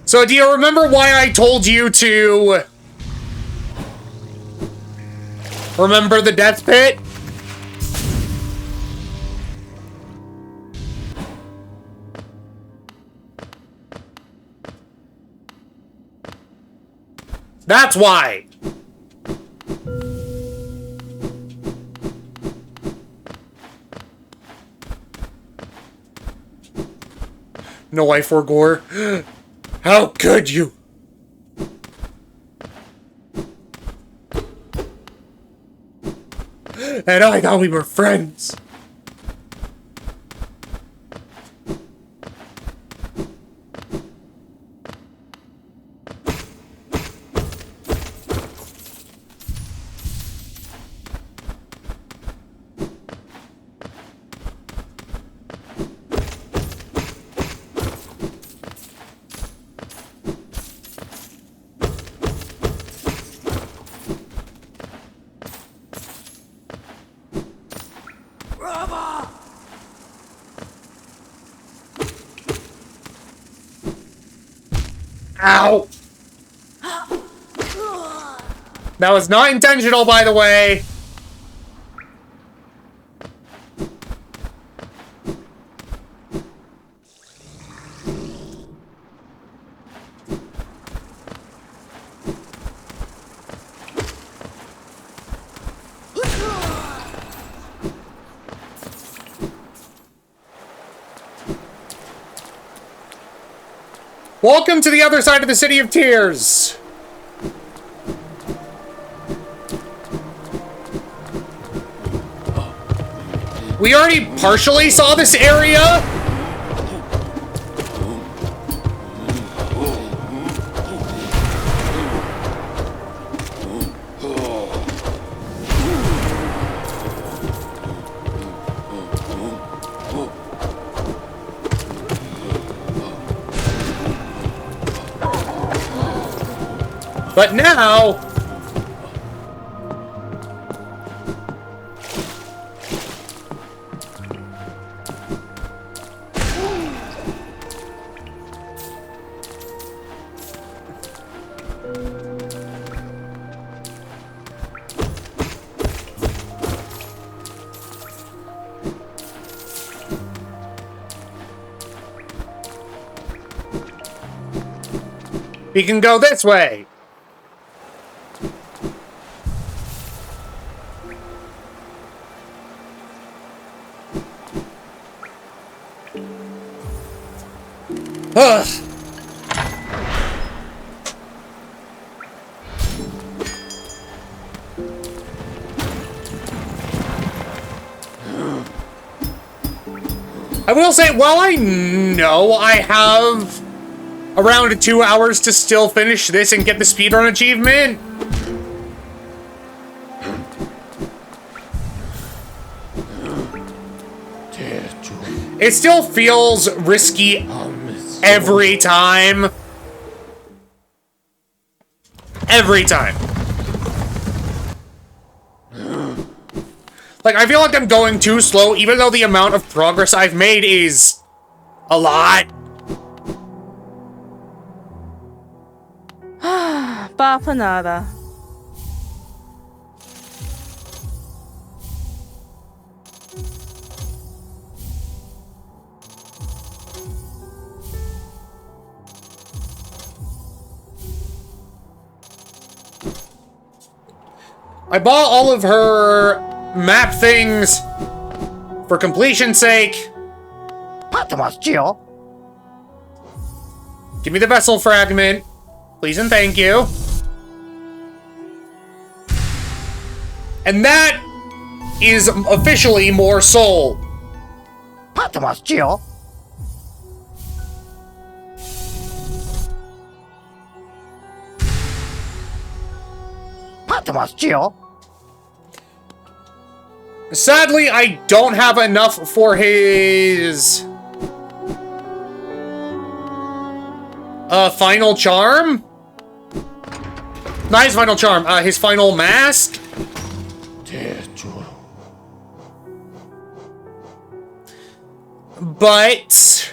So, do you remember why I told you to remember the death pit? That's why. No life or gore. How could you? And I thought we were friends. Ow! That was not intentional, by the way. Welcome to the other side of the City of Tears! We already partially saw this area! But now... we can go this way. Ugh. I will say, while I know I have around 2 hours to still finish this and get the speedrun achievement, it still feels risky every time. Every time. Like, I feel like I'm going too slow, even though the amount of progress I've made is a lot. Papa nada. I bought all of her map things for completion's sake. Give me the vessel fragment. Please and thank you. And that is officially more soul. Sadly, I don't have enough for his... final charm? Not his final charm, his final mask? But...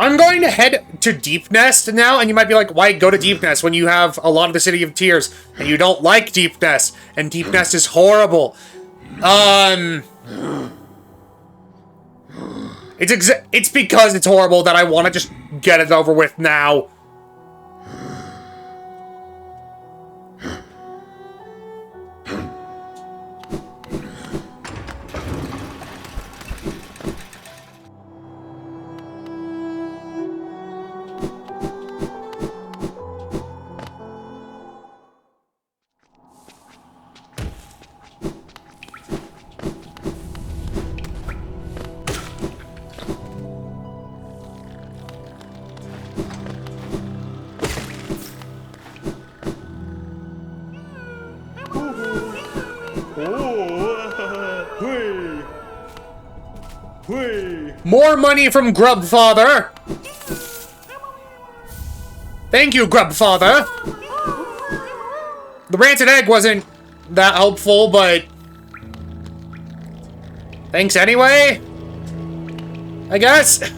I'm going to head to Deep Nest now, and you might be like, why go to Deep Nest when you have a lot of the City of Tears, and you don't like Deep Nest, and Deep Nest is horrible. It's because it's horrible that I want to just get it over with now. More money from Grubfather! Thank you, Grubfather! The rancid egg wasn't that helpful, but... thanks anyway? I guess?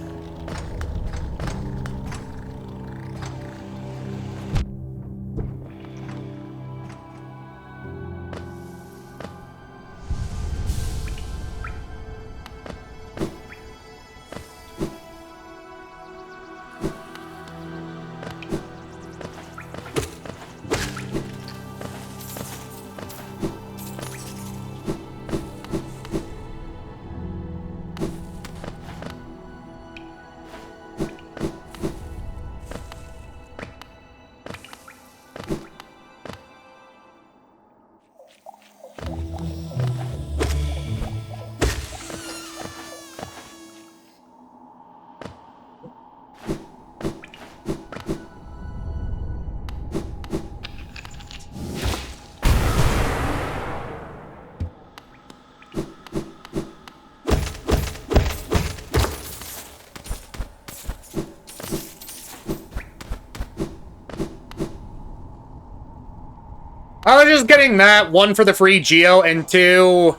I was just getting that, one for the free Geo, and two...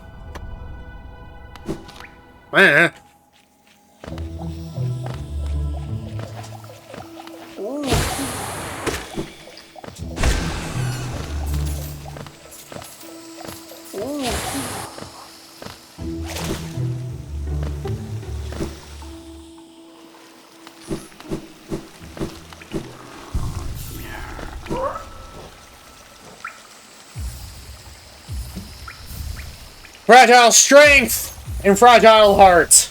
Fragile strength and fragile heart.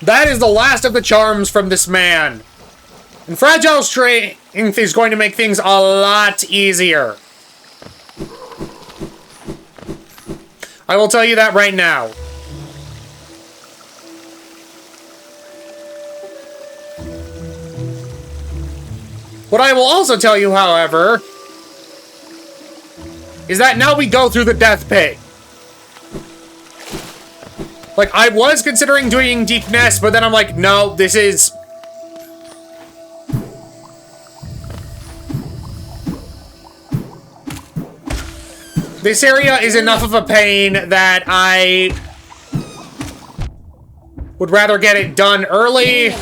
That is the last of the charms from this man. And fragile strength is going to make things a lot easier. I will tell you that right now. What I will also tell you, however, is that now we go through the death pit. Like, I was considering doing Deep Nest, but then I'm like, no, this is... This area is enough of a pain that I would rather get it done early.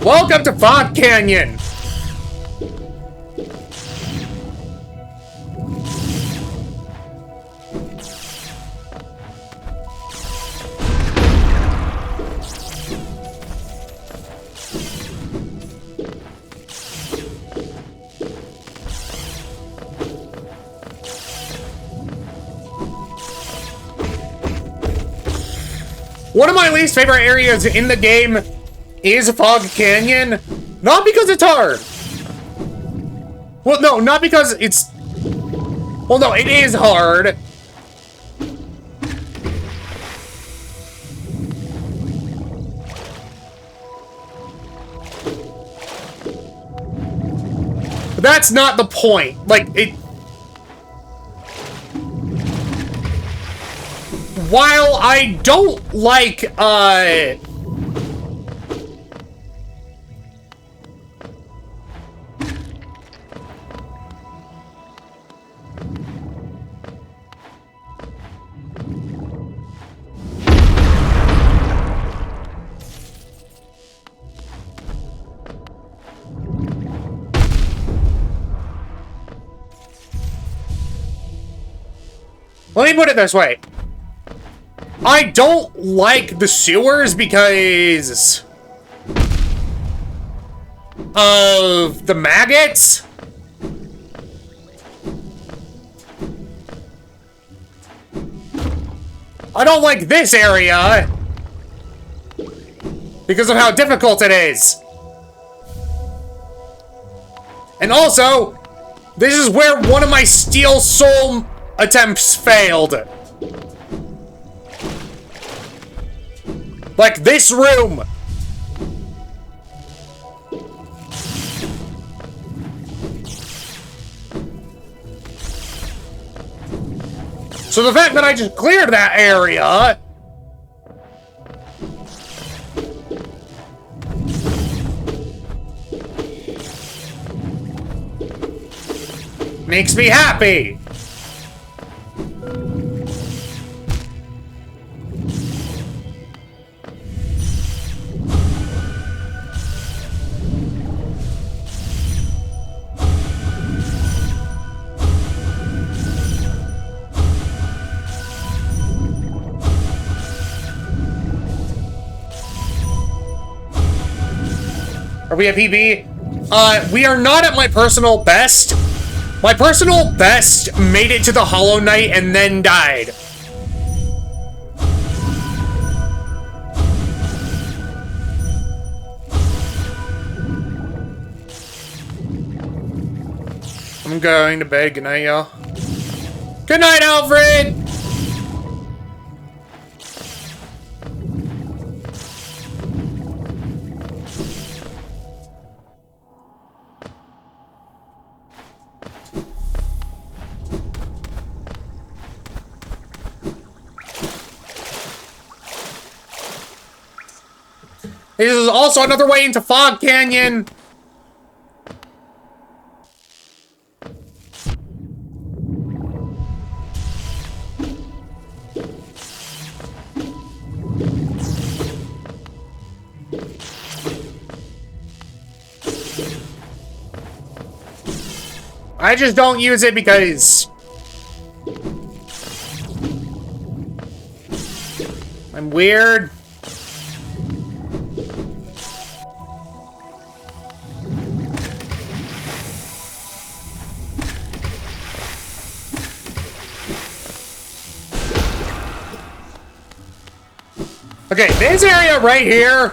Welcome to Fog Canyon! One of my least favorite areas in the game is Fog Canyon. Not because it's hard. Well, no, not because it's... Well, no, it is hard. But that's not the point. Like, it... While I don't like, let me put it this way. I don't like the sewers because of the maggots. I don't like this area because of how difficult it is. And also, this is where one of my Steel Soul attempts failed. Like this room. So the fact that I just cleared that area makes me happy. Are we at PB? We are not at my personal best. My personal best made it to the Hollow Knight and then died. I'm going to bed. Good night, y'all. Good night, Alfred! This is also another way into Fog Canyon. I just don't use it because I'm weird. Okay, this area right here.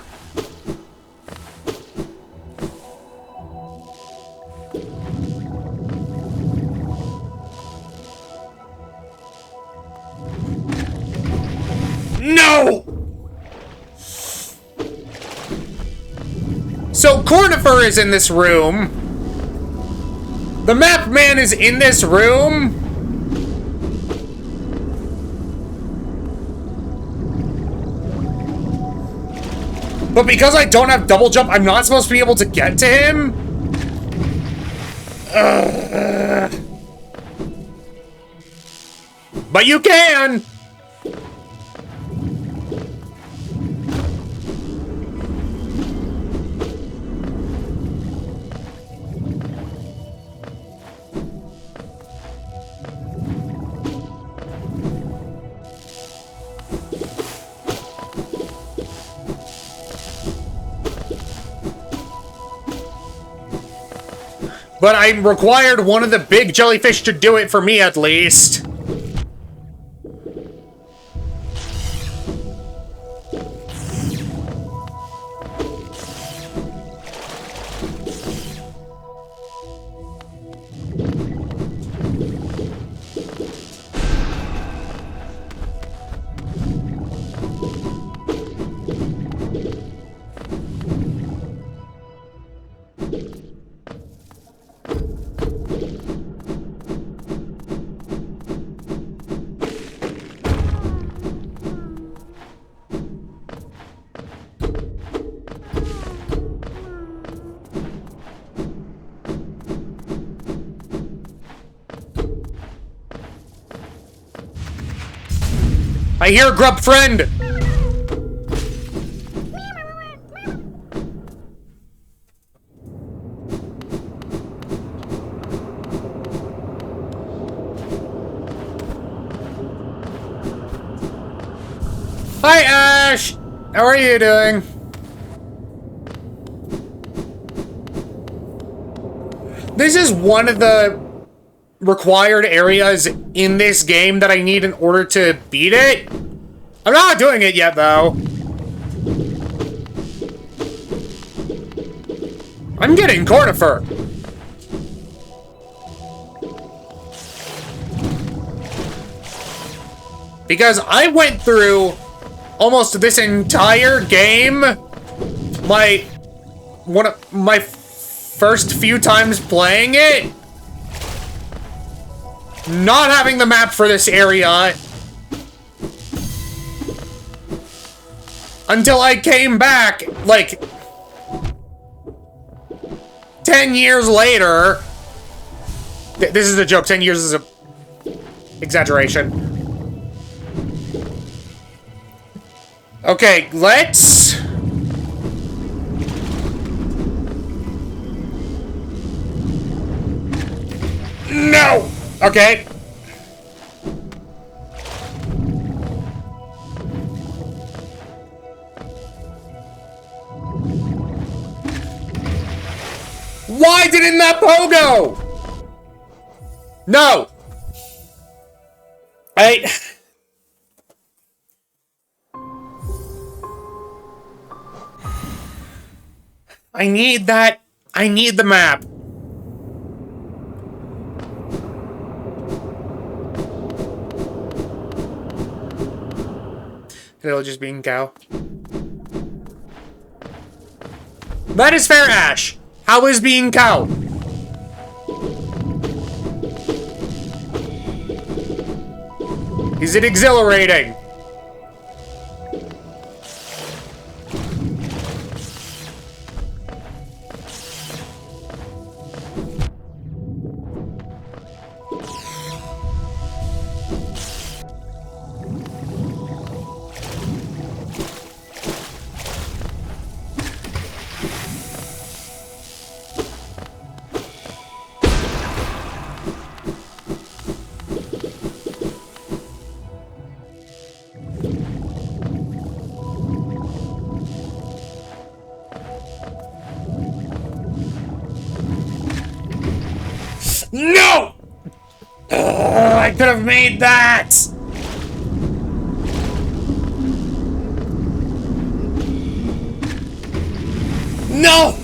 No! So Cornifer is in this room. The map man is in this room. But because I don't have double jump, I'm not supposed to be able to get to him? But you can! But I required one of the big jellyfish to do it for me, at least. I hear Grub Friend! Hi, Ash! How are you doing? This is one of the required areas in this game that I need in order to beat it. I'm not doing it yet, though. I'm getting Cornifer. Because I went through almost this entire game, one of my first few times playing it, not having the map for this area until I came back, like, 10 years later. This is a joke. 10 years is a exaggeration. Okay, let's... No! Okay. Why didn't that pogo? No! I need that. I need the map. It'll just be in cow. That is fair, Ash. How is being cow? Is it exhilarating? could have made that! No!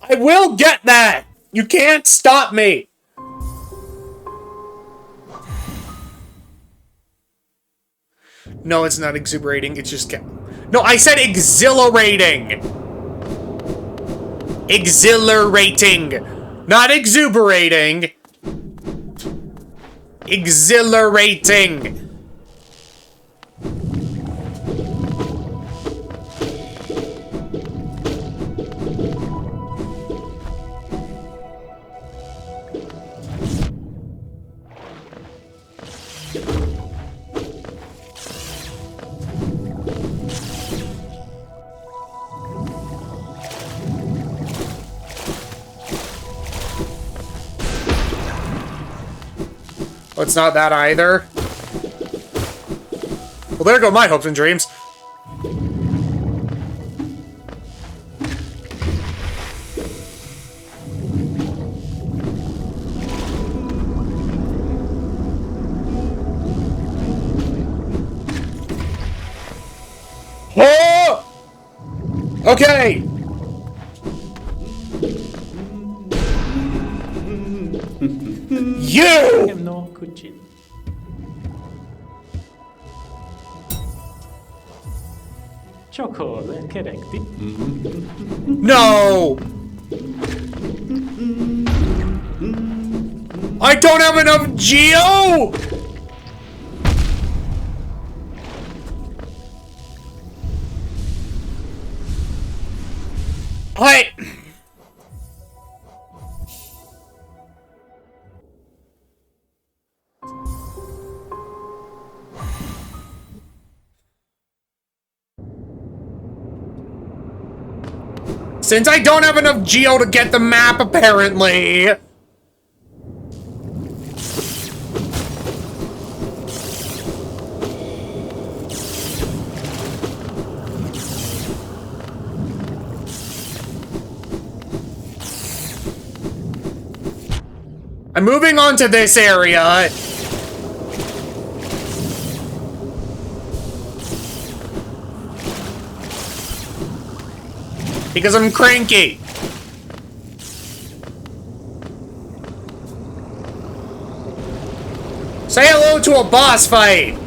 I will get that! You can't stop me! No, it's not exuberating, it's just... No, I said exhilarating! Exhilarating! Not exuberating! Exhilarating! Oh, it's not that either. Well, there go my hopes and dreams. Oh! Okay! You! No cucina. Chocolate, correcti. No! I don't have enough Geo! Since I don't have enough Geo to get the map, apparently. I'm moving on to this area. Because I'm cranky. Say hello to a boss fight.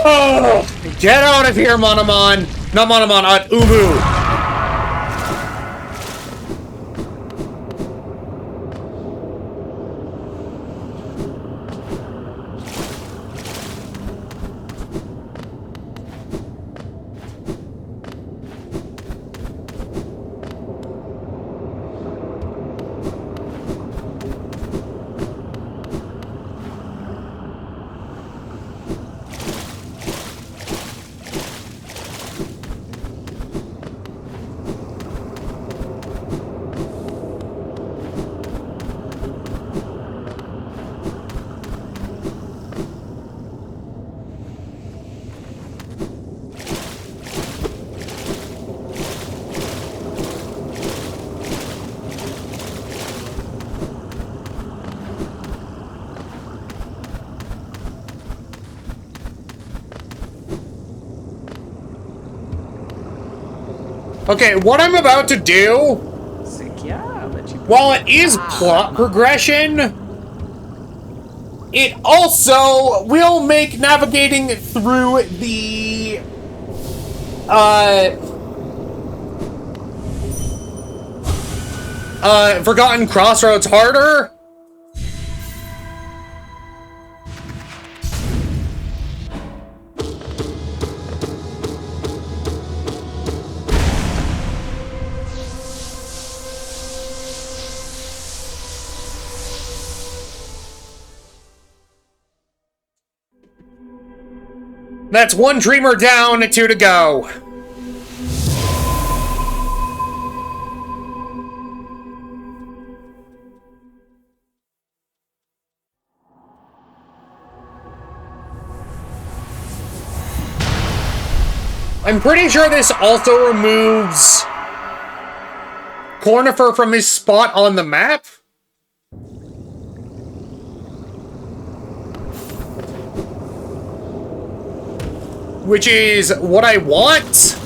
Oh, get out of here, Monomon! Not Monomon, Ubu! Okay, what I'm about to do, while it is plot progression, it also will make navigating through the, Forgotten Crossroads harder. That's one dreamer down, 2 to go. I'm pretty sure this also removes Cornifer from his spot on the map. Which is what I want.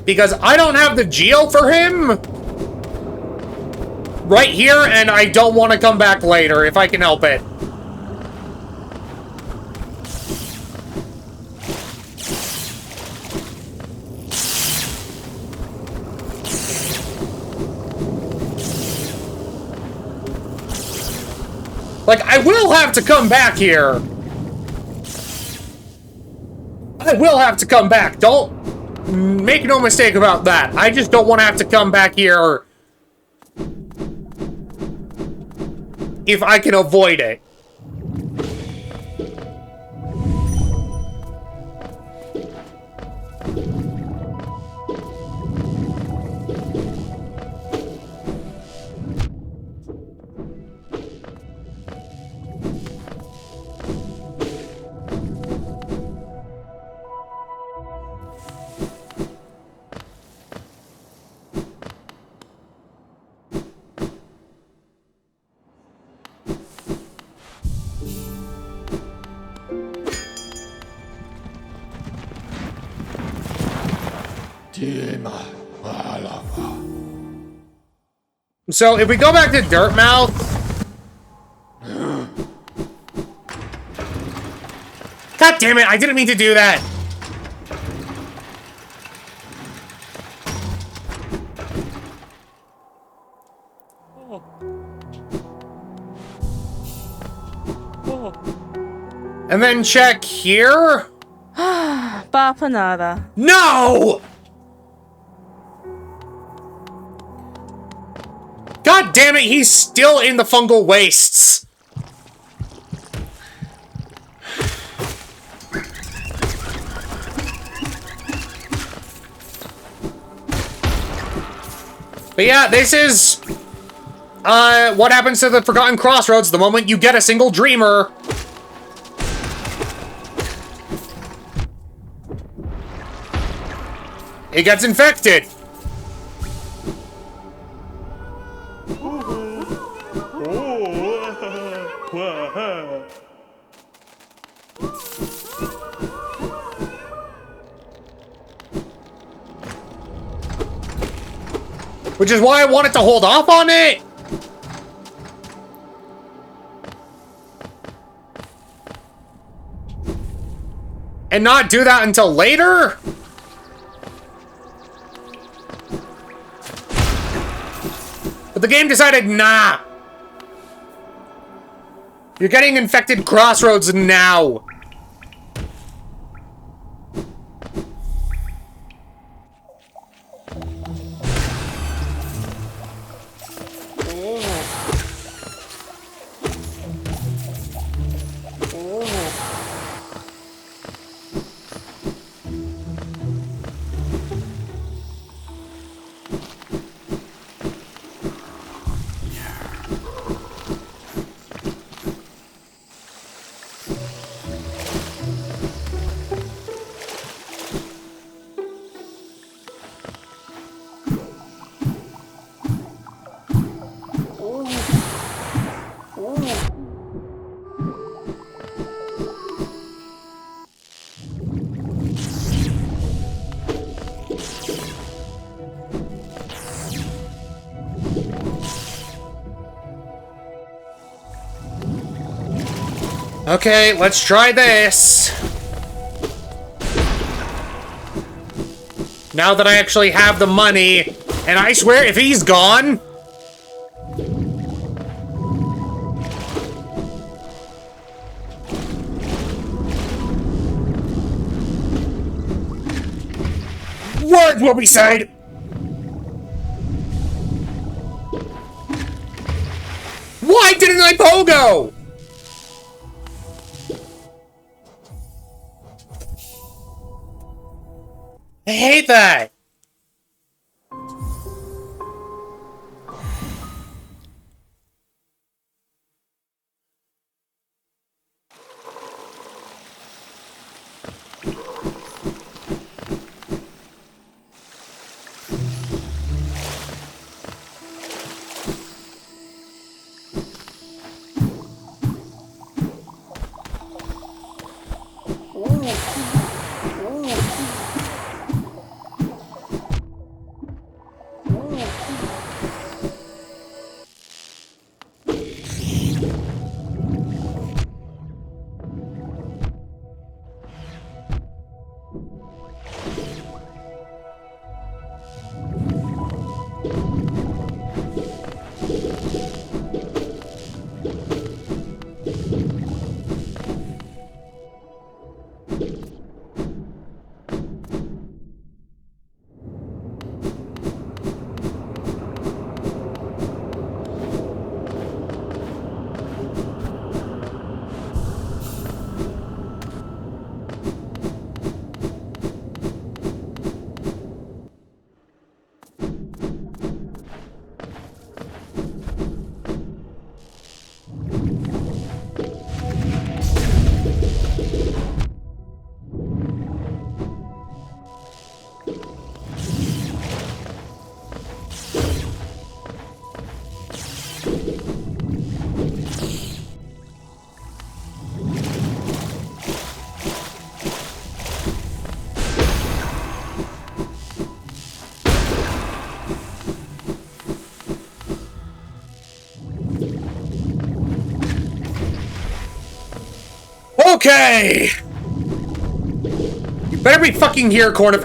Because I don't have the geo for him right here, and I don't want to come back later if I can help it. Like, I will have to come back here. I will have to come back. Don't make no mistake about that. I just don't want to have to come back here if I can avoid it. So, if we go back to Dirtmouth... God damn it, I didn't mean to do that! And then check here? Bapanada. No! God damn it, he's still in the fungal wastes. But yeah, this is what happens to the Forgotten Crossroads the moment you get a single dreamer. It gets infected. Which is why I wanted to hold off on it. and not do that until later? But the game decided, nah. You're getting infected crossroads now. Okay, let's try this. Now that I actually have the money, and I swear if he's gone... Words will be said! Why didn't I pogo? I hate that! Okay! You better be fucking here, corner.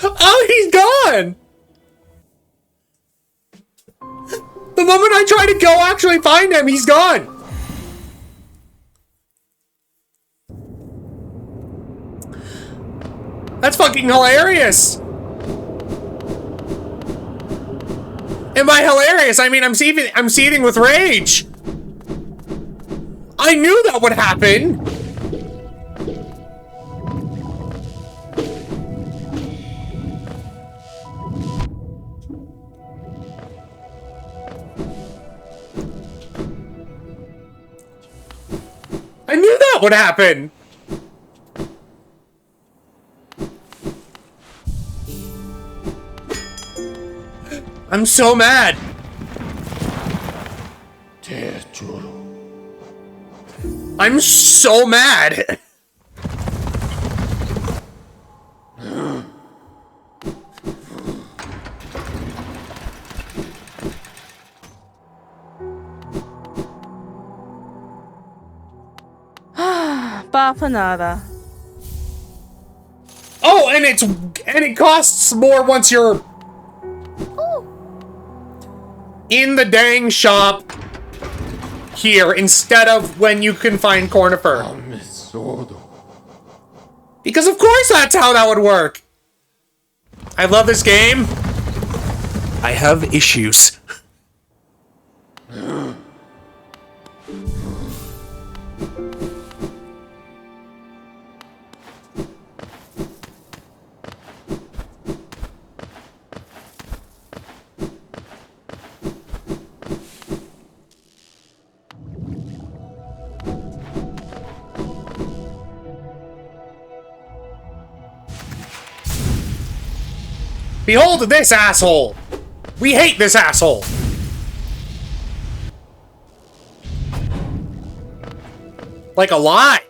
Oh, he's gone! The moment I try to go actually find him, he's gone! That's fucking hilarious! And by hilarious, I mean I'm seething with rage! I knew that would happen! I knew that would happen! I'm so mad! I'm so mad! Bapanada. Oh, and it costs more once you're in the dang shop here instead of when you can find Cornifer. Because of course that's how that would work. I love this game. I have issues. Behold this asshole! We hate this asshole! Like a lie!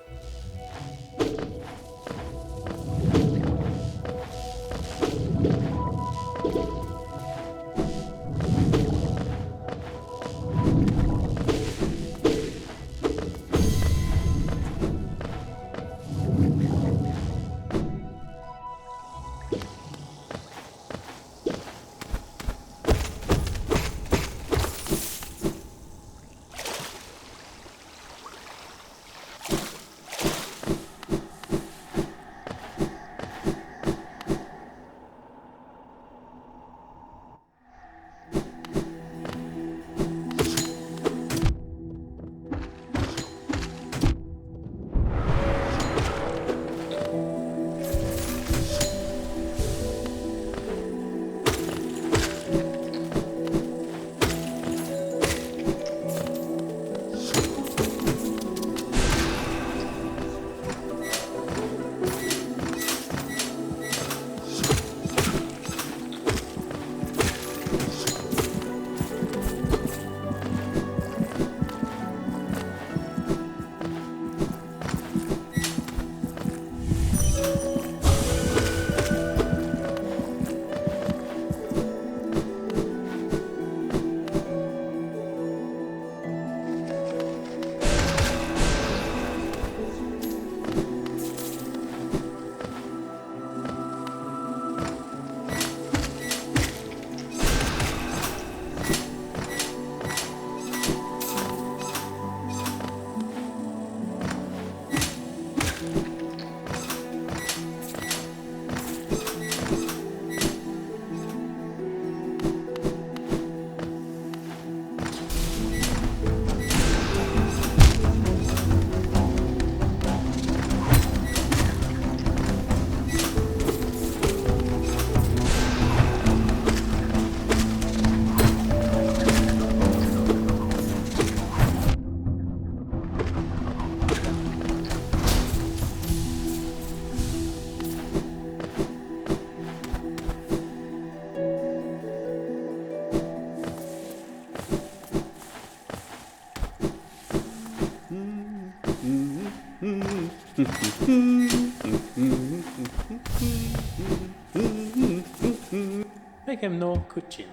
Make him no kuchin.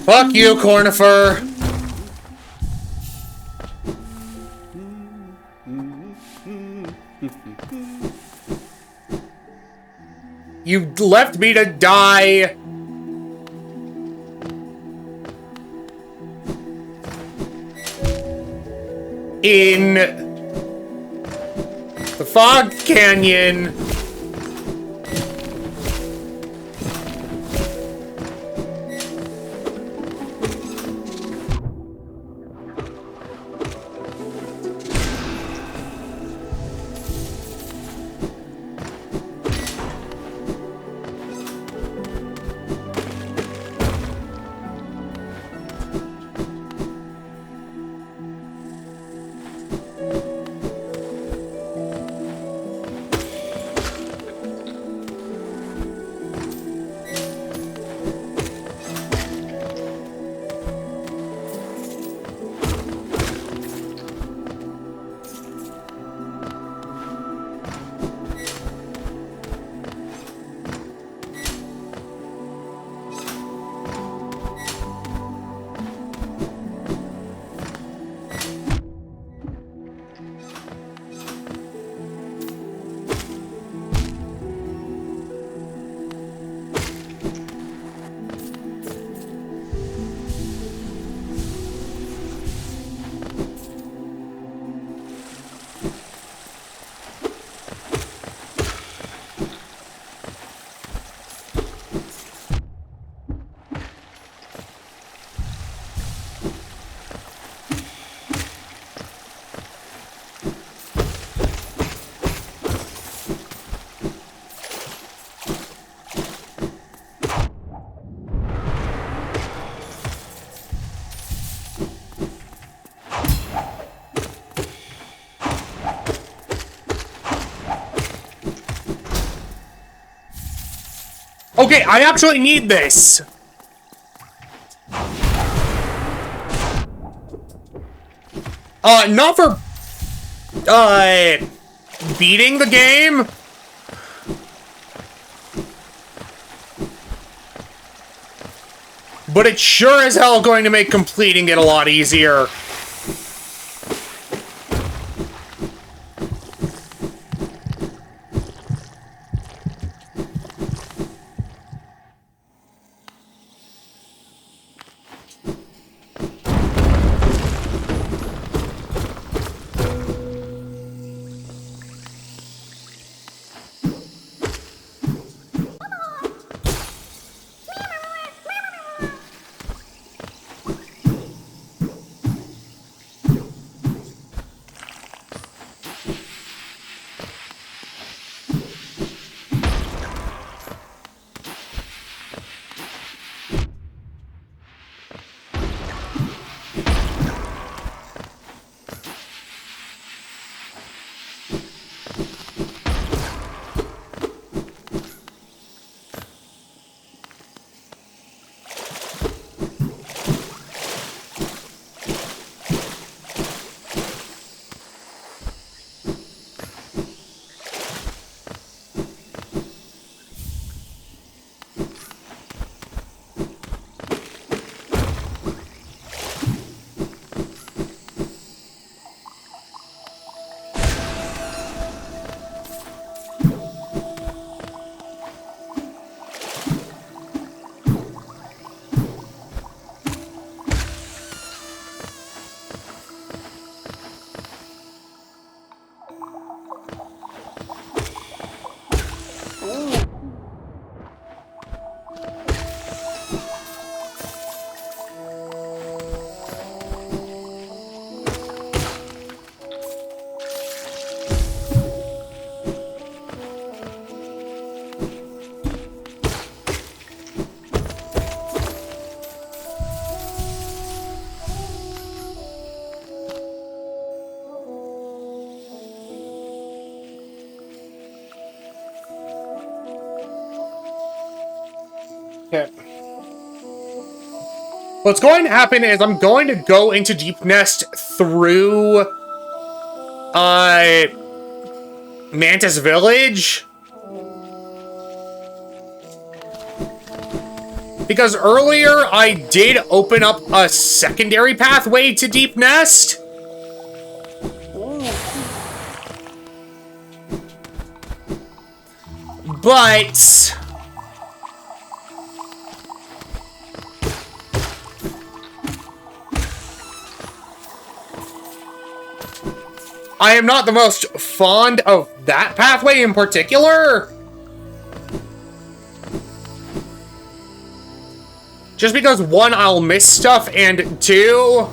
Fuck you, Cornifer! You left me to die! In the Fog Canyon. Okay, I actually need this. Not for, beating the game. But it's sure as hell going to make completing it a lot easier. Okay. What's going to happen is I'm going to go into Deep Nest through, Mantis Village. Because earlier I did open up a secondary pathway to Deep Nest. But I am not the most fond of that pathway in particular. Just because, one, I'll miss stuff, and two,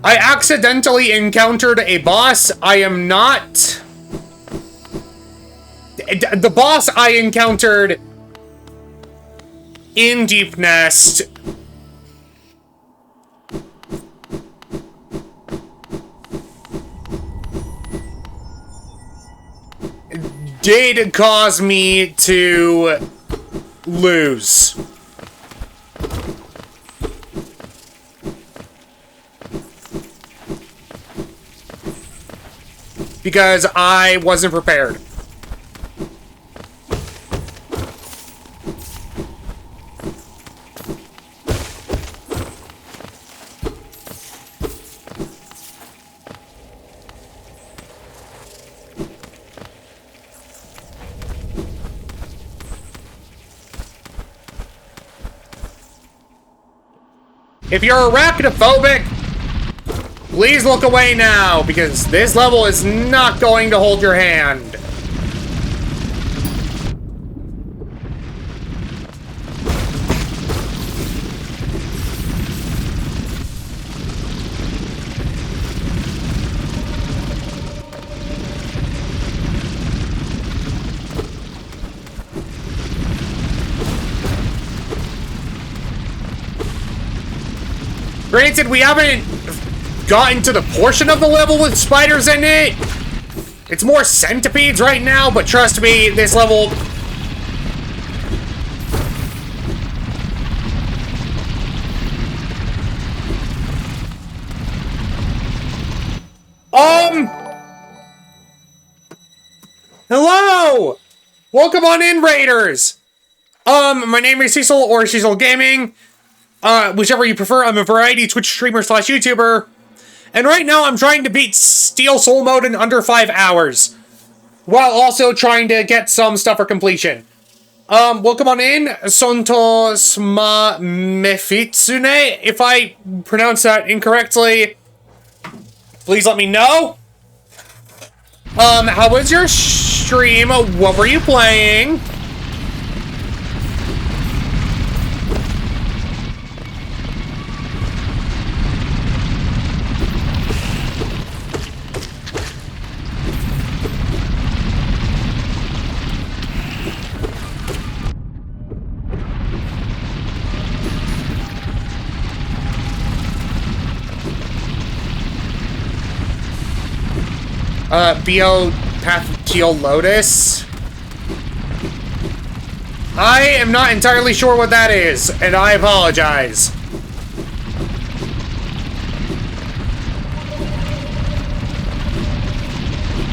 I accidentally encountered a boss. I am not... The boss I encountered in Deep Nest did cause me to lose. Because I wasn't prepared. If you're arachnophobic, please look away now, because this level is not going to hold your hand. Granted, we haven't gotten to the portion of the level with spiders in it, It's more centipedes right now, but trust me, this level... Hello! Welcome on in, Raiders! My name is Cecil, or Cecil Gaming. Whichever you prefer, I'm a variety Twitch streamer / YouTuber. And right now, I'm trying to beat Steel Soul Mode in under 5 hours. While also trying to get some stuff for completion. Welcome on in, Sonto Sma Mefitsune. If I pronounce that incorrectly, please let me know. How was your stream? What were you playing? Biopathetial Lotus? I am not entirely sure what that is, and I apologize.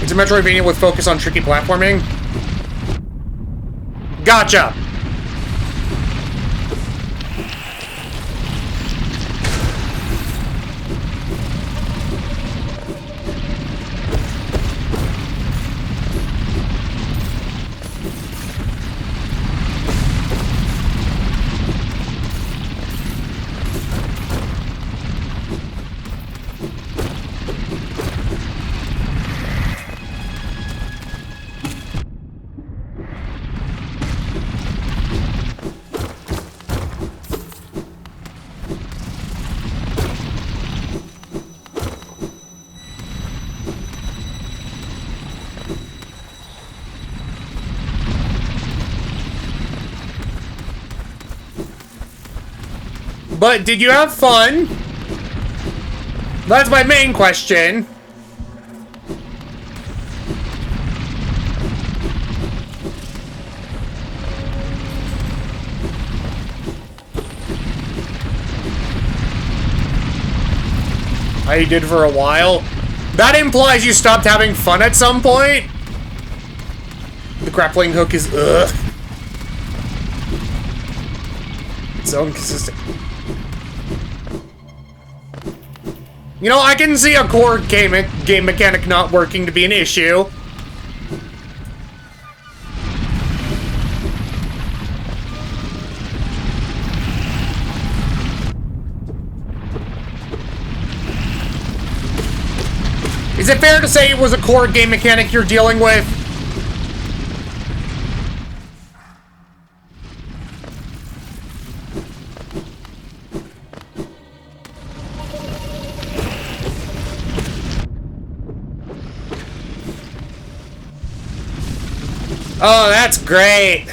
It's a Metroidvania with focus on tricky platforming. Gotcha! But did you have fun? That's my main question. I did for a while. That implies you stopped having fun at some point. The grappling hook is ugh. It's so inconsistent. You know, I can see a core game mechanic not working to be an issue. Is it fair to say it was a core game mechanic you're dealing with? Oh, that's great.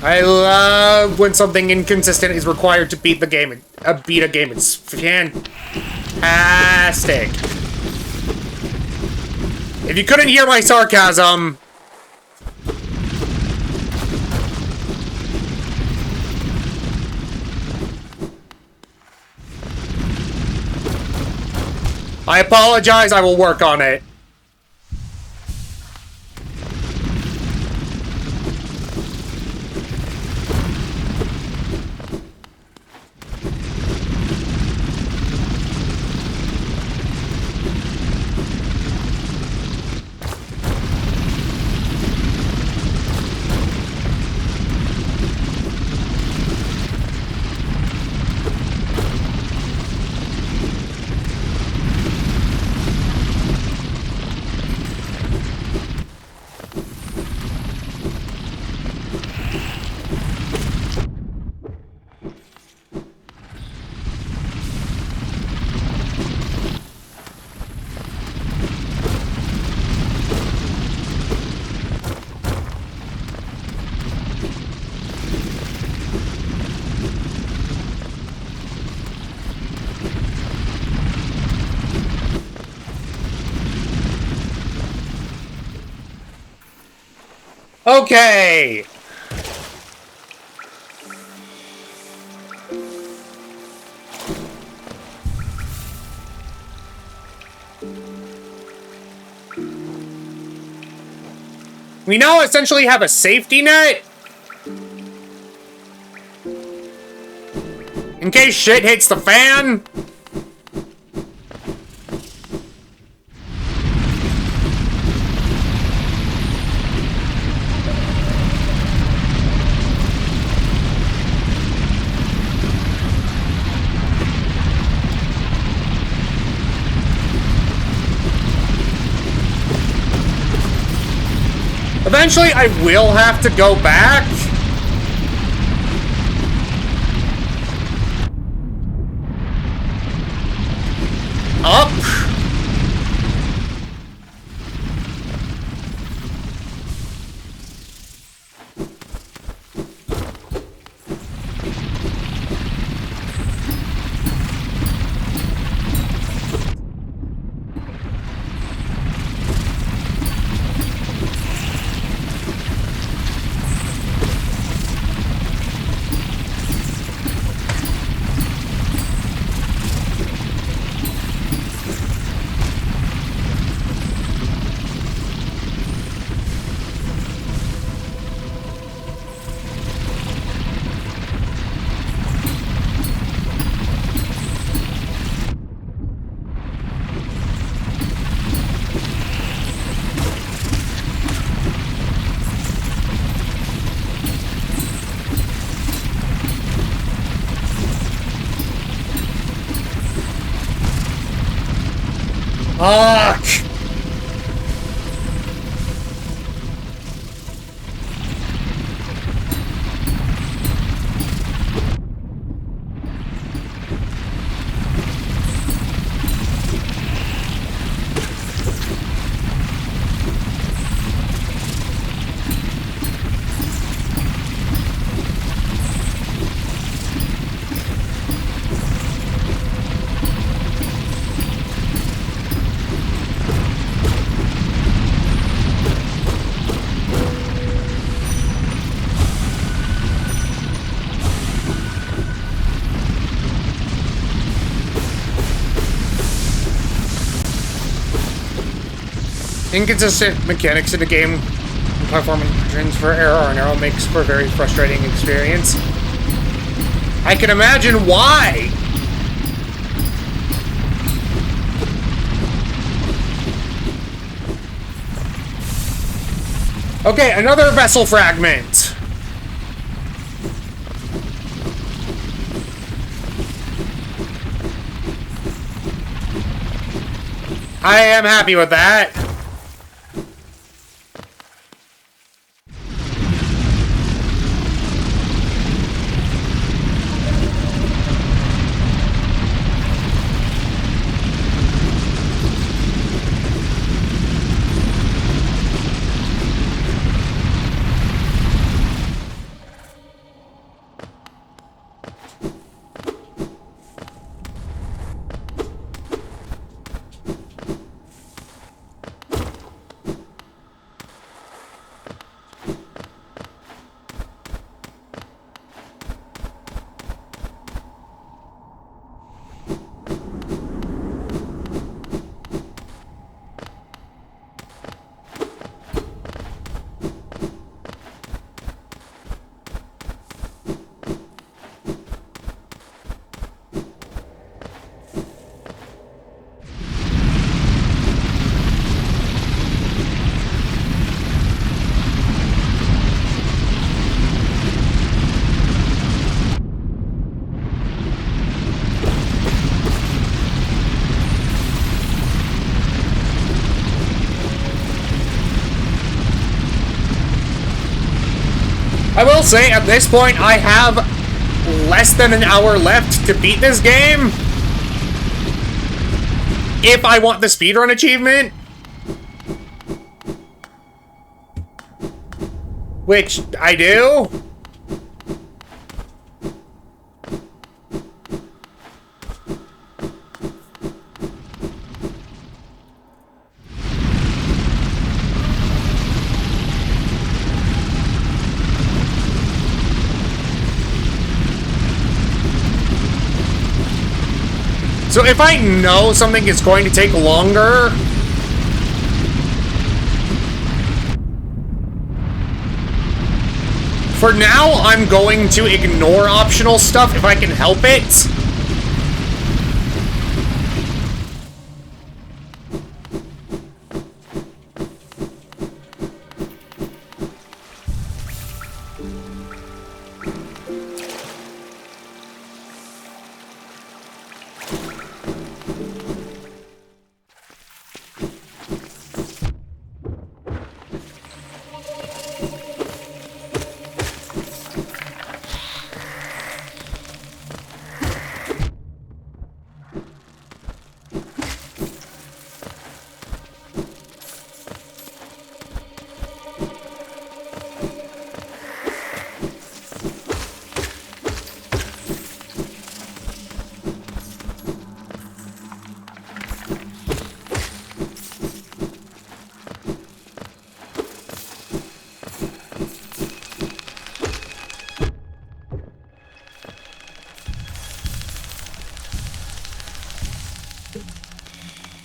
I love when something inconsistent is required to beat the game. Beat a game. It's fantastic. If you couldn't hear my sarcasm, I apologize. I will work on it. Okay. We now essentially have a safety net. In case shit hits the fan. Eventually, I will have to go back. Up. Fuck! Inconsistent mechanics in the game, platforming patterns for error and arrow makes for a very frustrating experience. I can imagine why! Okay, another vessel fragment! I am happy with that. I will say, at this point, I have less than an hour left to beat this game. If I want the speedrun achievement. Which I do. So if I know something is going to take longer... For now, I'm going to ignore optional stuff if I can help it.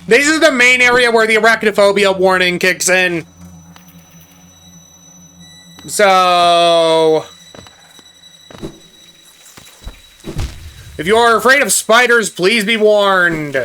This is the main area where the arachnophobia warning kicks in. So... if you are afraid of spiders, please be warned.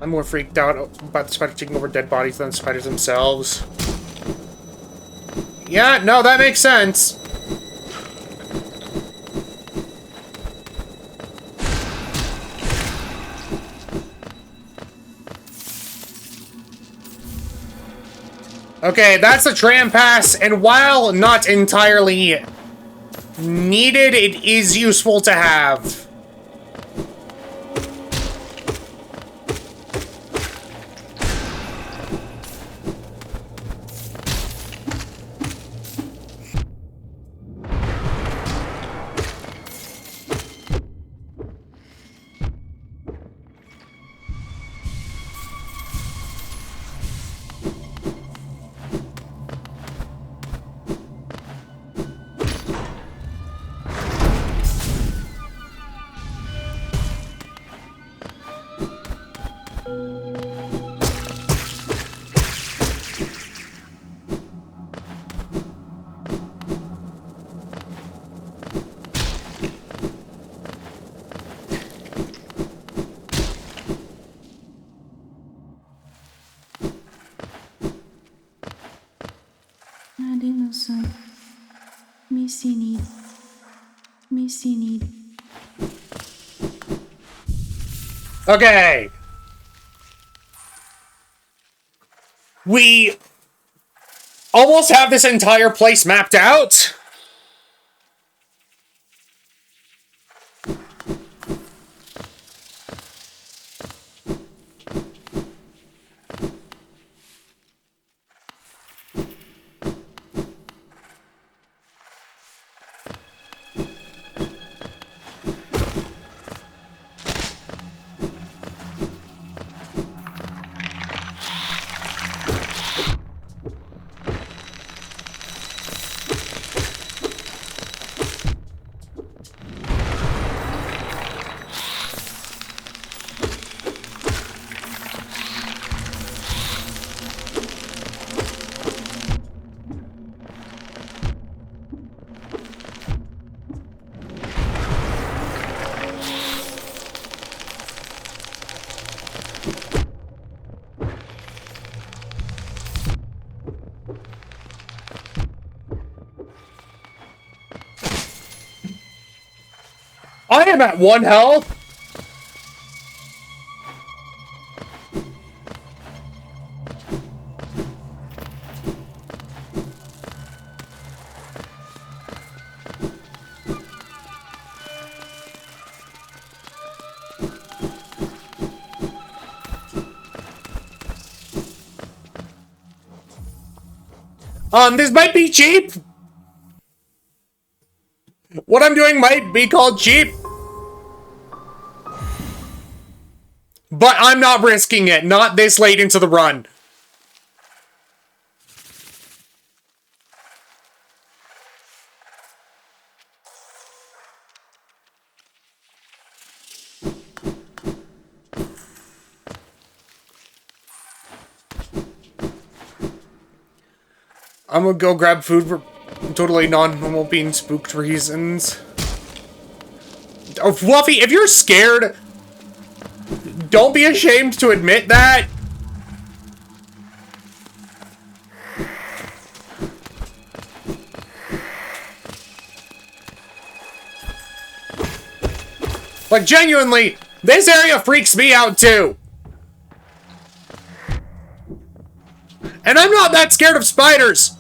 I'm more freaked out about the spider taking over dead bodies than the spiders themselves. Yeah, no, that makes sense. Okay, that's a tram pass, and while not entirely needed, it is useful to have. Okay. We almost have this entire place mapped out. I'm at 1 health? This might be cheap. What I'm doing might be called cheap. But I'm not risking it, not this late into the run. I'm gonna go grab food for totally non-normal being spooked reasons. Oh, Fluffy, if you're scared, don't be ashamed to admit that. Like, genuinely, this area freaks me out too. And I'm not that scared of spiders.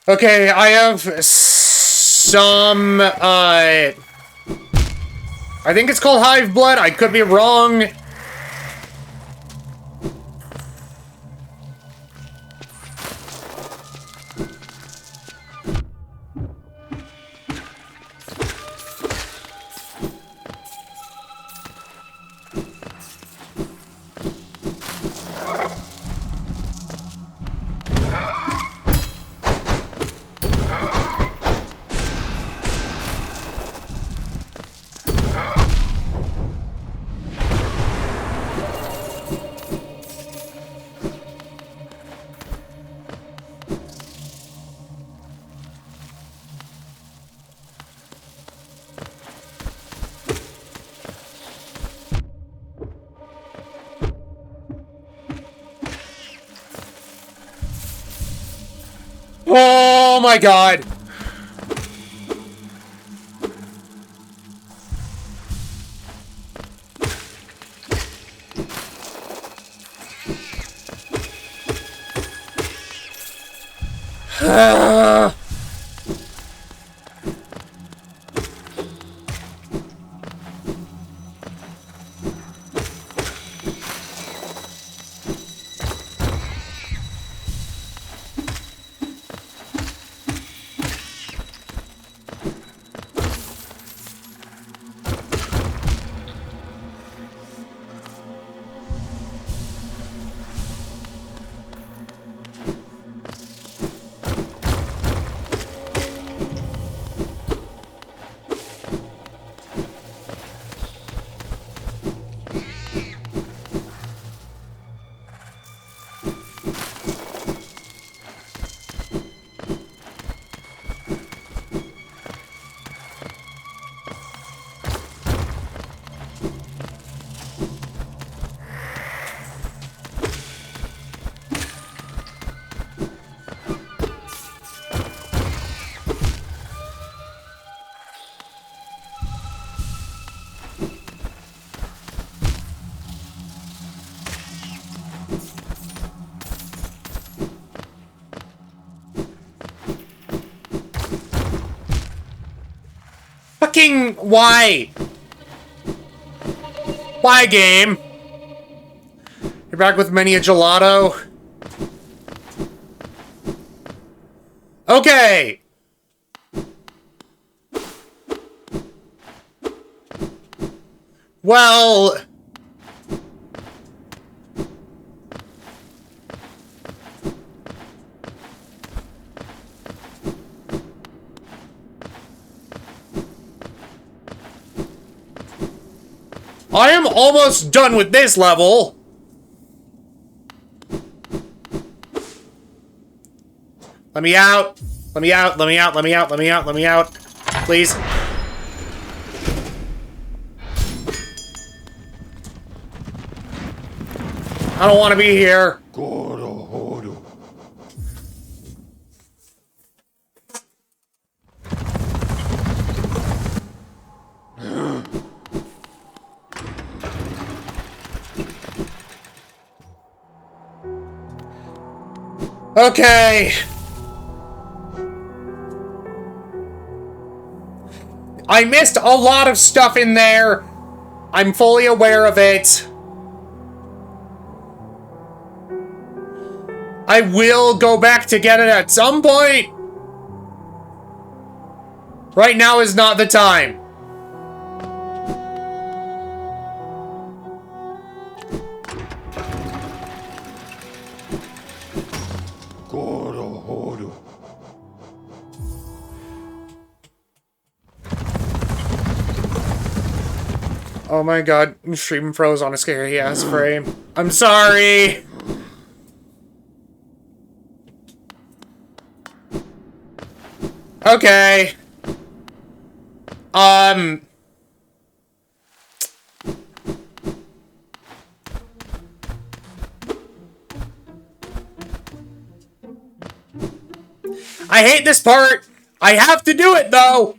Okay, I have some, I think it's called hive blood. I could be wrong. Oh my god. Fucking why? Why, game? You're back with many a gelato? Okay! Well... I am almost done with this level. Let me out. Let me out. Let me out. Let me out. Let me out. Let me out. Please. I don't want to be here. Okay. I missed a lot of stuff in there. I'm fully aware of it. I will go back to get it at some point. Right now is not the time. Oh my god, stream froze on a scary ass frame. I'm sorry. Okay. I hate this part. I have to do it though.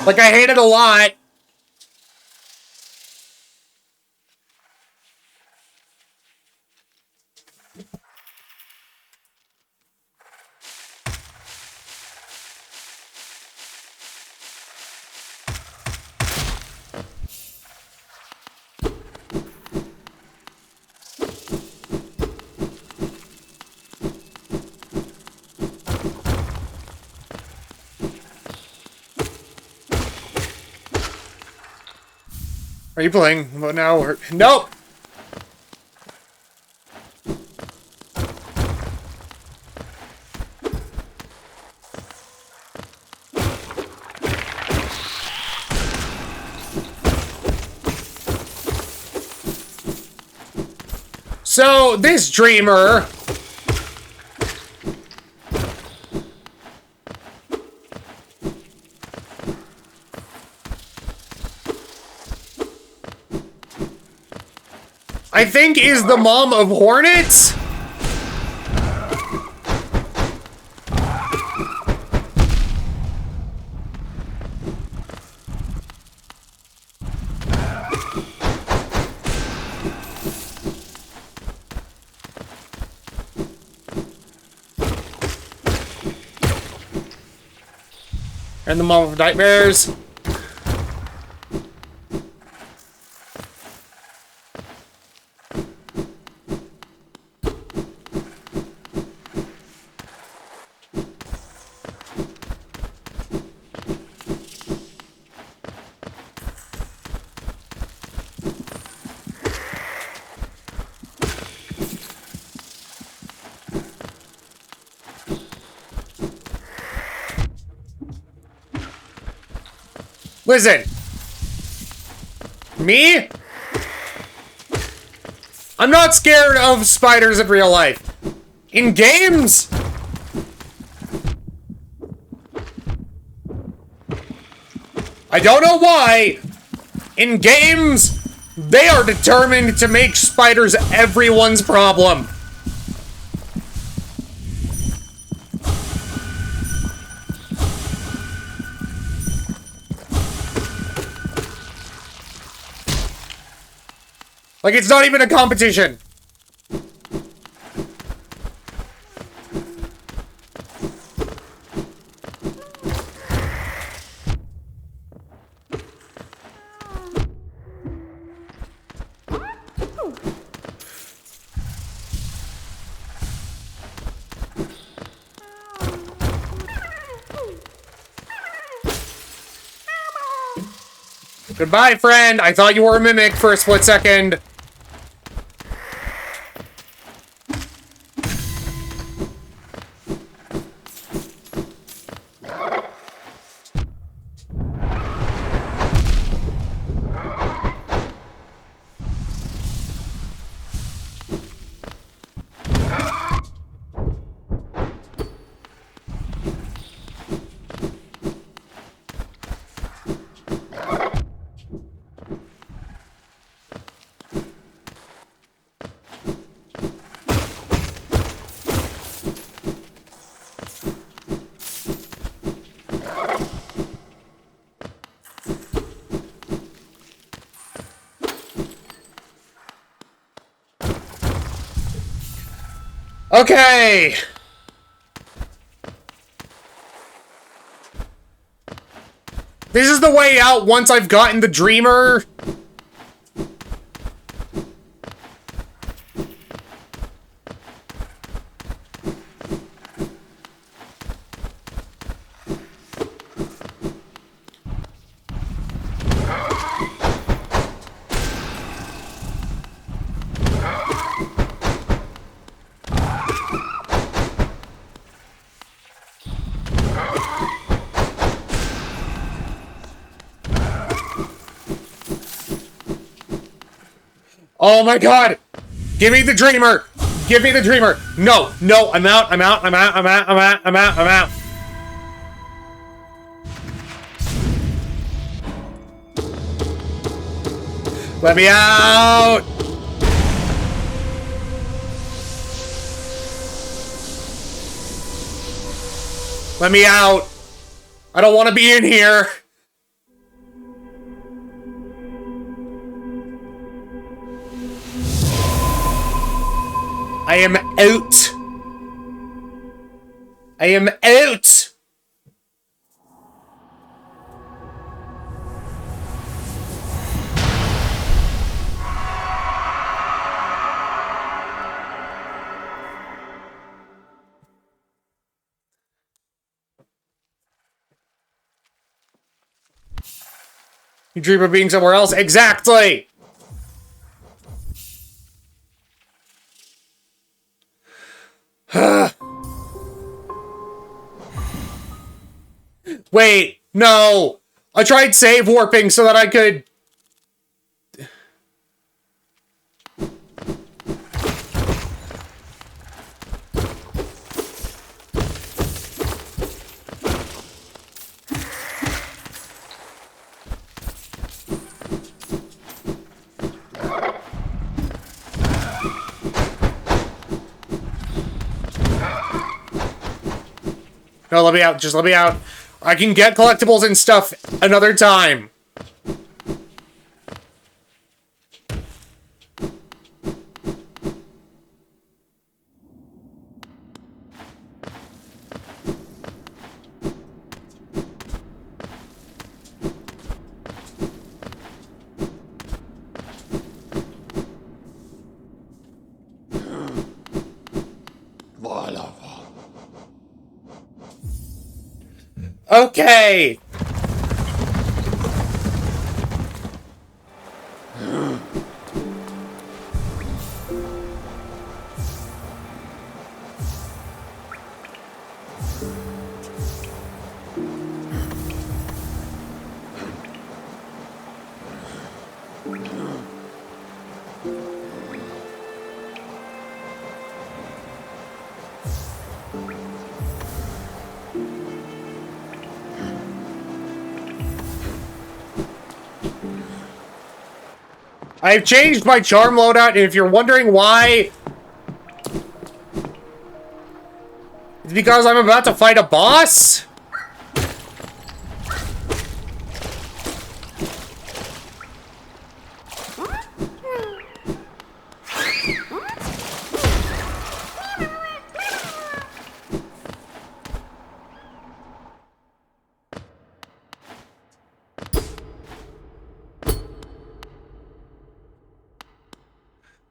Like, I hate it a lot. Are you playing now or nope? So this dreamer I think is the mom of Hornets? And the mom of Nightmares? Listen. Me? I'm not scared of spiders in real life. In games? I don't know why. In games, they are determined to make spiders everyone's problem. Like, it's not even a competition. Goodbye, friend. I thought you were a mimic for a split second. Okay! This is the way out once I've gotten the Dreamer. Oh my god! Give me the Dreamer! Give me the Dreamer! No, no, I'm out, I'm out, I'm out, I'm out, I'm out, I'm out, I'm out. Let me out! Let me out! I don't want to be in here! I am out! I am out! You dream of being somewhere else? Exactly! Wait, no! I tried save warping so that I could... No, let me out. Just let me out. I can get collectibles and stuff another time. Okay. I've changed my charm loadout, and if you're wondering why, it's because I'm about to fight a boss?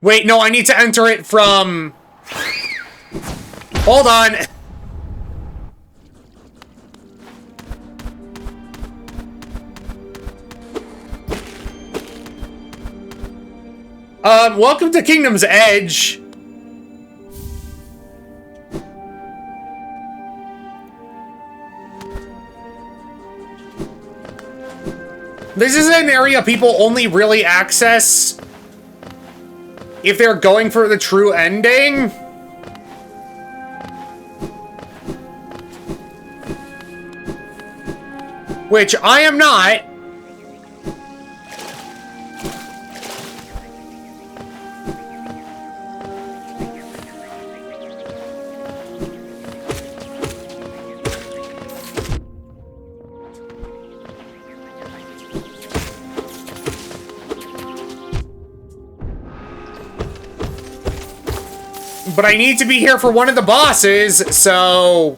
Wait, no, I need to enter it from... Hold on. Welcome to Kingdom's Edge. This is an area people only really access if they're going for the true ending. Which I am not. But I need to be here for one of the bosses, so...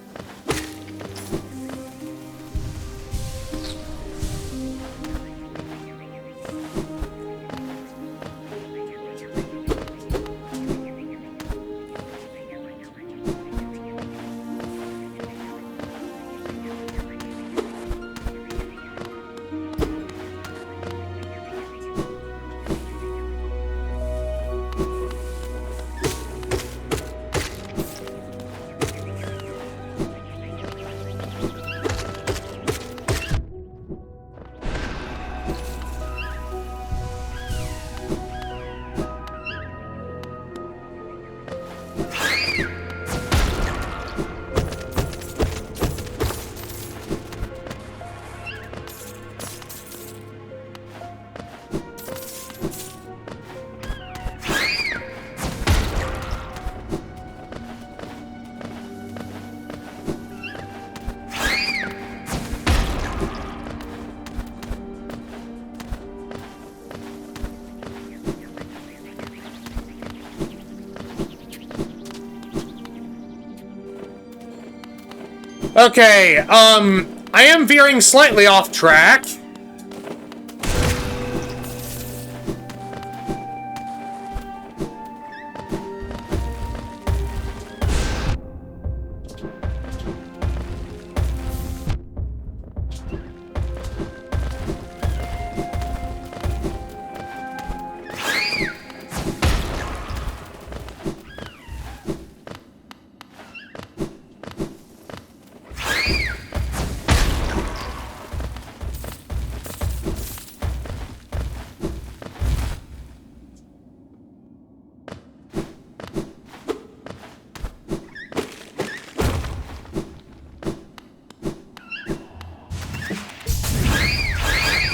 Okay, I am veering slightly off track.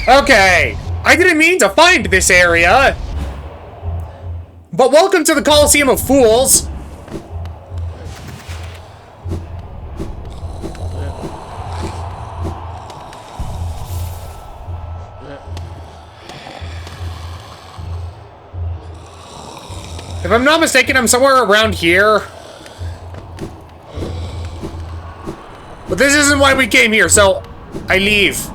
Okay, I didn't mean to find this area. But welcome to the Coliseum of Fools. If I'm not mistaken, I'm somewhere around here. But this isn't why we came here, so I leave.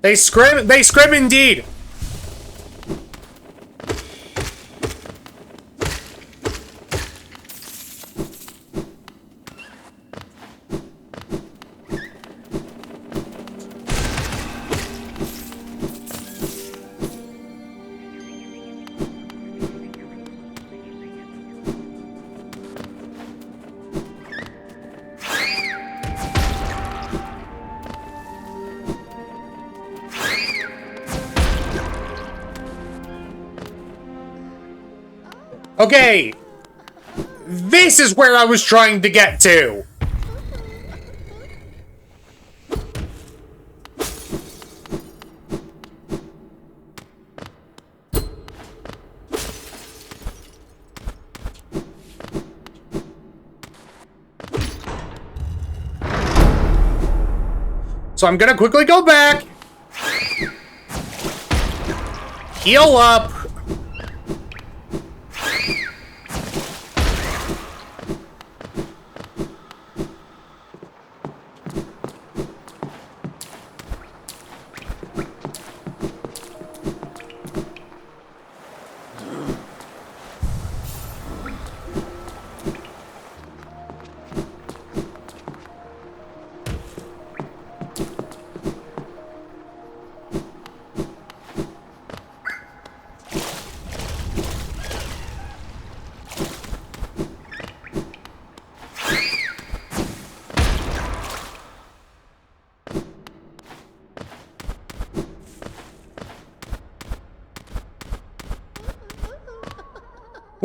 They scrim indeed. Okay, this is where I was trying to get to. So I'm gonna quickly go back, heal up.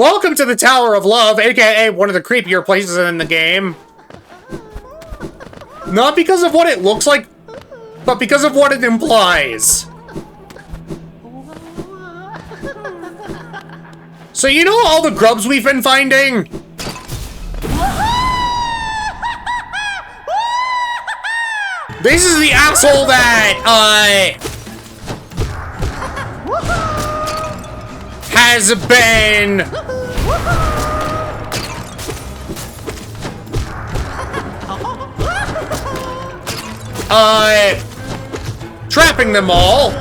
Welcome to the Tower of Love, aka one of the creepier places in the game. Not because of what it looks like, but because of what it implies. So you know all the grubs we've been finding? This is the asshole that, has been... trapping them all.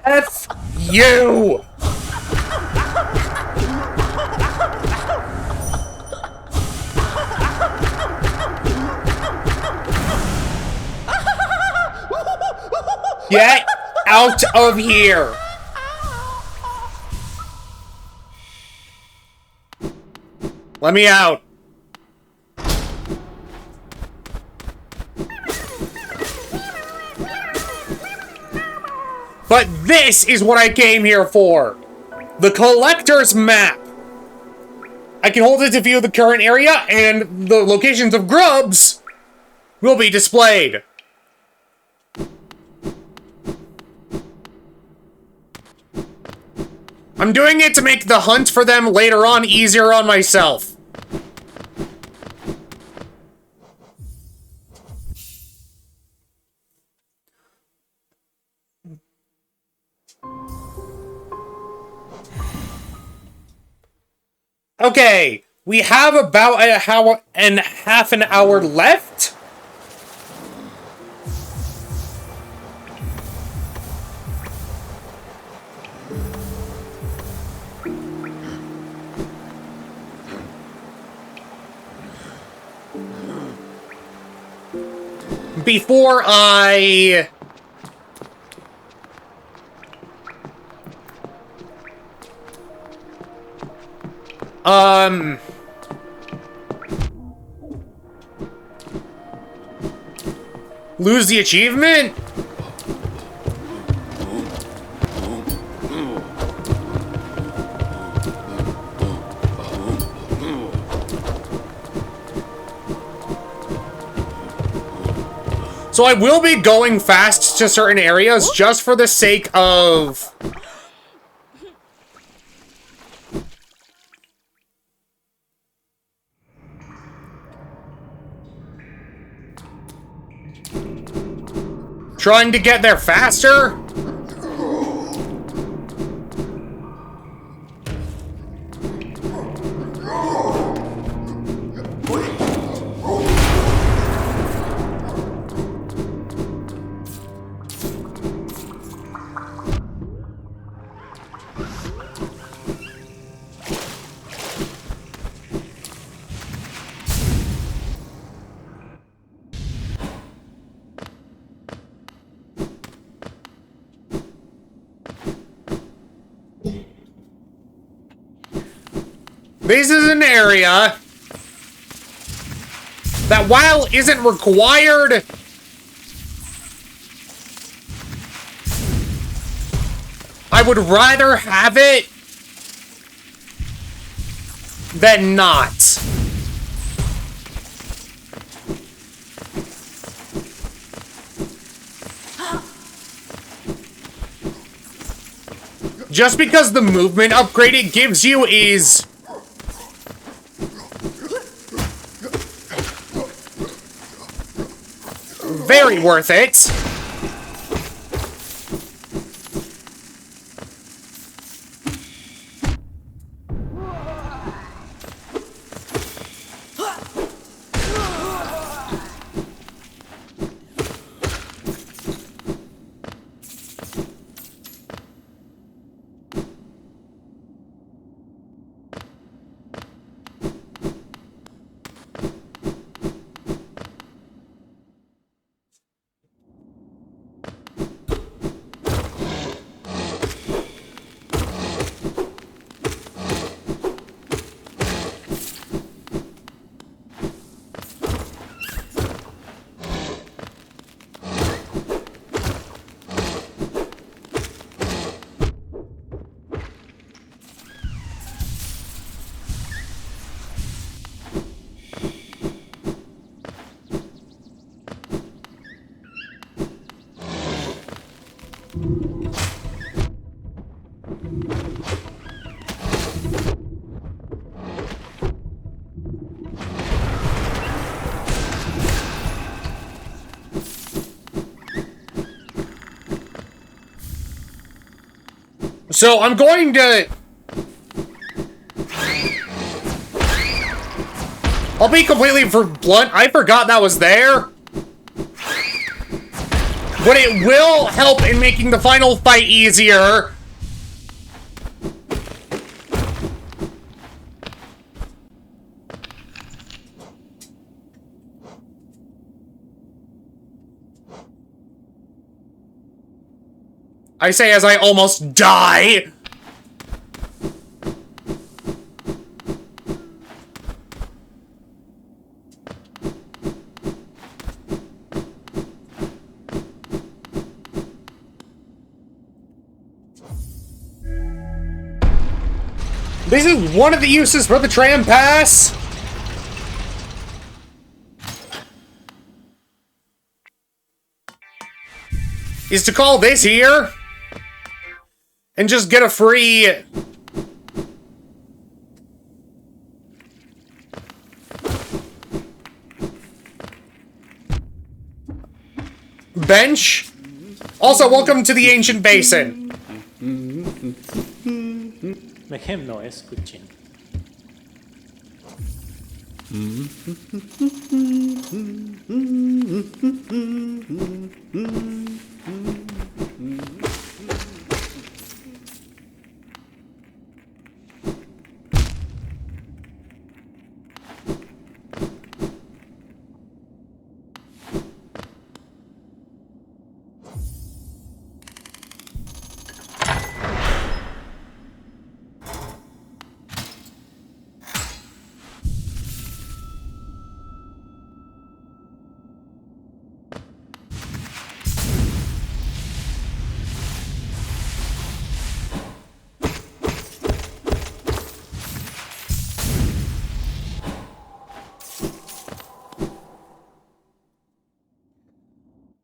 F you! Get out of here! Let me out. But this is what I came here for. The collector's map. I can hold it to view the current area, and the locations of grubs will be displayed. I'm doing it to make the hunt for them later on easier on myself. Okay, we have about a hour and half an hour left. Before I... lose the achievement? So I will be going fast to certain areas just for the sake of... trying to get there faster? This is an area that, while isn't required, I would rather have it than not. Just because the movement upgrade it gives you is... very worth it. So I'm going to... I'll be completely blunt, I forgot that was there. But it will help in making the final fight easier. I say as I almost die. This is one of the uses for the tram pass. Is to call this here and just get a free bench. Also, welcome to the ancient basin. Make him no escuchen.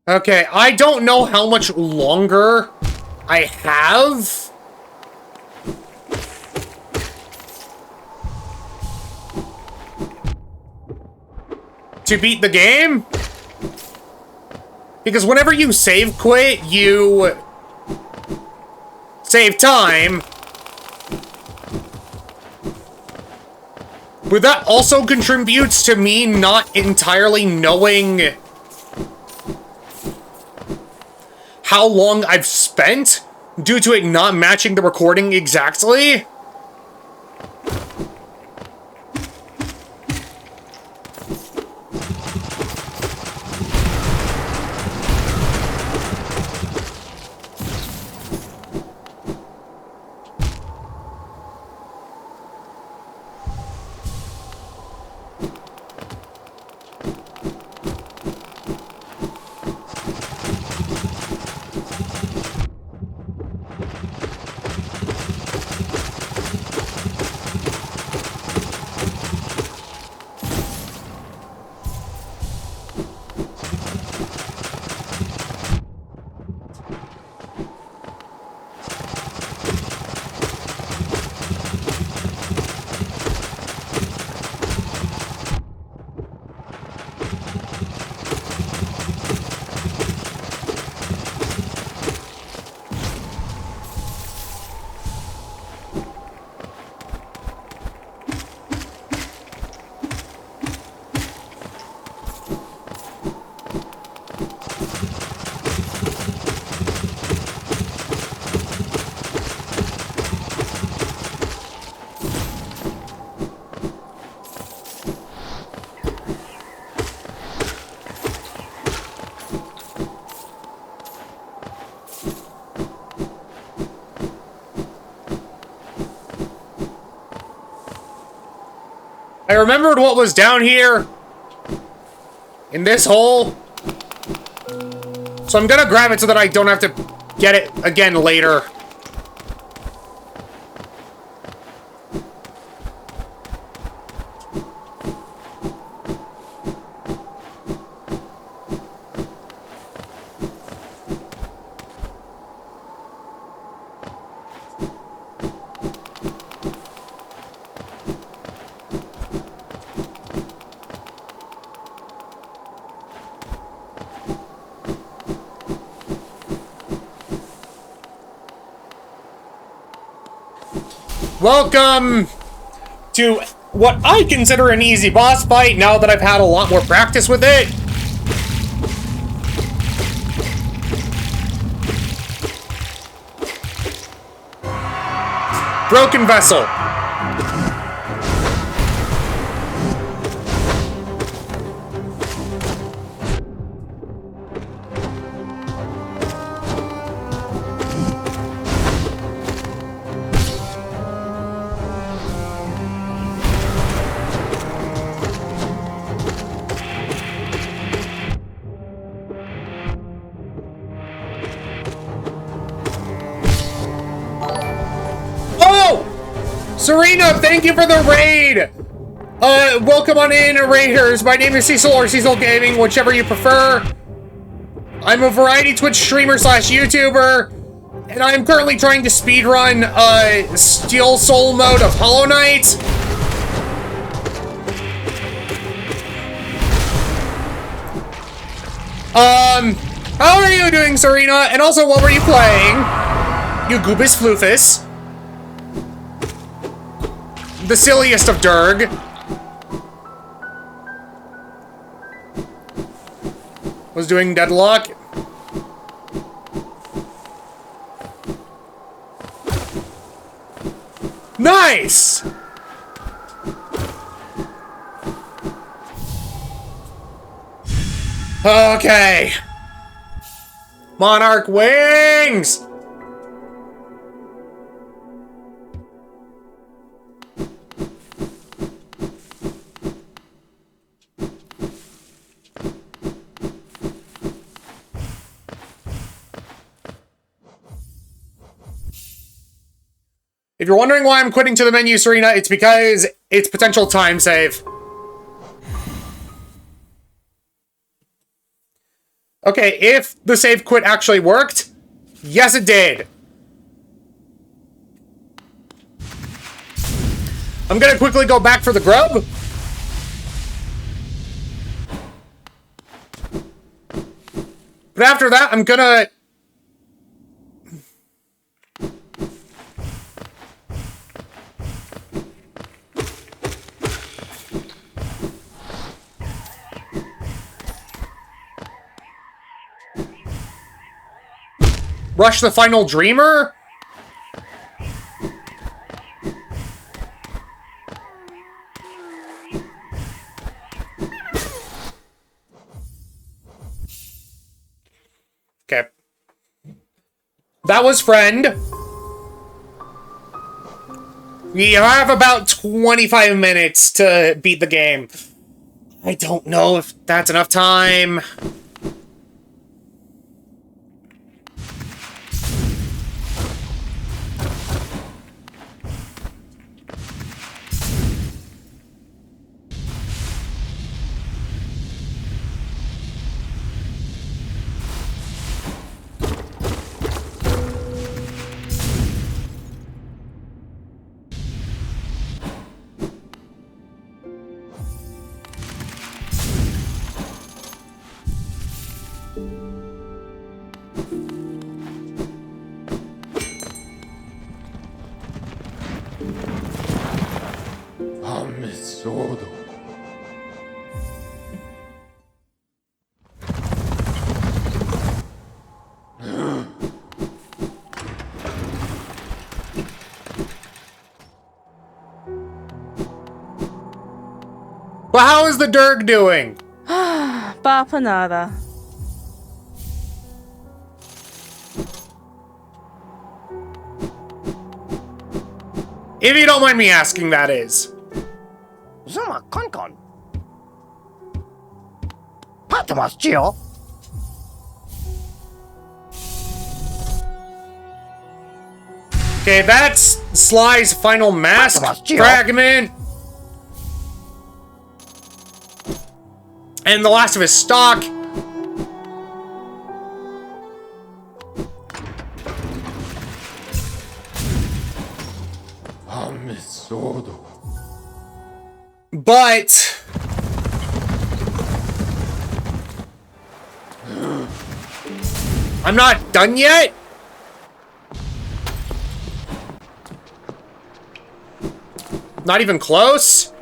Okay, I don't know how much longer I have. To beat the game? Because whenever you save quit, you save time. But that also contributes to me not entirely knowing how long I've spent due to it not matching the recording exactly. I remembered what was down here. In this hole. So I'm gonna grab it so that I don't have to get it again later. Welcome to what I consider an easy boss fight now that I've had a lot more practice with it. Broken vessel. Serena, thank you for the raid! Welcome on in, Raiders. My name is Cecil, or Cecil Gaming, whichever you prefer. I'm a variety Twitch streamer / YouTuber, and I'm currently trying to speedrun, Steel Soul mode of Hollow Knight. How are you doing, Serena? And also, what were you playing? You Goobus Floofus. The silliest of Durg. Was doing Deadlock. Nice! Okay. Monarch Wings! If you're wondering why I'm quitting to the menu, Serena, it's because it's potential time save. Okay, if the save quit actually worked, yes it did. I'm gonna quickly go back for the grub. But after that, I'm gonna... rush the final dreamer? Okay. That was friend. We have about 25 minutes to beat the game. I don't know if that's enough time. Well, how is the Durg doing? Bapanada. If you don't mind me asking, that is. Zuma Okay, that's Sly's final mask fragment. And the last of his stock. But I'm not done yet. Not even close.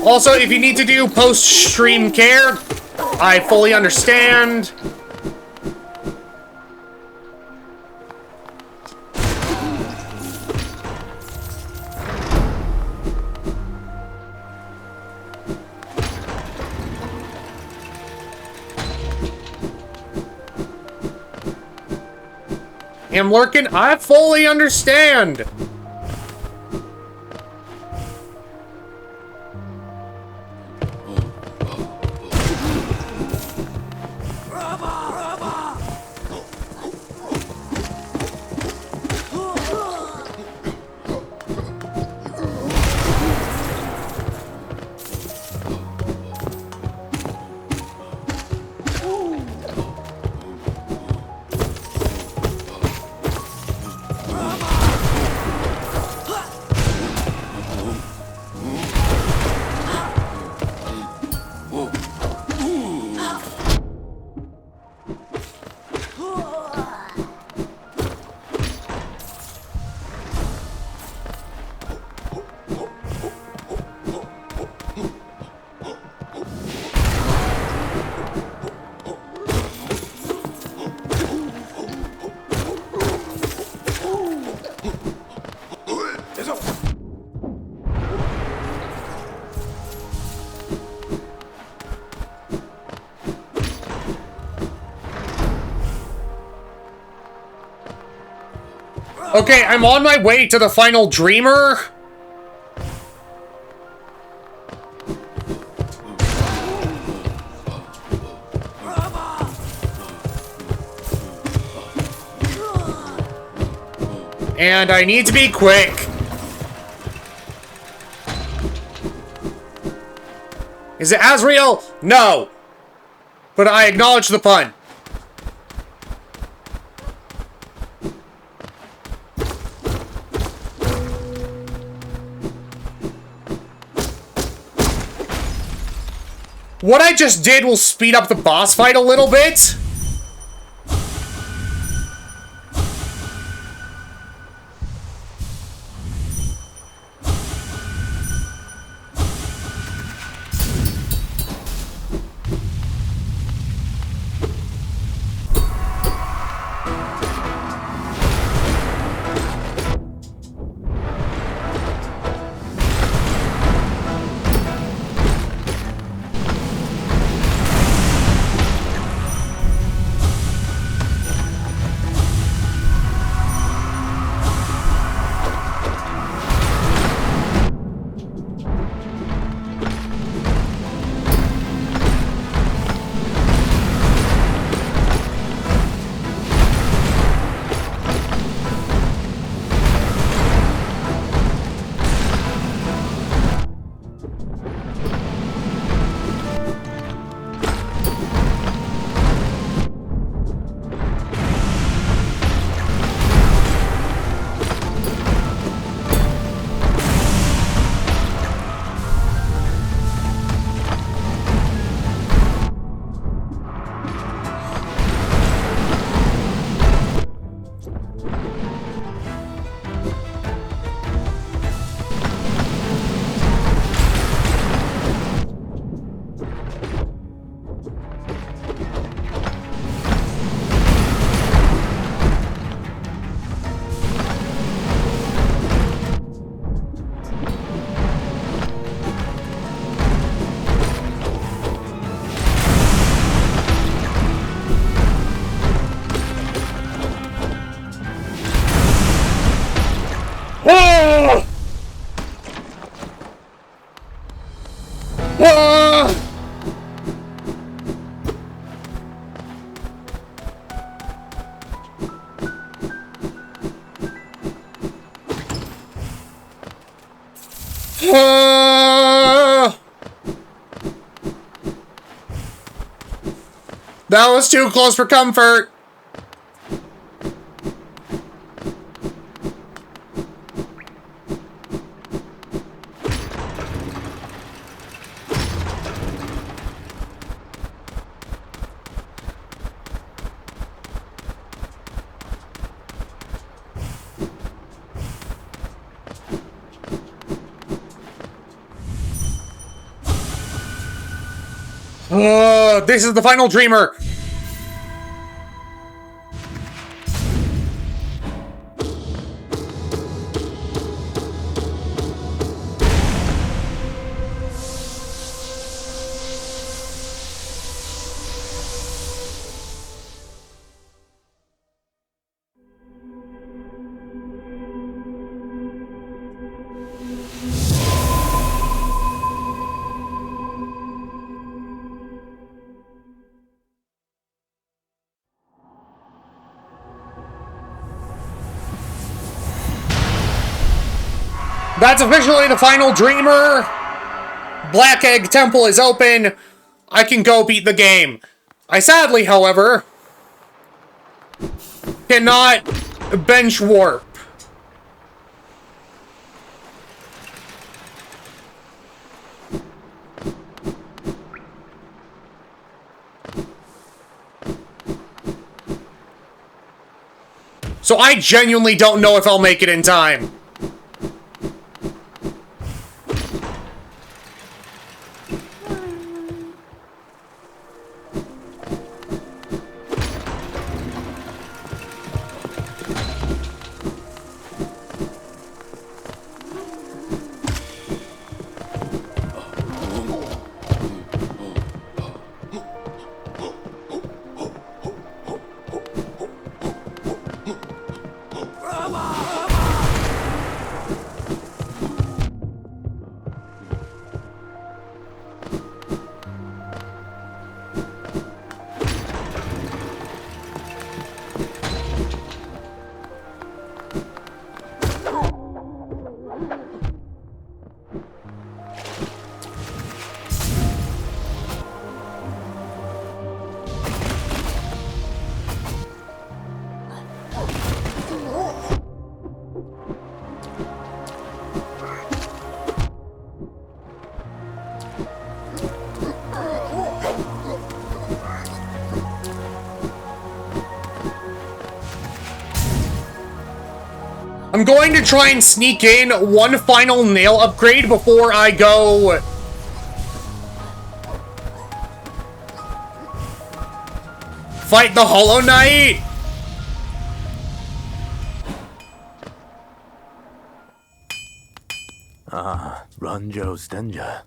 Also, if you need to do post-stream care, I fully understand. I'm lurking. I fully understand. Okay, I'm on my way to the final Dreamer. And I need to be quick. Is it Azrael? No. But I acknowledge the pun. What I just did will speed up the boss fight a little bit. Ah! Ah! That was too close for comfort. This is the final dreamer. That's officially the final dreamer. Black Egg Temple is open. I can go beat the game. I sadly, however, cannot bench warp. So I genuinely don't know if I'll make it in time. I'm going to try and sneak in one final nail upgrade before I go fight the Hollow Knight. Ah, Ranjo Stenja.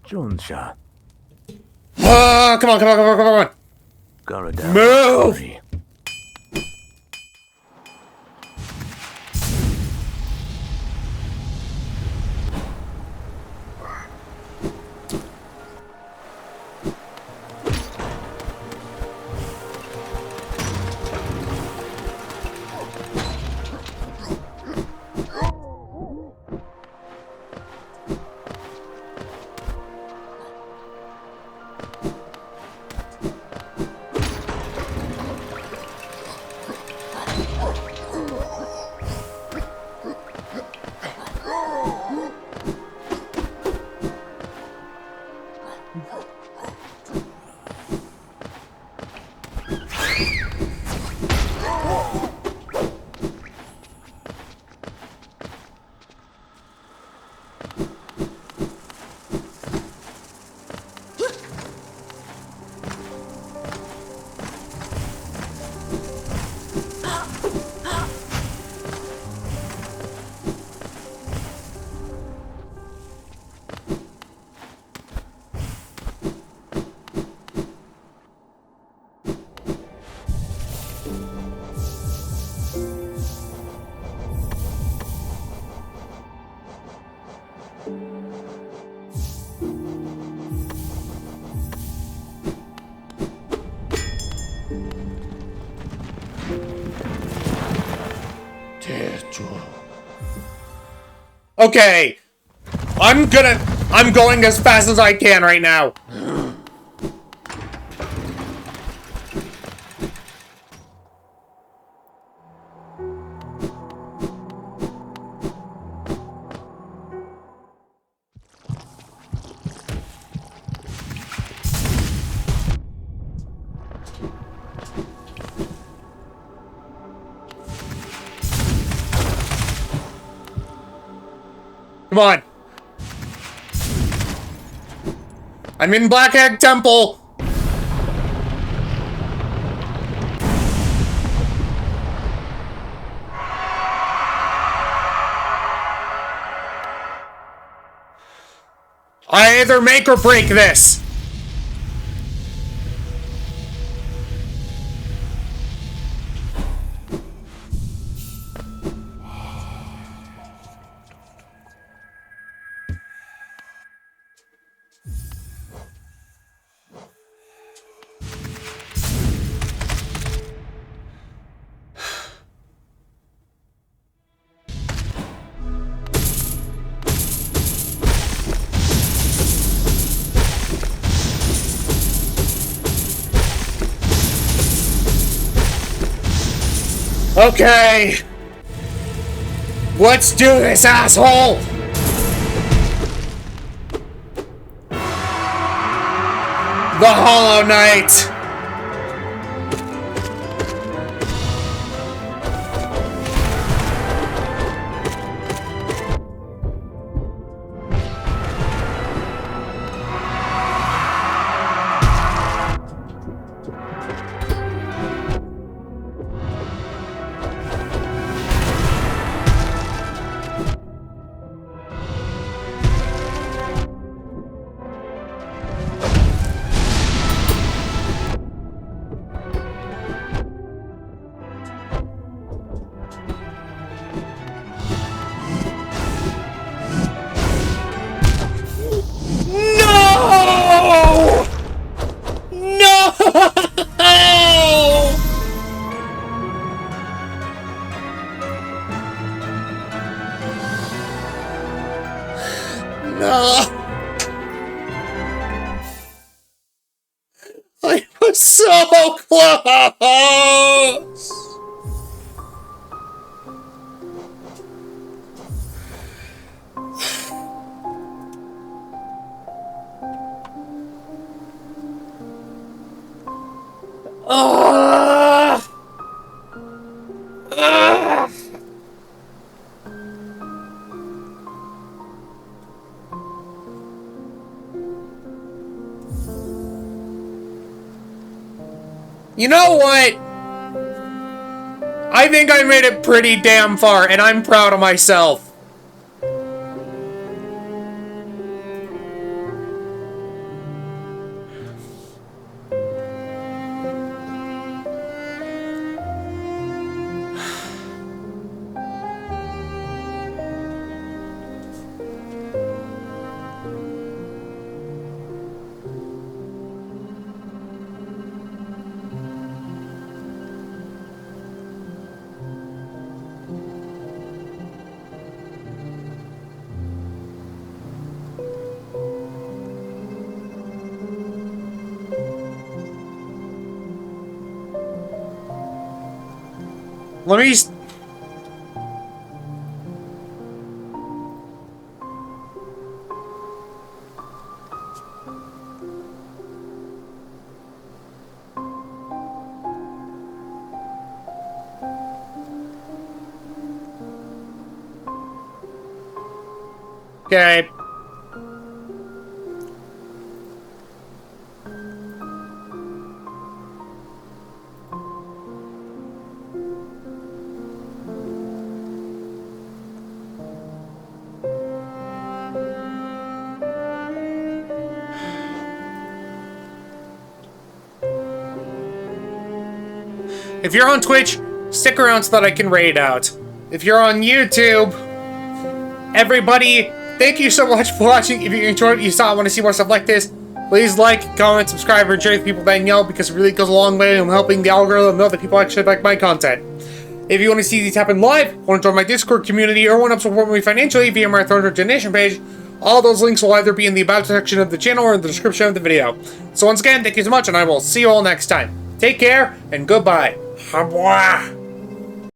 Jonsha. Ah, come on, come on, come on, come on. Garadam. Move! Sorry. Okay. I'm going as fast as I can right now. Come on. I'm in Black Egg Temple. I either make or break this. Okay. Let's do this, asshole! The Hollow Knight! No! No! No! I was so close! Ah! Ah! You know what? I think I made it pretty damn far, and I'm proud of myself. Let me... Okay. If you're on Twitch, stick around so that I can raid out. If you're on YouTube, everybody, thank you so much for watching. If you enjoyed it, you saw, want to see more stuff like this, please like, comment, subscribe, or share with people that you know, because it really goes a long way in helping the algorithm know that people actually like my content. If you want to see these happen live, want to join my Discord community, or want to support me financially via my Thunder donation page, all those links will either be in the About section of the channel or in the description of the video. So once again, thank you so much, and I will see you all next time. Take care, and goodbye. Au revoir.